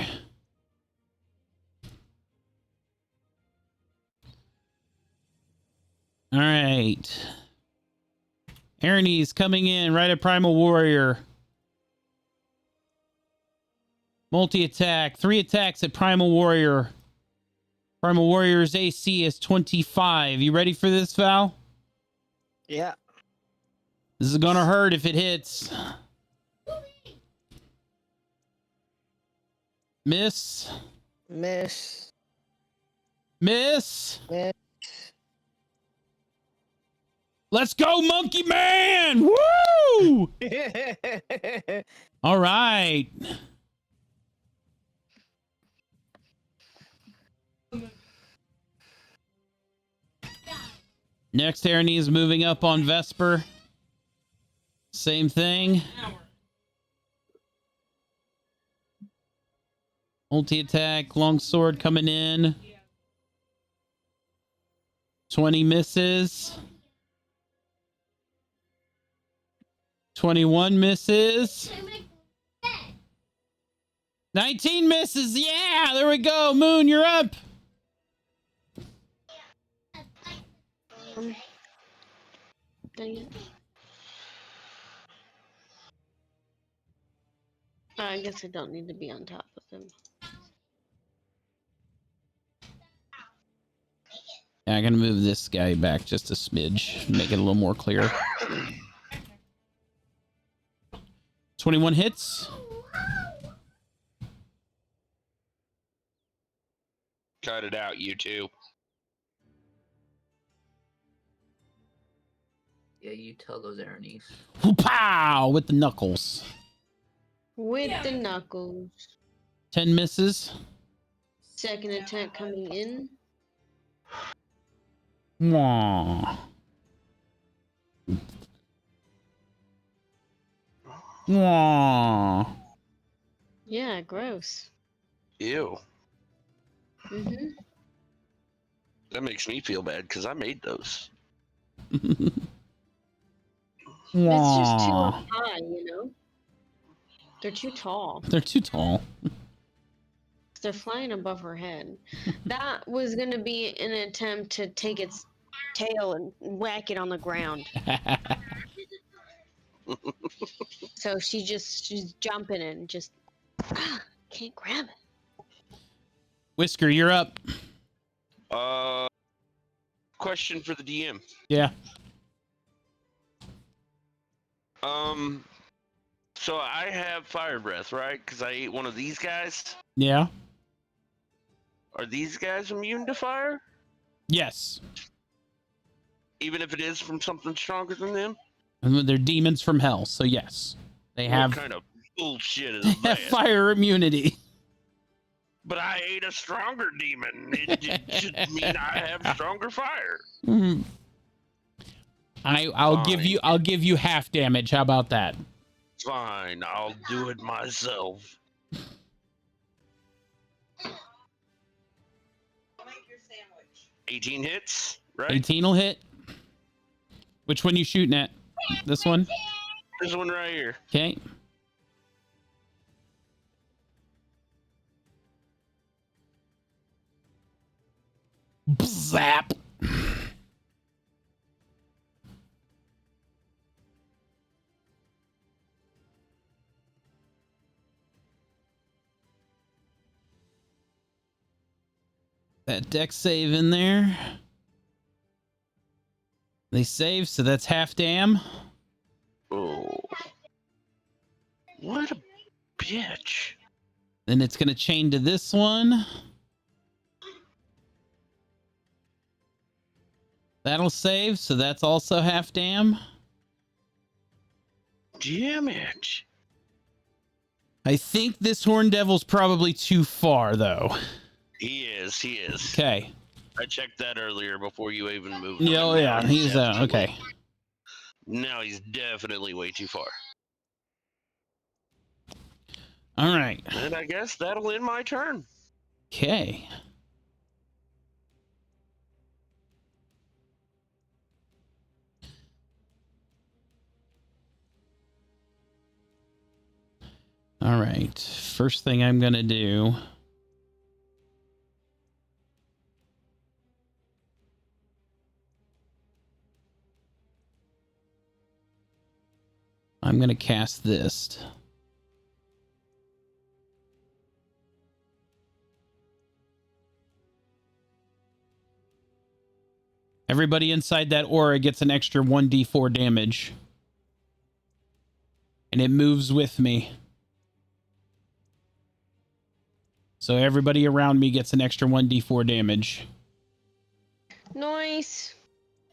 All right. Aaronese coming in right at Primal Warrior. Multi-attack. 3 attacks at Primal Warrior. Primal Warrior's AC is 25. You ready for this, Val? Yeah. This is gonna hurt if it hits. Miss. Miss. Miss. Miss. Let's go, Monkey Man! Woo! All right. Next, Tyranny is moving up on Vesper. Same thing. Multi attack, longsword coming in. 20 misses. 21 misses. 19 misses. Yeah, there we go. Moon, you're up. Dang it. I guess I don't need to be on top of him. Yeah, I'm gonna move this guy back just a smidge, make it a little more clear. 21 hits. Cut it out, you two. Yeah, you tell those Ernie's. Pow! With the knuckles. With the knuckles. 10 misses. Second attack coming in. Wah. Wah. Yeah, gross. Ew. Mm-hmm. That makes me feel bad because I made those. It's just too Wah. high, you know? They're too tall. They're too tall. They're flying above her head. That was going to be an attempt to take its tail and whack it on the ground. So she's jumping and just can't grab it. Whisker, you're up. Question for the DM. Yeah. So I have fire breath, right? Because I ate one of these guys. Yeah. Are these guys immune to fire? Yes. Even if it is from something stronger than them? And they're demons from hell, so yes. They have What kind of bullshit is that? fire immunity. But I ate a stronger demon. It should mean I have stronger fire. Mhm. I'll give you half damage. How about that? Fine, I'll do it myself. 18 hits, right? 18 will hit. Which one you shooting at? This one? This one right here. Okay. Zap. That deck save in there. They save, so that's half dam. Oh. What a bitch. Then it's going to chain to this one. That'll save, so that's also half dam. Damage. I think this Horn Devil's probably too far, though. He is. Okay. I checked that earlier before you even moved. Yeah, him. oh, yeah, he's okay. Now he's definitely way too far. All right. And I guess that'll end my turn. Okay. All right. First thing I'm going to do. I'm going to cast this. Everybody inside that aura gets an extra 1d4 damage. and it moves with me. So everybody around me gets an extra 1d4 damage. Nice.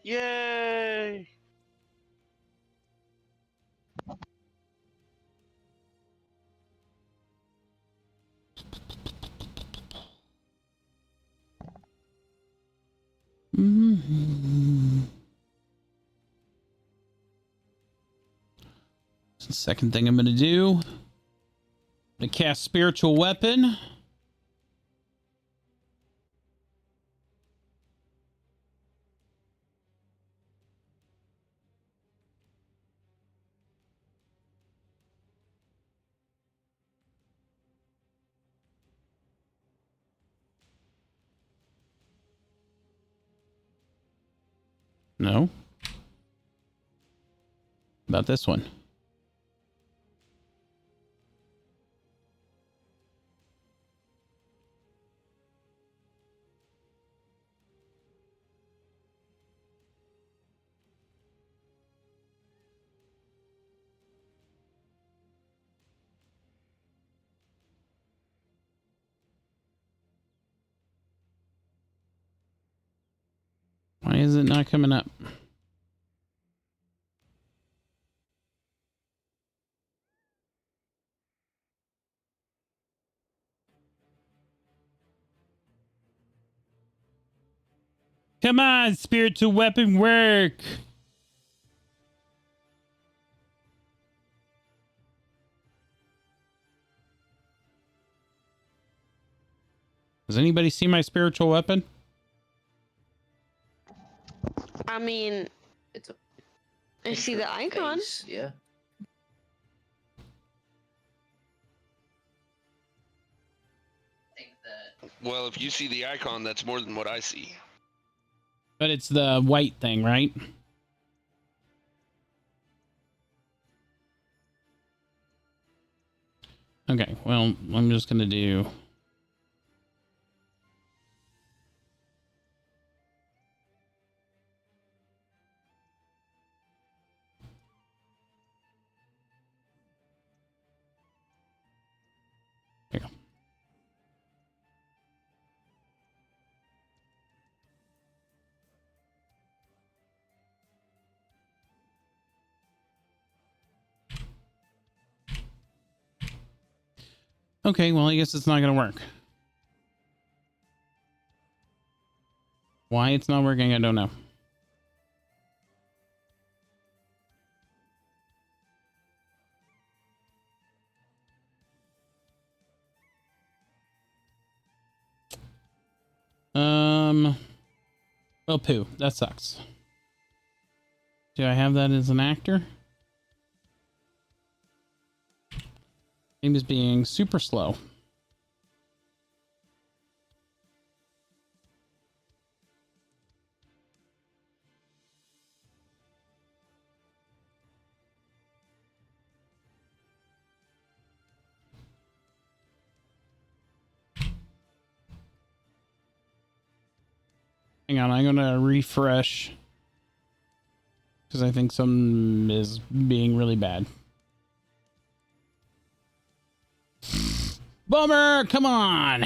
Yay! Second thing I'm going to do, I'm going to cast Spiritual Weapon. No. About this one. Why is it not coming up? Come on, spiritual weapon work. Does anybody see my spiritual weapon? I mean, It's a I see picture the of a icon. face, yeah. I think that Well, if you see the icon, that's more than what I see. But it's the white thing, right? Okay, well, I'm just going to do... There you go. Okay, well, I guess it's not going to work. Why it's not working, I don't know. Well, poo. That sucks. Do I have that as an actor? Game is being super slow. Hang on, I'm gonna refresh because I think some is being really bad. Bummer! Come on!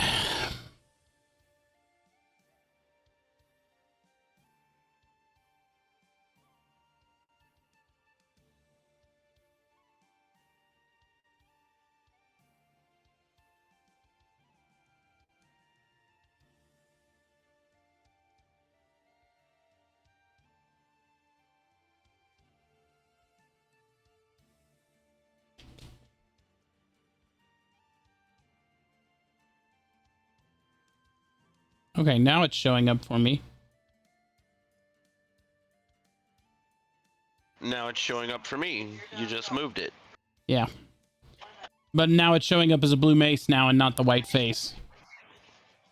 Okay, now it's showing up for me. Now it's showing up for me. You just moved it. Yeah. But now it's showing up as a blue mace now and not the white face.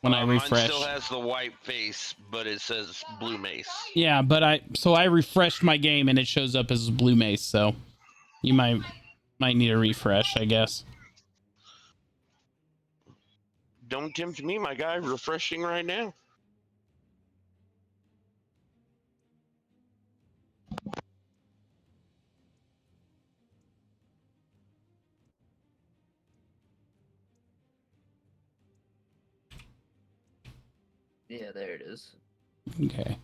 When I refresh. Mine still has the white face, but it says blue mace. Yeah, but I refreshed my game and it shows up as a blue mace, so you might need a refresh, I guess. Don't tempt me, my guy. Refreshing right now. Yeah, there it is. Okay.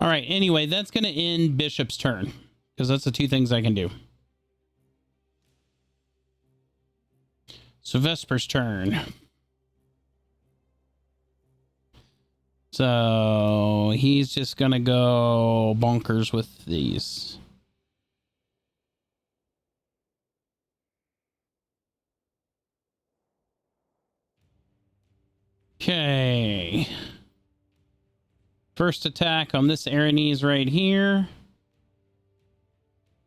All right. Anyway, that's going to end Bishop's turn because that's the two things I can do. So Vesper's turn. So he's just going to go bonkers with these. Okay. First attack on this Aranese right here.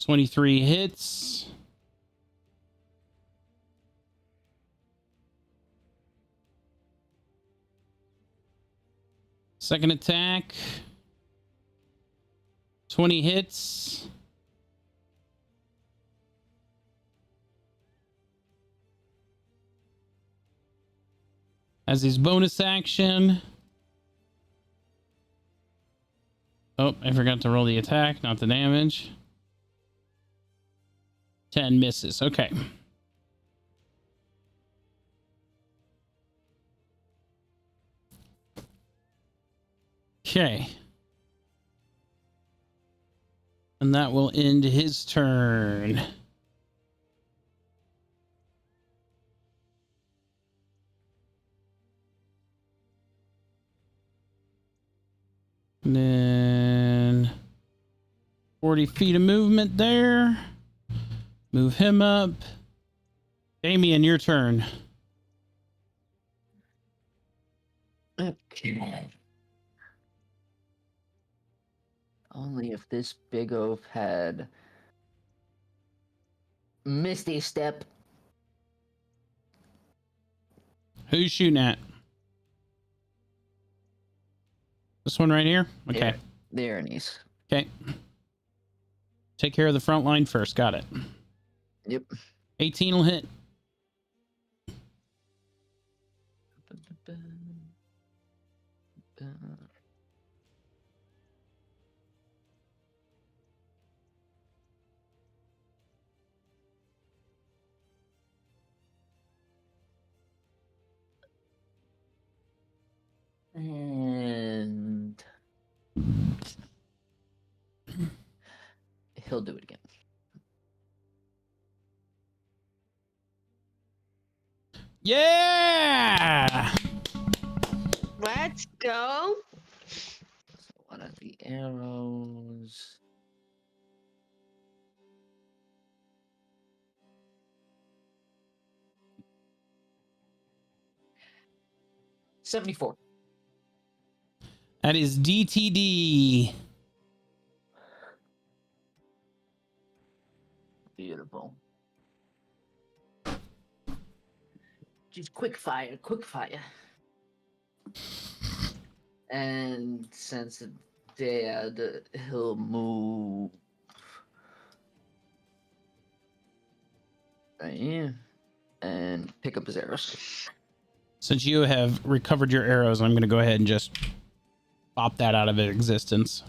23 hits. Second attack. 20 hits. As his bonus action. Oh, I forgot to roll the attack, not the damage. 10 misses. Okay. Okay. And that will end his turn. And then 40 feet of movement there. Move him up. Damien, your turn. Okay. Only if this big oaf had Misty Step. Who you shooting at? This one right here? Okay. The Aranese. Okay. Take care of the front line first. Got it. Yep. 18 will hit. And he'll do it again. Yeah! Let's go. So one of the arrows. $74. That is DTD. Beautiful. Just quick fire, quick fire. And since it's dead, he'll move right here and pick up his arrows. Since you have recovered your arrows, I'm going to go ahead and just pop that out of existence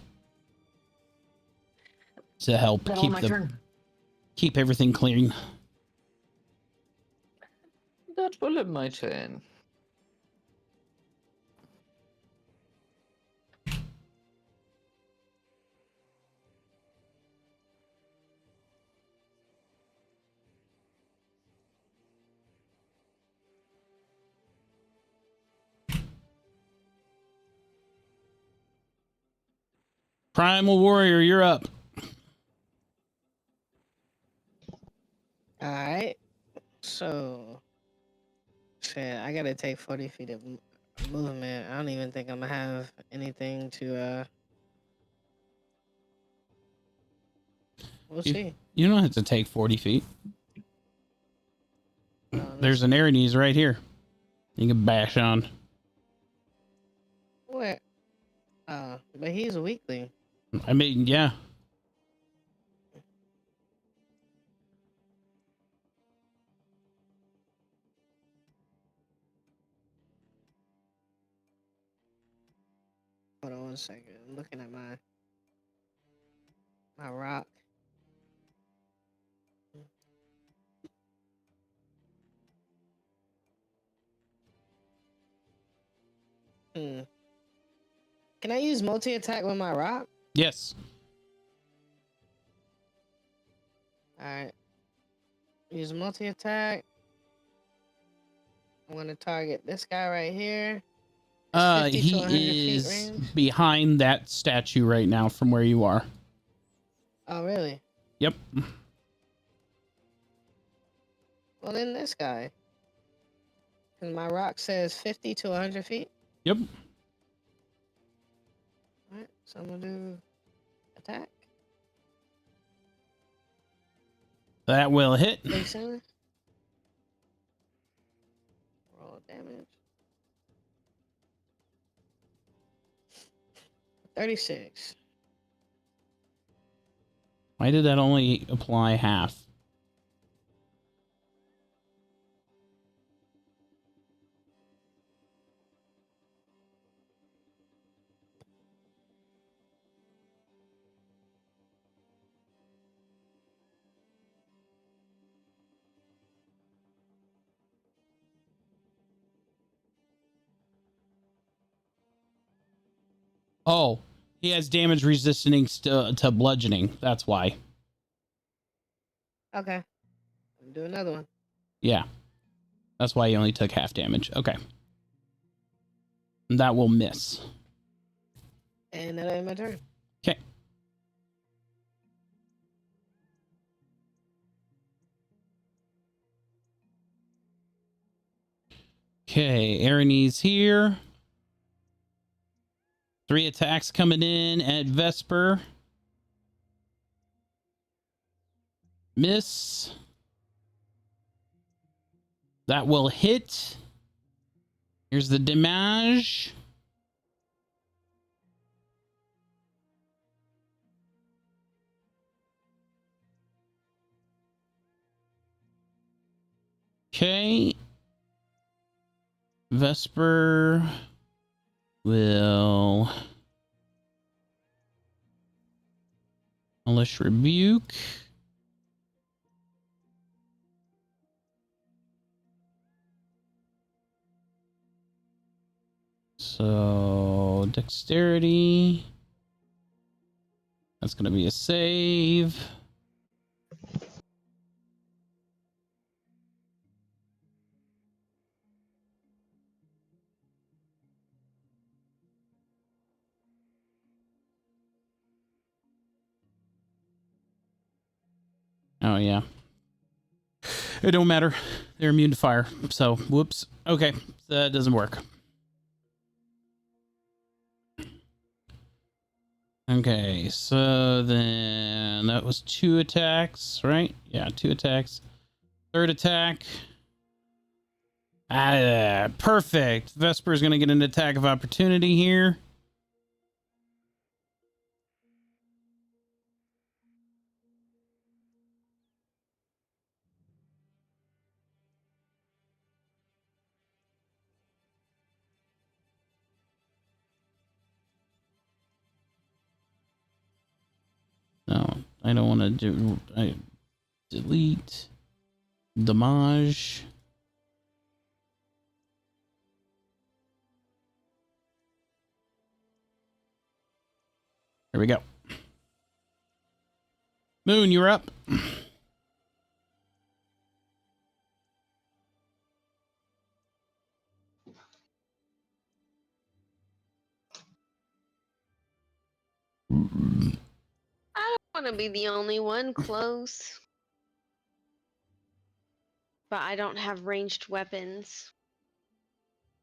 to help That on keep my turn. keep everything clean. That will end my turn. Primal Warrior, you're up. All right. So, shit, I gotta take 40 feet of movement. I don't even think I'm gonna have anything to. We'll see. You don't have to take 40 feet. There's an Aranese right here. You can bash on. Where But he's a weakling. I mean, yeah. Hold on 1 second. I'm looking at my rock. Hmm. Can I use multi attack with my rock? Yes. All right. Use multi attack. I'm gonna target this guy right here. It's 50 to 100 feet He is range. behind that statue right now from where you are. Oh, really? Yep. Well, then this guy. And my rock says 50 to 100 feet. Yep. All right. So I'm gonna do attack. That will hit. Face center. Roll damage. 36. Why did that only apply half? Oh, he has damage resisting to bludgeoning. That's why. Okay. Do another one. Yeah. That's why he only took half damage. Okay. That will miss. And that'll end my turn. Okay. Okay, Aaronese here. 3 attacks coming in at Vesper. Miss. That will hit. Here's the damage. Okay. Vesper will Hellish Rebuke. So dexterity. That's going to be a save. Oh, yeah. It don't matter. They're immune to fire. So, whoops. Okay, that doesn't work. Okay, so then that was 2 attacks, right? Yeah, 2 attacks. 3rd attack. Perfect. Vesper is going to get an attack of opportunity here. No, I don't want to do. I delete damage. Here we go. Moon, you're up. I don't want to be the only one close. But I don't have ranged weapons.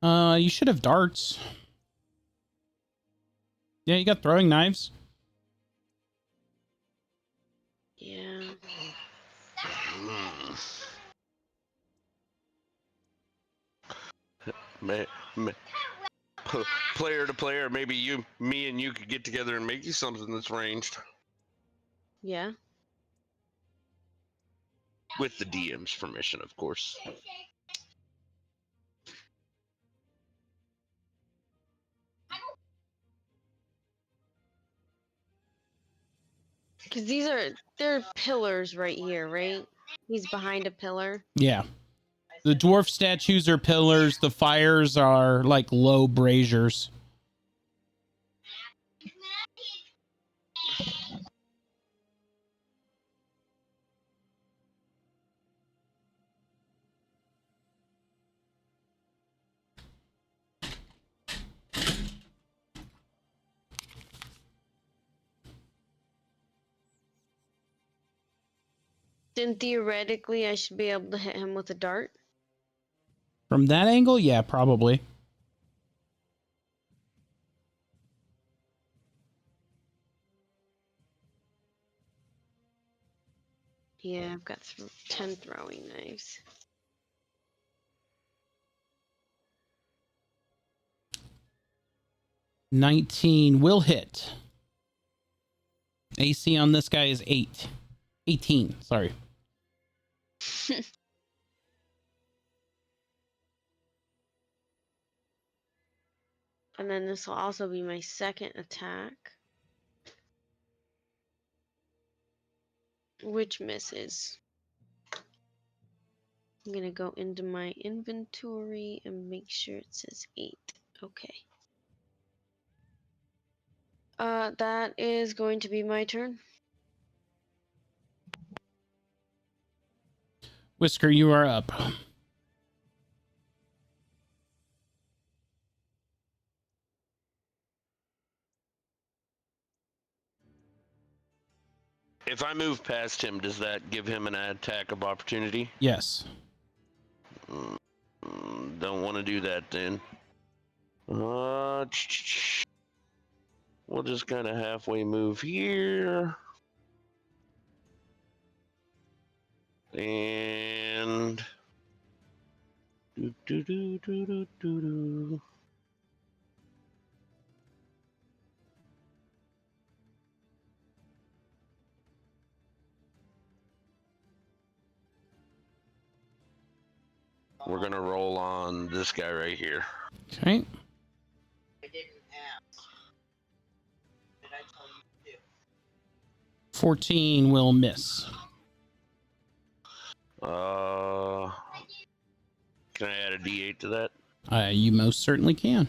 You should have darts. Yeah, you got throwing knives. Yeah. May player to player, maybe me and you could get together and make you something that's ranged Yeah. with the DM's permission, of course. Because they're pillars right here, right? He's behind a pillar. Yeah. The dwarf statues are pillars. The fires are like low braziers. Then theoretically, I should be able to hit him with a dart. From that angle, yeah, probably. Yeah, I've got 10 throwing knives. $19 will hit. AC on this guy is 18. Sorry. And then this will also be my second attack. Which misses. I'm gonna go into my inventory and make sure it says 8. Okay. That is going to be my turn. Whisker, you are up. If I move past him, does that give him an attack of opportunity? Yes. Don't want to do that then. We'll just kind of halfway move here. And we're gonna roll on this guy right here. Okay. I didn't ask. Did I tell you to? 14 will miss. Can I add a D8 to that? You most certainly can.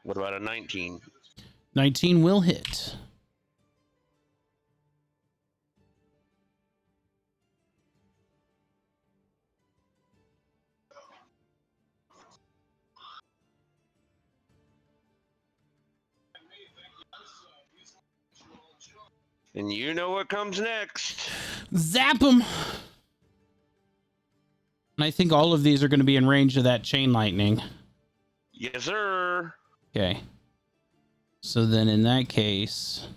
What about a 19? 19 will hit. And you know what comes next. Zap him. And I think all of these are going to be in range of that chain lightning. Yes, sir. Okay. So then in that case,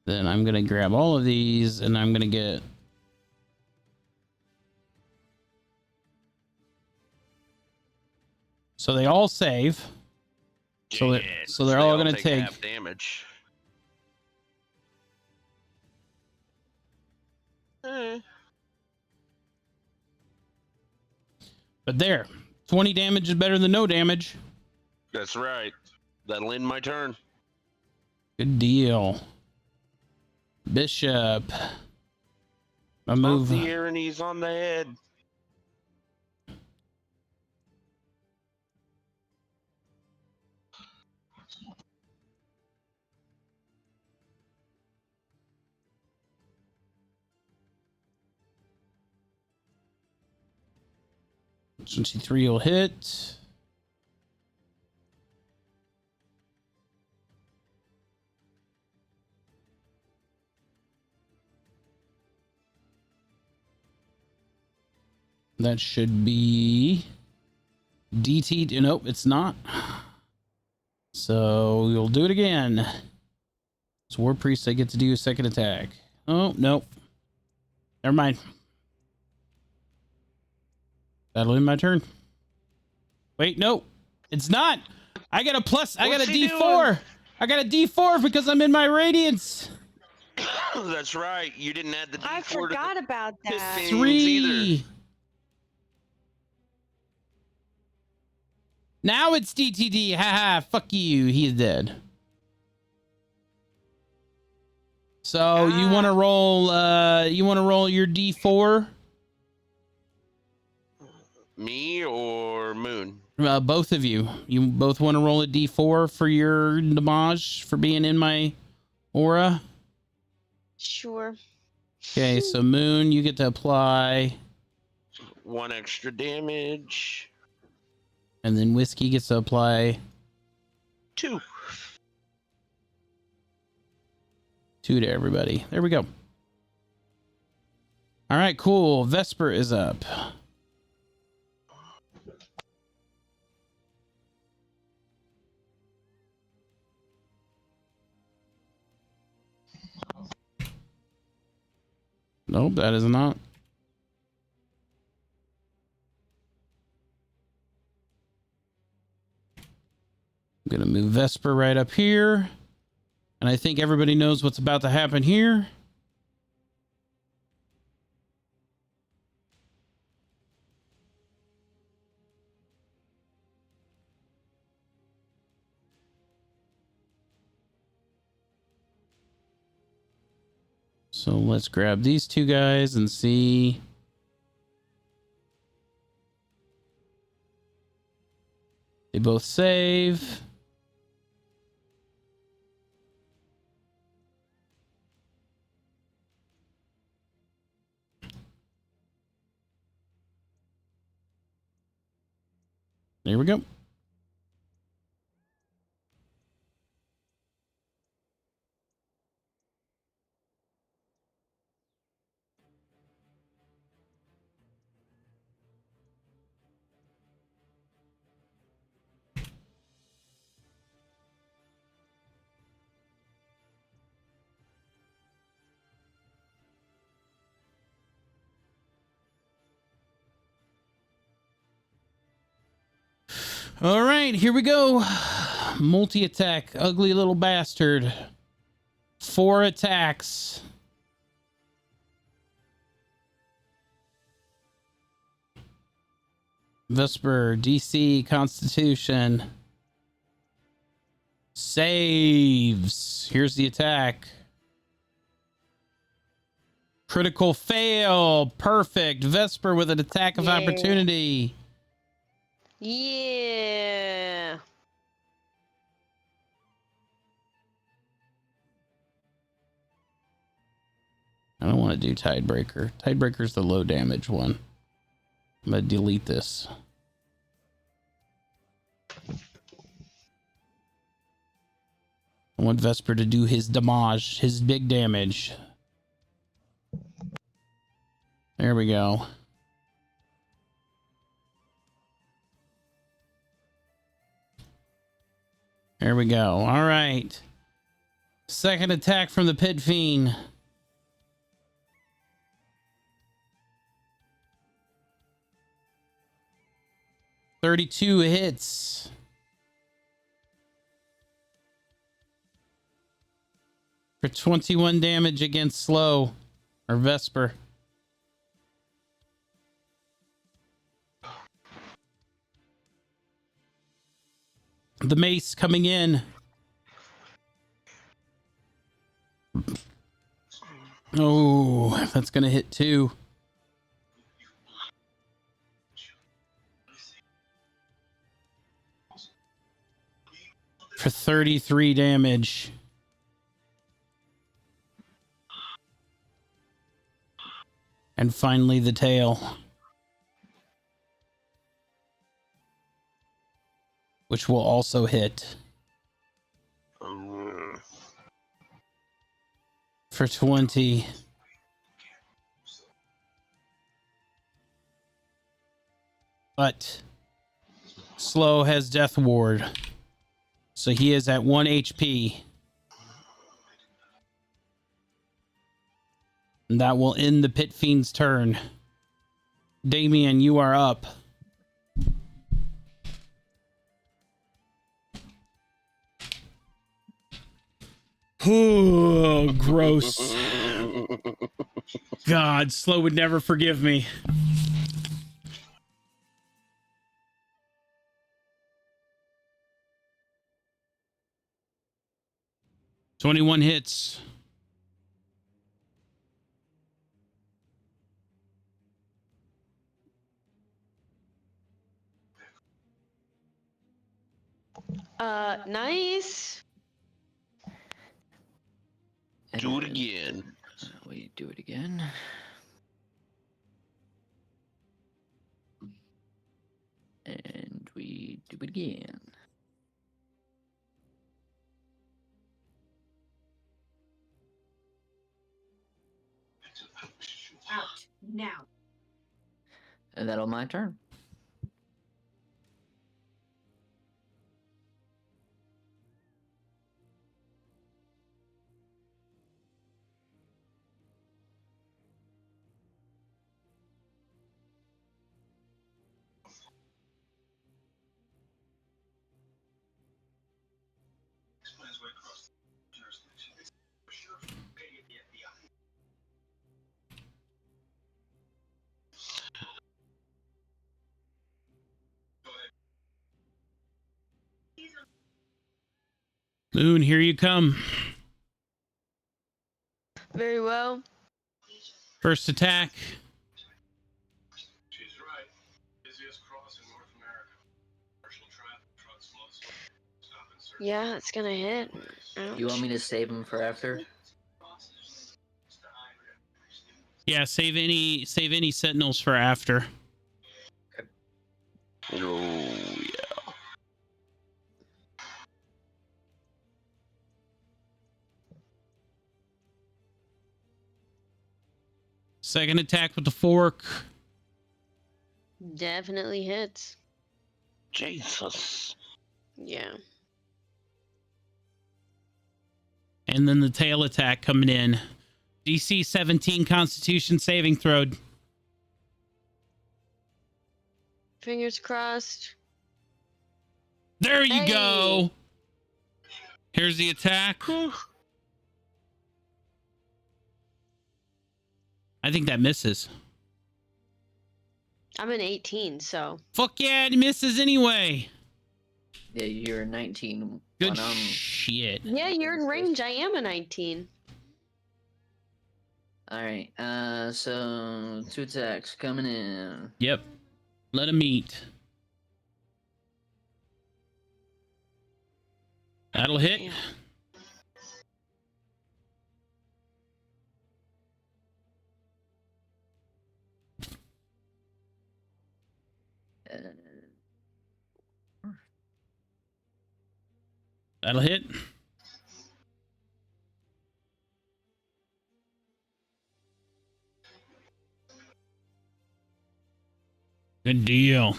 then I'm going to grab all of these and I'm going to get so they all save. So they're all going to take half damage. But there, 20 damage is better than no damage. That's right. That'll end my turn. Good deal. Bishop. I move. The ironies on the head. $23 will hit. That should be DT. Nope, it's not. So we'll do it again. It's War Priest. I get to do a second attack. Oh, nope. Never mind. That'll end my turn. Wait, no, it's not. I got a plus. I got a What's he D4. doing? I got a D4 because I'm in my radiance. That's right. You didn't add the D4 I forgot about to the that. things 3. Now it's DTD. Haha. Fuck you. He's dead. So you want to roll? You want to roll your D4? Me or Moon? Both of you. You both want to roll a D4 for your damage for being in my aura. Sure. Okay, so Moon, you get to apply, 1 extra damage. and then Whiskey gets to apply 2. 2 to everybody. There we go. All right, cool. Vesper is up. Nope, that is not. I'm going to move Vesper right up here. And I think everybody knows what's about to happen here. So let's grab these two guys and see. They both save. There we go. All right, here we go. Multi-attack, ugly little bastard. 4 attacks. Vesper, DC, Constitution. Saves. Here's the attack. Critical fail. Perfect. Vesper with an attack of opportunity. Yeah. I don't want to do Tidebreaker. Tidebreaker's the low damage one. I'm going to delete this. I want Vesper to do his damage, his big damage. There we go. There we go. All right. Second attack from the Pit Fiend. .32 hits. For 21 damage against Slow or Vesper. The mace coming in. Oh, that's going to hit too. For 33 damage. And finally the tail. Which will also hit. For 20. But Slow has Death Ward. So he is at 1 HP. And that will end the Pit Fiend's turn. Damien, you are up. Oh, gross. God, Slow would never forgive me. "21 hits. Nice. Do it And, again. we do it again. And we do it again. Out now. And that'll my turn. Moon, here you come. Very well. First attack. She's right. Busiest cross in North America. Commercial traffic, trucks mostly. Stop and search. Yeah, it's gonna hit. Ouch. You want me to save him for after? Yeah, save any sentinels for after. Oh, yeah. Second attack with the fork. Definitely hits. Jesus. Yeah. And then the tail attack coming in. DC 17 Constitution saving throw. Fingers crossed. There you Hey. go. Here's the attack. I think that misses. I'm an 18, so. Fuck yeah, it misses anyway. Yeah, you're 19. Good when I'm- shit. Yeah, you're in range. I am a 19. Alright, so 2 attacks coming in. Yep. Let him eat. That'll hit. Damn. That'll hit. Good deal.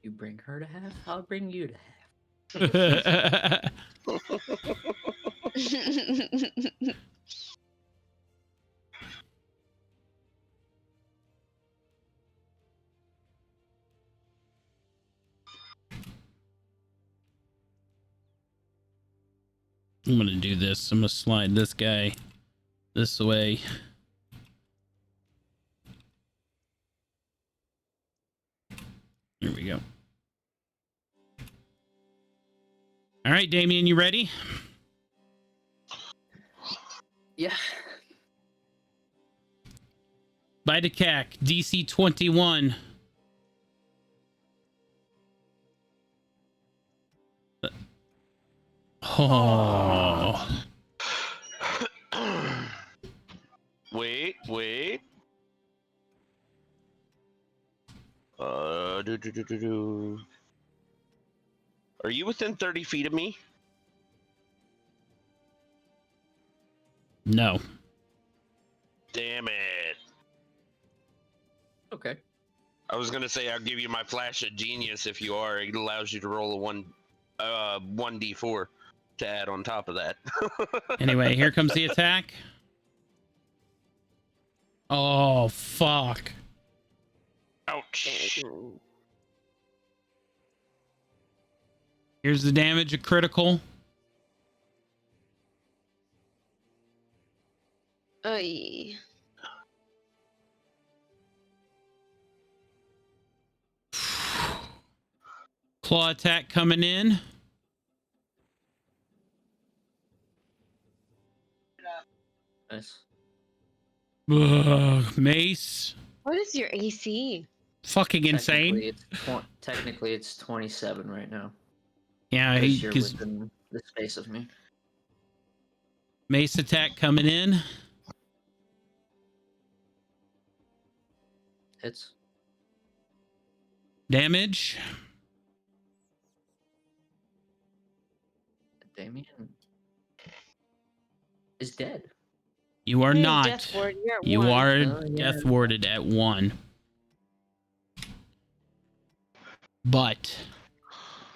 You bring her to half, I'll bring you to half. I'm gonna do this. I'm gonna slide this guy this way. Here we go. All right, Damien, you ready? Yeah. Bite attack, DC 21. Oh. Wait. Do. Are you within 30 feet of me? No. Damn it. Okay. I was gonna say I'll give you my flash of genius if you are. It allows you to roll a 1d4 to add on top of that. Anyway, here comes the attack. Oh, fuck. Ouch. Here's the damage, a critical. Oy. Claw attack coming in. Nice. Ugh, mace. What is your AC? Fucking insane. Technically, it's 27 right now. Yeah, Because you're because within the space of me. mace attack coming in. Hits. Damage. Damien is dead. You are Hey, not. Death Ward, you're at You one. are Oh, yeah. death warded at 1. But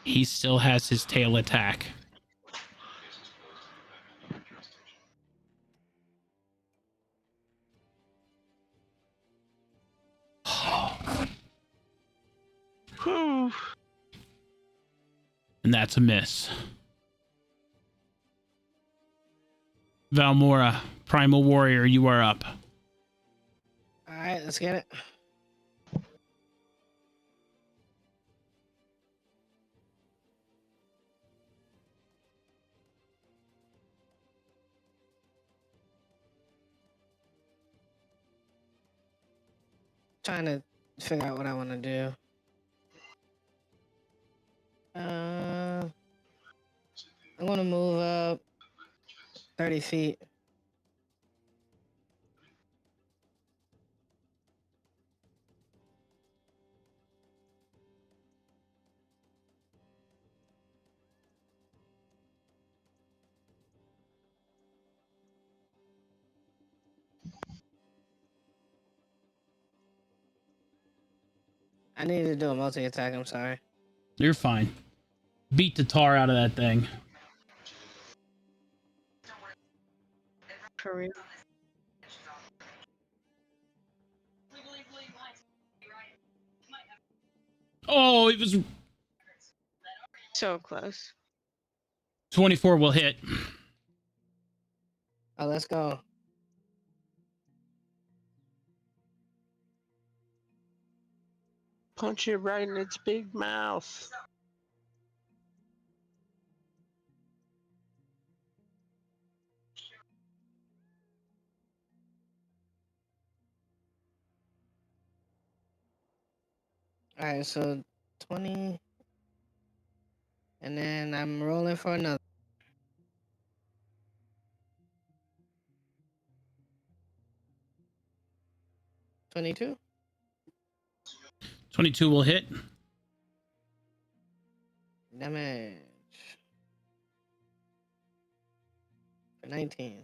he still has his tail attack. Whew. And that's a miss. Valmora, Primal Warrior, you are up. All right, let's get it. Trying to figure out what I want to do. I'm gonna move up 30 feet. I needed to do a multi-attack, I'm sorry. You're fine. Beat the tar out of that thing. For real. Oh, it was So close. 24 will hit. Oh, let's go. Punch it right in its big mouth. All right, so 20. And then I'm rolling for another. 22. 22 will hit. Damage. For 19.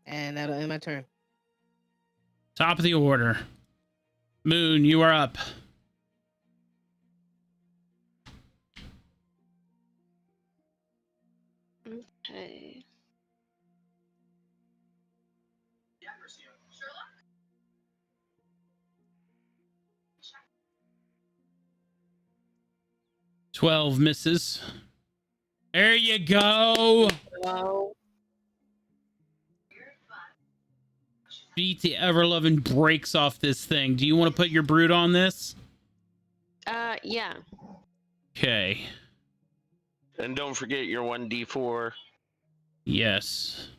And that'll end my turn. Top of the order. Moon, you are up. Okay. Twelve misses. There you go. Wow. Beat the ever-loving brakes off this thing. Do you want to put your brood on this? Yeah. Okay. And don't forget your 1d4. Yes.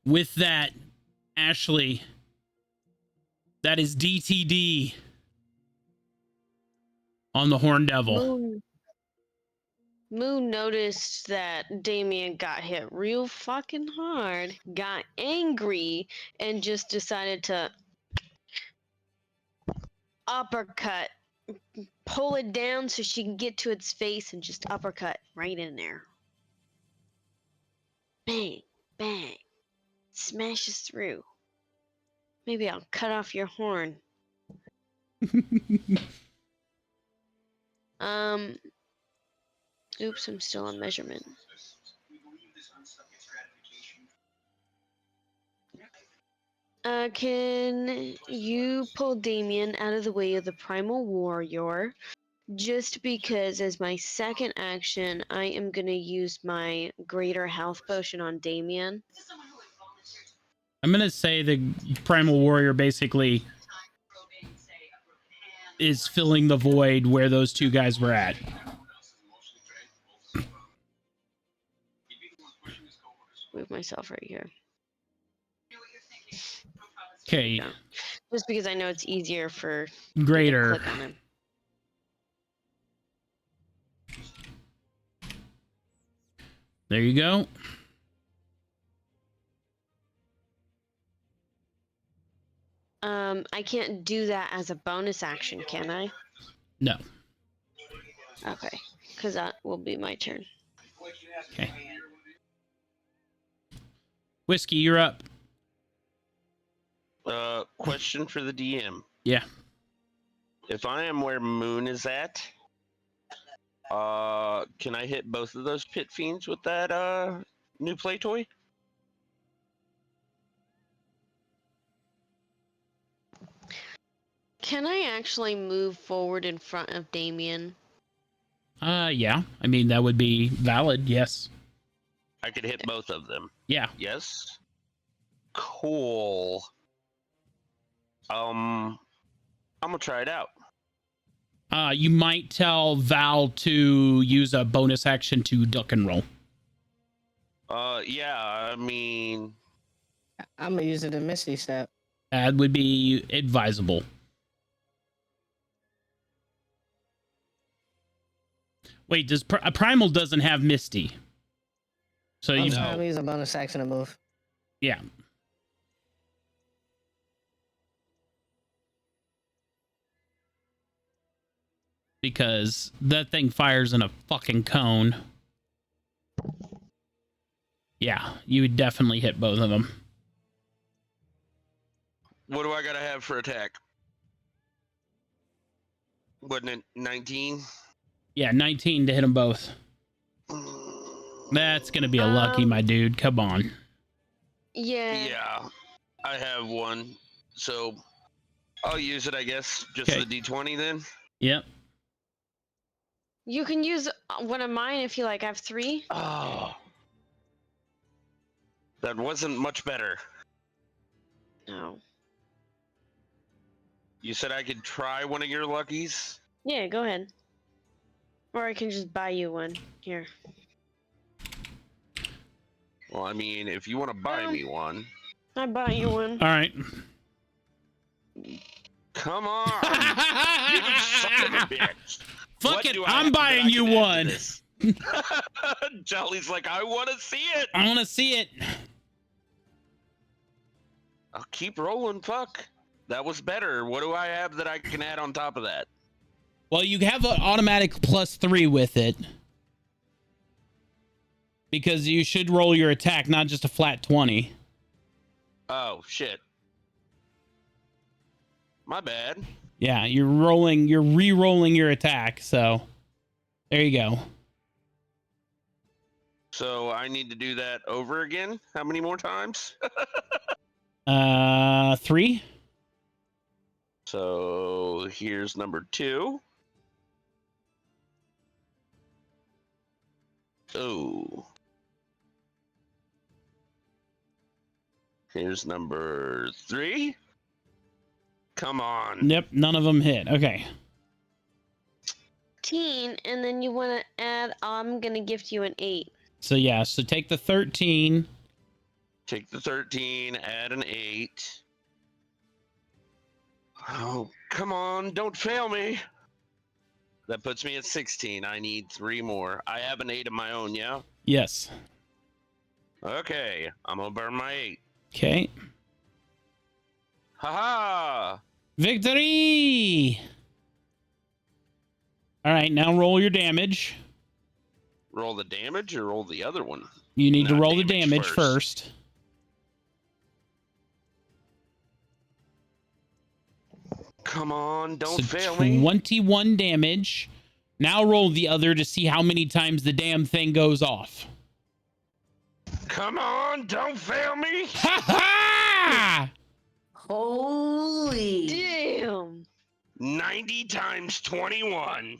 With that, Ashley, that is DTD on the Horn Devil. Moon noticed that Damien got hit real fucking hard, got angry, and just decided to uppercut, pull it down so she can get to its face and just uppercut right in there. Bang, bang. Smashes through. Maybe I'll cut off your horn. Oops, I'm still on measurement. Can you pull Damien out of the way of the Primal Warrior? Just because, as my second action, I am gonna use my Greater Health Potion on Damien. I'm gonna say the Primal Warrior basically is filling the void where those two guys were at. Move myself right here. Okay, Yeah. Just because I know it's easier for me to Greater. click on him. There you go. I can't do that as a bonus action, can I? No. Okay, because that will be my turn. Okay. Whiskey, you're up. Question for the DM. Yeah. If I am where Moon is at, can I hit both of those pit fiends with that new play toy? Can I actually move forward in front of Damien? Yeah. I mean, that would be valid. Yes. I could hit both of them. Yeah. Yes. Cool. I'm gonna try it out. You might tell Val to use a bonus action to duck and roll. Yeah. I mean, I'm gonna use it in Misty Step. That would be advisable. Wait, does Primal doesn't have Misty? So I'm you sorry, I'm gonna use a bonus action to move. yeah. Because that thing fires in a fucking cone. Yeah, you would definitely hit both of them. what do I gotta have for attack? Wasn't it 19? Yeah, 19 to hit them both. That's gonna be a lucky, my dude. Come on. Yeah. Yeah, I have one, so I'll use it, I guess. Just Okay. the D20 then. Yep. You can use one of mine if you like. I have 3. Oh, that wasn't much better. No. You said I could try one of your luckies. Yeah, go ahead. Or I can just buy you one. Here. Well, I mean, if you want to buy me one, I bought you one. All right. come on. You son of a bitch. Fuck What it. do I I'm have that buying I you can add to one. this? Jolly's like, I want to see it. I want to see it. I'll keep rolling. Fuck. That was better. What do I have that I can add on top of that? Well, you have an automatic +3 with it. Because you should roll your attack, not just a flat 20. Oh, shit. My bad. Yeah, you're re-rolling your attack, so there you go. So I need to do that over again? How many more times? 3. So here's number 2. Oh. Here's number 3. Come on. Yep, none of them hit. Okay. 13, and then you want to add, I'm going to gift you an 8. So yeah, so take the 13. Take the 13, add an 8. Oh, come on, don't fail me. That puts me at 16. I need 3 more. I have an 8 of my own, yeah? Yes. Okay, I'm gonna burn my 8. Okay. Haha! Victory! All right, now roll your damage. Roll the damage or roll the other one? You need to Not roll the damage damage first. Come on, don't So fail me. 21 damage. Now roll the other to see how many times the damn thing goes off. Come on, don't fail me. Ha ha! Holy! Damn. 90 times 21.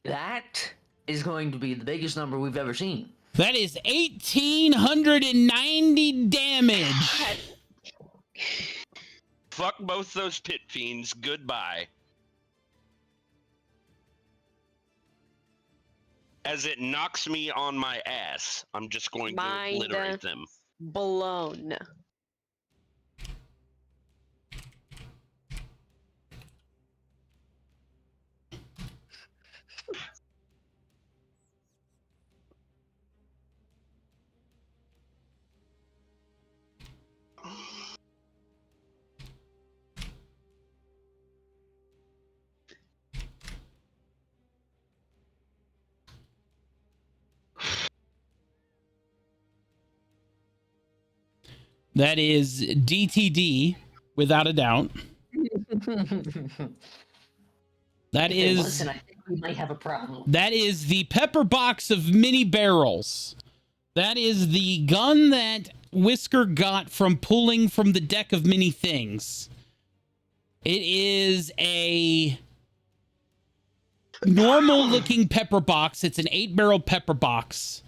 That is going to be the biggest number we've ever seen. That is 1,890 damage. Fuck both those pit fiends. Goodbye. As it knocks me on my ass, I'm just going to Mind obliterate them. Blown. That is DTD, without a doubt. That is Listen, I think we might have a problem. that is the pepper box of mini barrels. That is the gun that Whisker got from pulling from the deck of many things. It is a normal looking pepper box. It's an 8-barrel pepper box.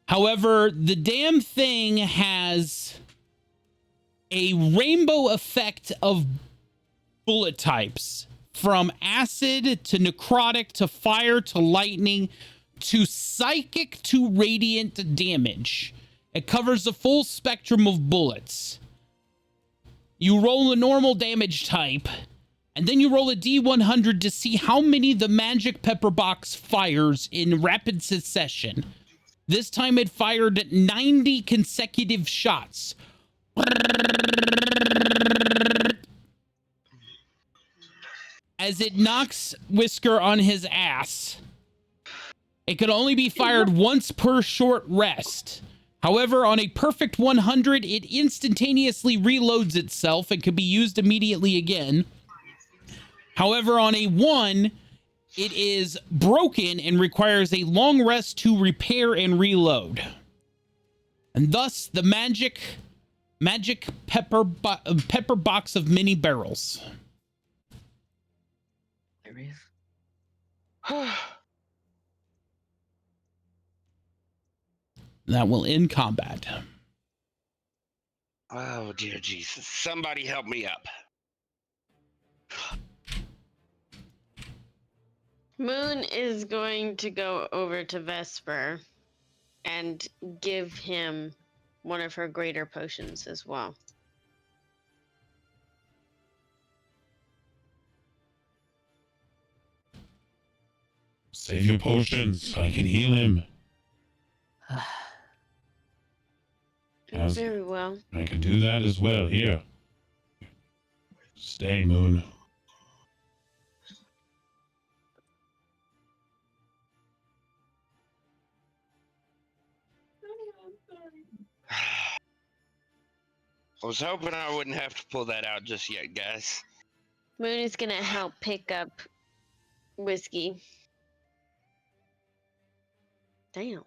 However, the damn thing has a rainbow effect of bullet types, from acid to necrotic to fire to lightning to psychic to radiant damage. It covers the full spectrum of bullets. You roll a normal damage type, and then you roll a D100 to see how many the magic pepper box fires in rapid succession. This time it fired 90 consecutive shots. As it knocks Whisker on his ass. It could only be fired once per short rest. However, on a perfect 100, it instantaneously reloads itself and can be used immediately again. However, on a 1, it is broken and requires a long rest to repair and reload. And thus, the magic pepper box of mini barrels. That will end combat. Oh, dear Jesus. Somebody help me up. Moon is going to go over to Vesper and give him one of her greater potions as well. Save your potions. I can heal him. How's- Very well. I can do that as well. Here. Stay, Moon. I was hoping I wouldn't have to pull that out just yet, guys. Moon is going to help pick up Whiskey. Damn.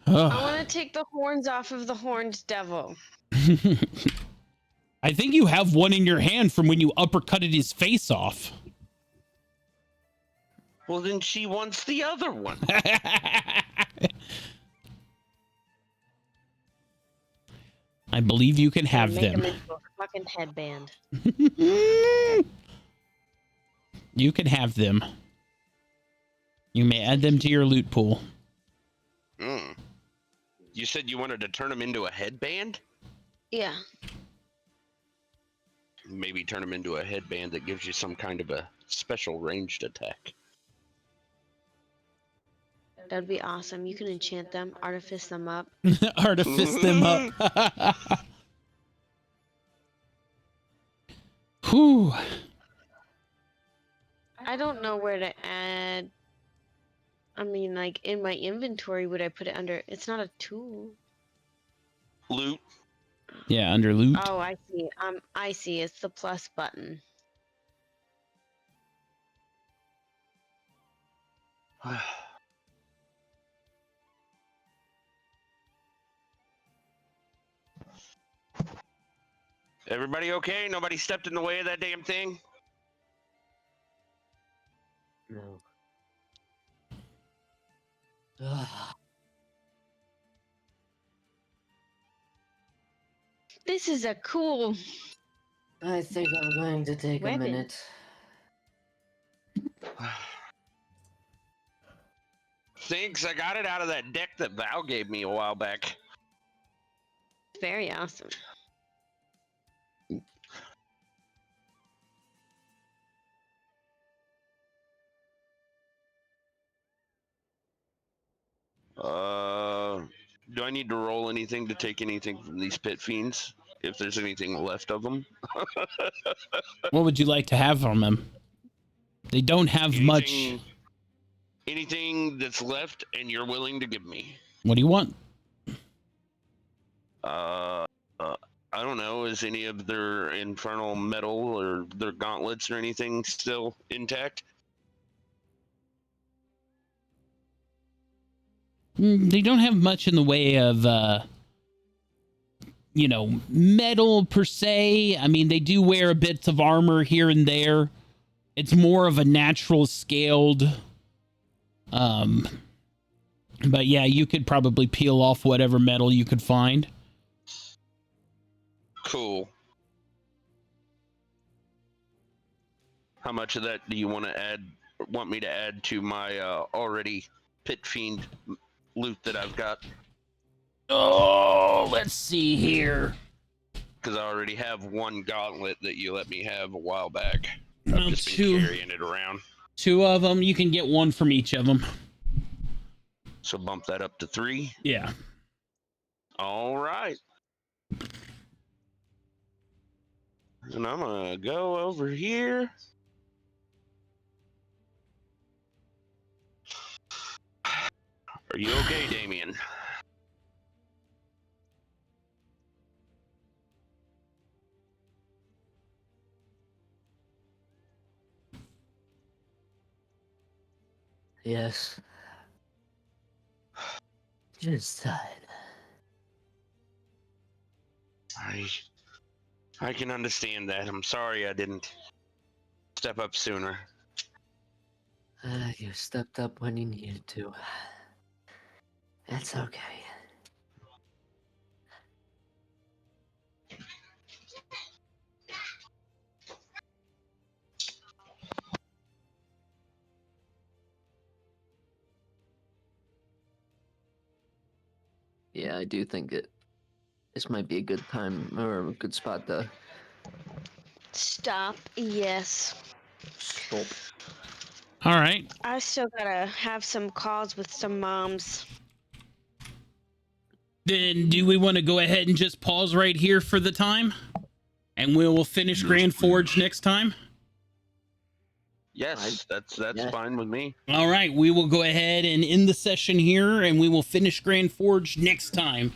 I want to take the horns off of the horned devil. I think you have one in your hand from when you uppercutted his face off. Well, then she wants the other one. I believe you can have Make them. him into a fucking headband. You can have them. You may add them to your loot pool. Mm. You said you wanted to turn him into a headband? Yeah. Maybe turn him into a headband that gives you some kind of a special ranged attack. That'd be awesome. You can enchant them, artifice them up. Artifice them up. Whew. I don't know where to add. I mean, like in my inventory, would I put it under? It's not a tool. Loot. Yeah, under loot. Oh, I see. I see. It's the plus button. Everybody okay? Nobody stepped in the way of that damn thing? No. Ugh. This is a cool. I think I'm going to take a Weapon. minute. Thanks, I got it out of that deck that Val gave me a while back. Very awesome. Do I need to roll anything to take anything from these pit fiends? If there's anything left of them? What would you like to have from them? They don't have much. Anything that's left and you're willing to give me. What do you want? I don't know. Is any of their infernal metal or their gauntlets or anything still intact? They don't have much in the way of, metal per se. I mean, they do wear a bit of armor here and there. It's more of a natural scaled. But yeah, you could probably peel off whatever metal you could find. Cool. How much of that do you want me to add to my already pit fiend loot that I've got? Oh, let's see here. Because I already have one gauntlet that you let me have a while back. No, I've just been carrying it around. 2 of them. You can get 1 from each of them. So bump that up to 3. Yeah. All right. And I'm gonna go over here. Are you okay, Damien? Yes. Just tired. I can understand that. I'm sorry I didn't step up sooner. You stepped up when you needed to. It's okay. Yeah, I do think this might be a good time or a good spot to Stop. Yes. stop. All right. I still gotta have some calls with some moms. Then do we want to go ahead and just pause right here for the time? And we will finish Grand Forge next time? Yes, that's yeah. fine with me. All right. We will go ahead and end the session here, and we will finish Grand Forge next time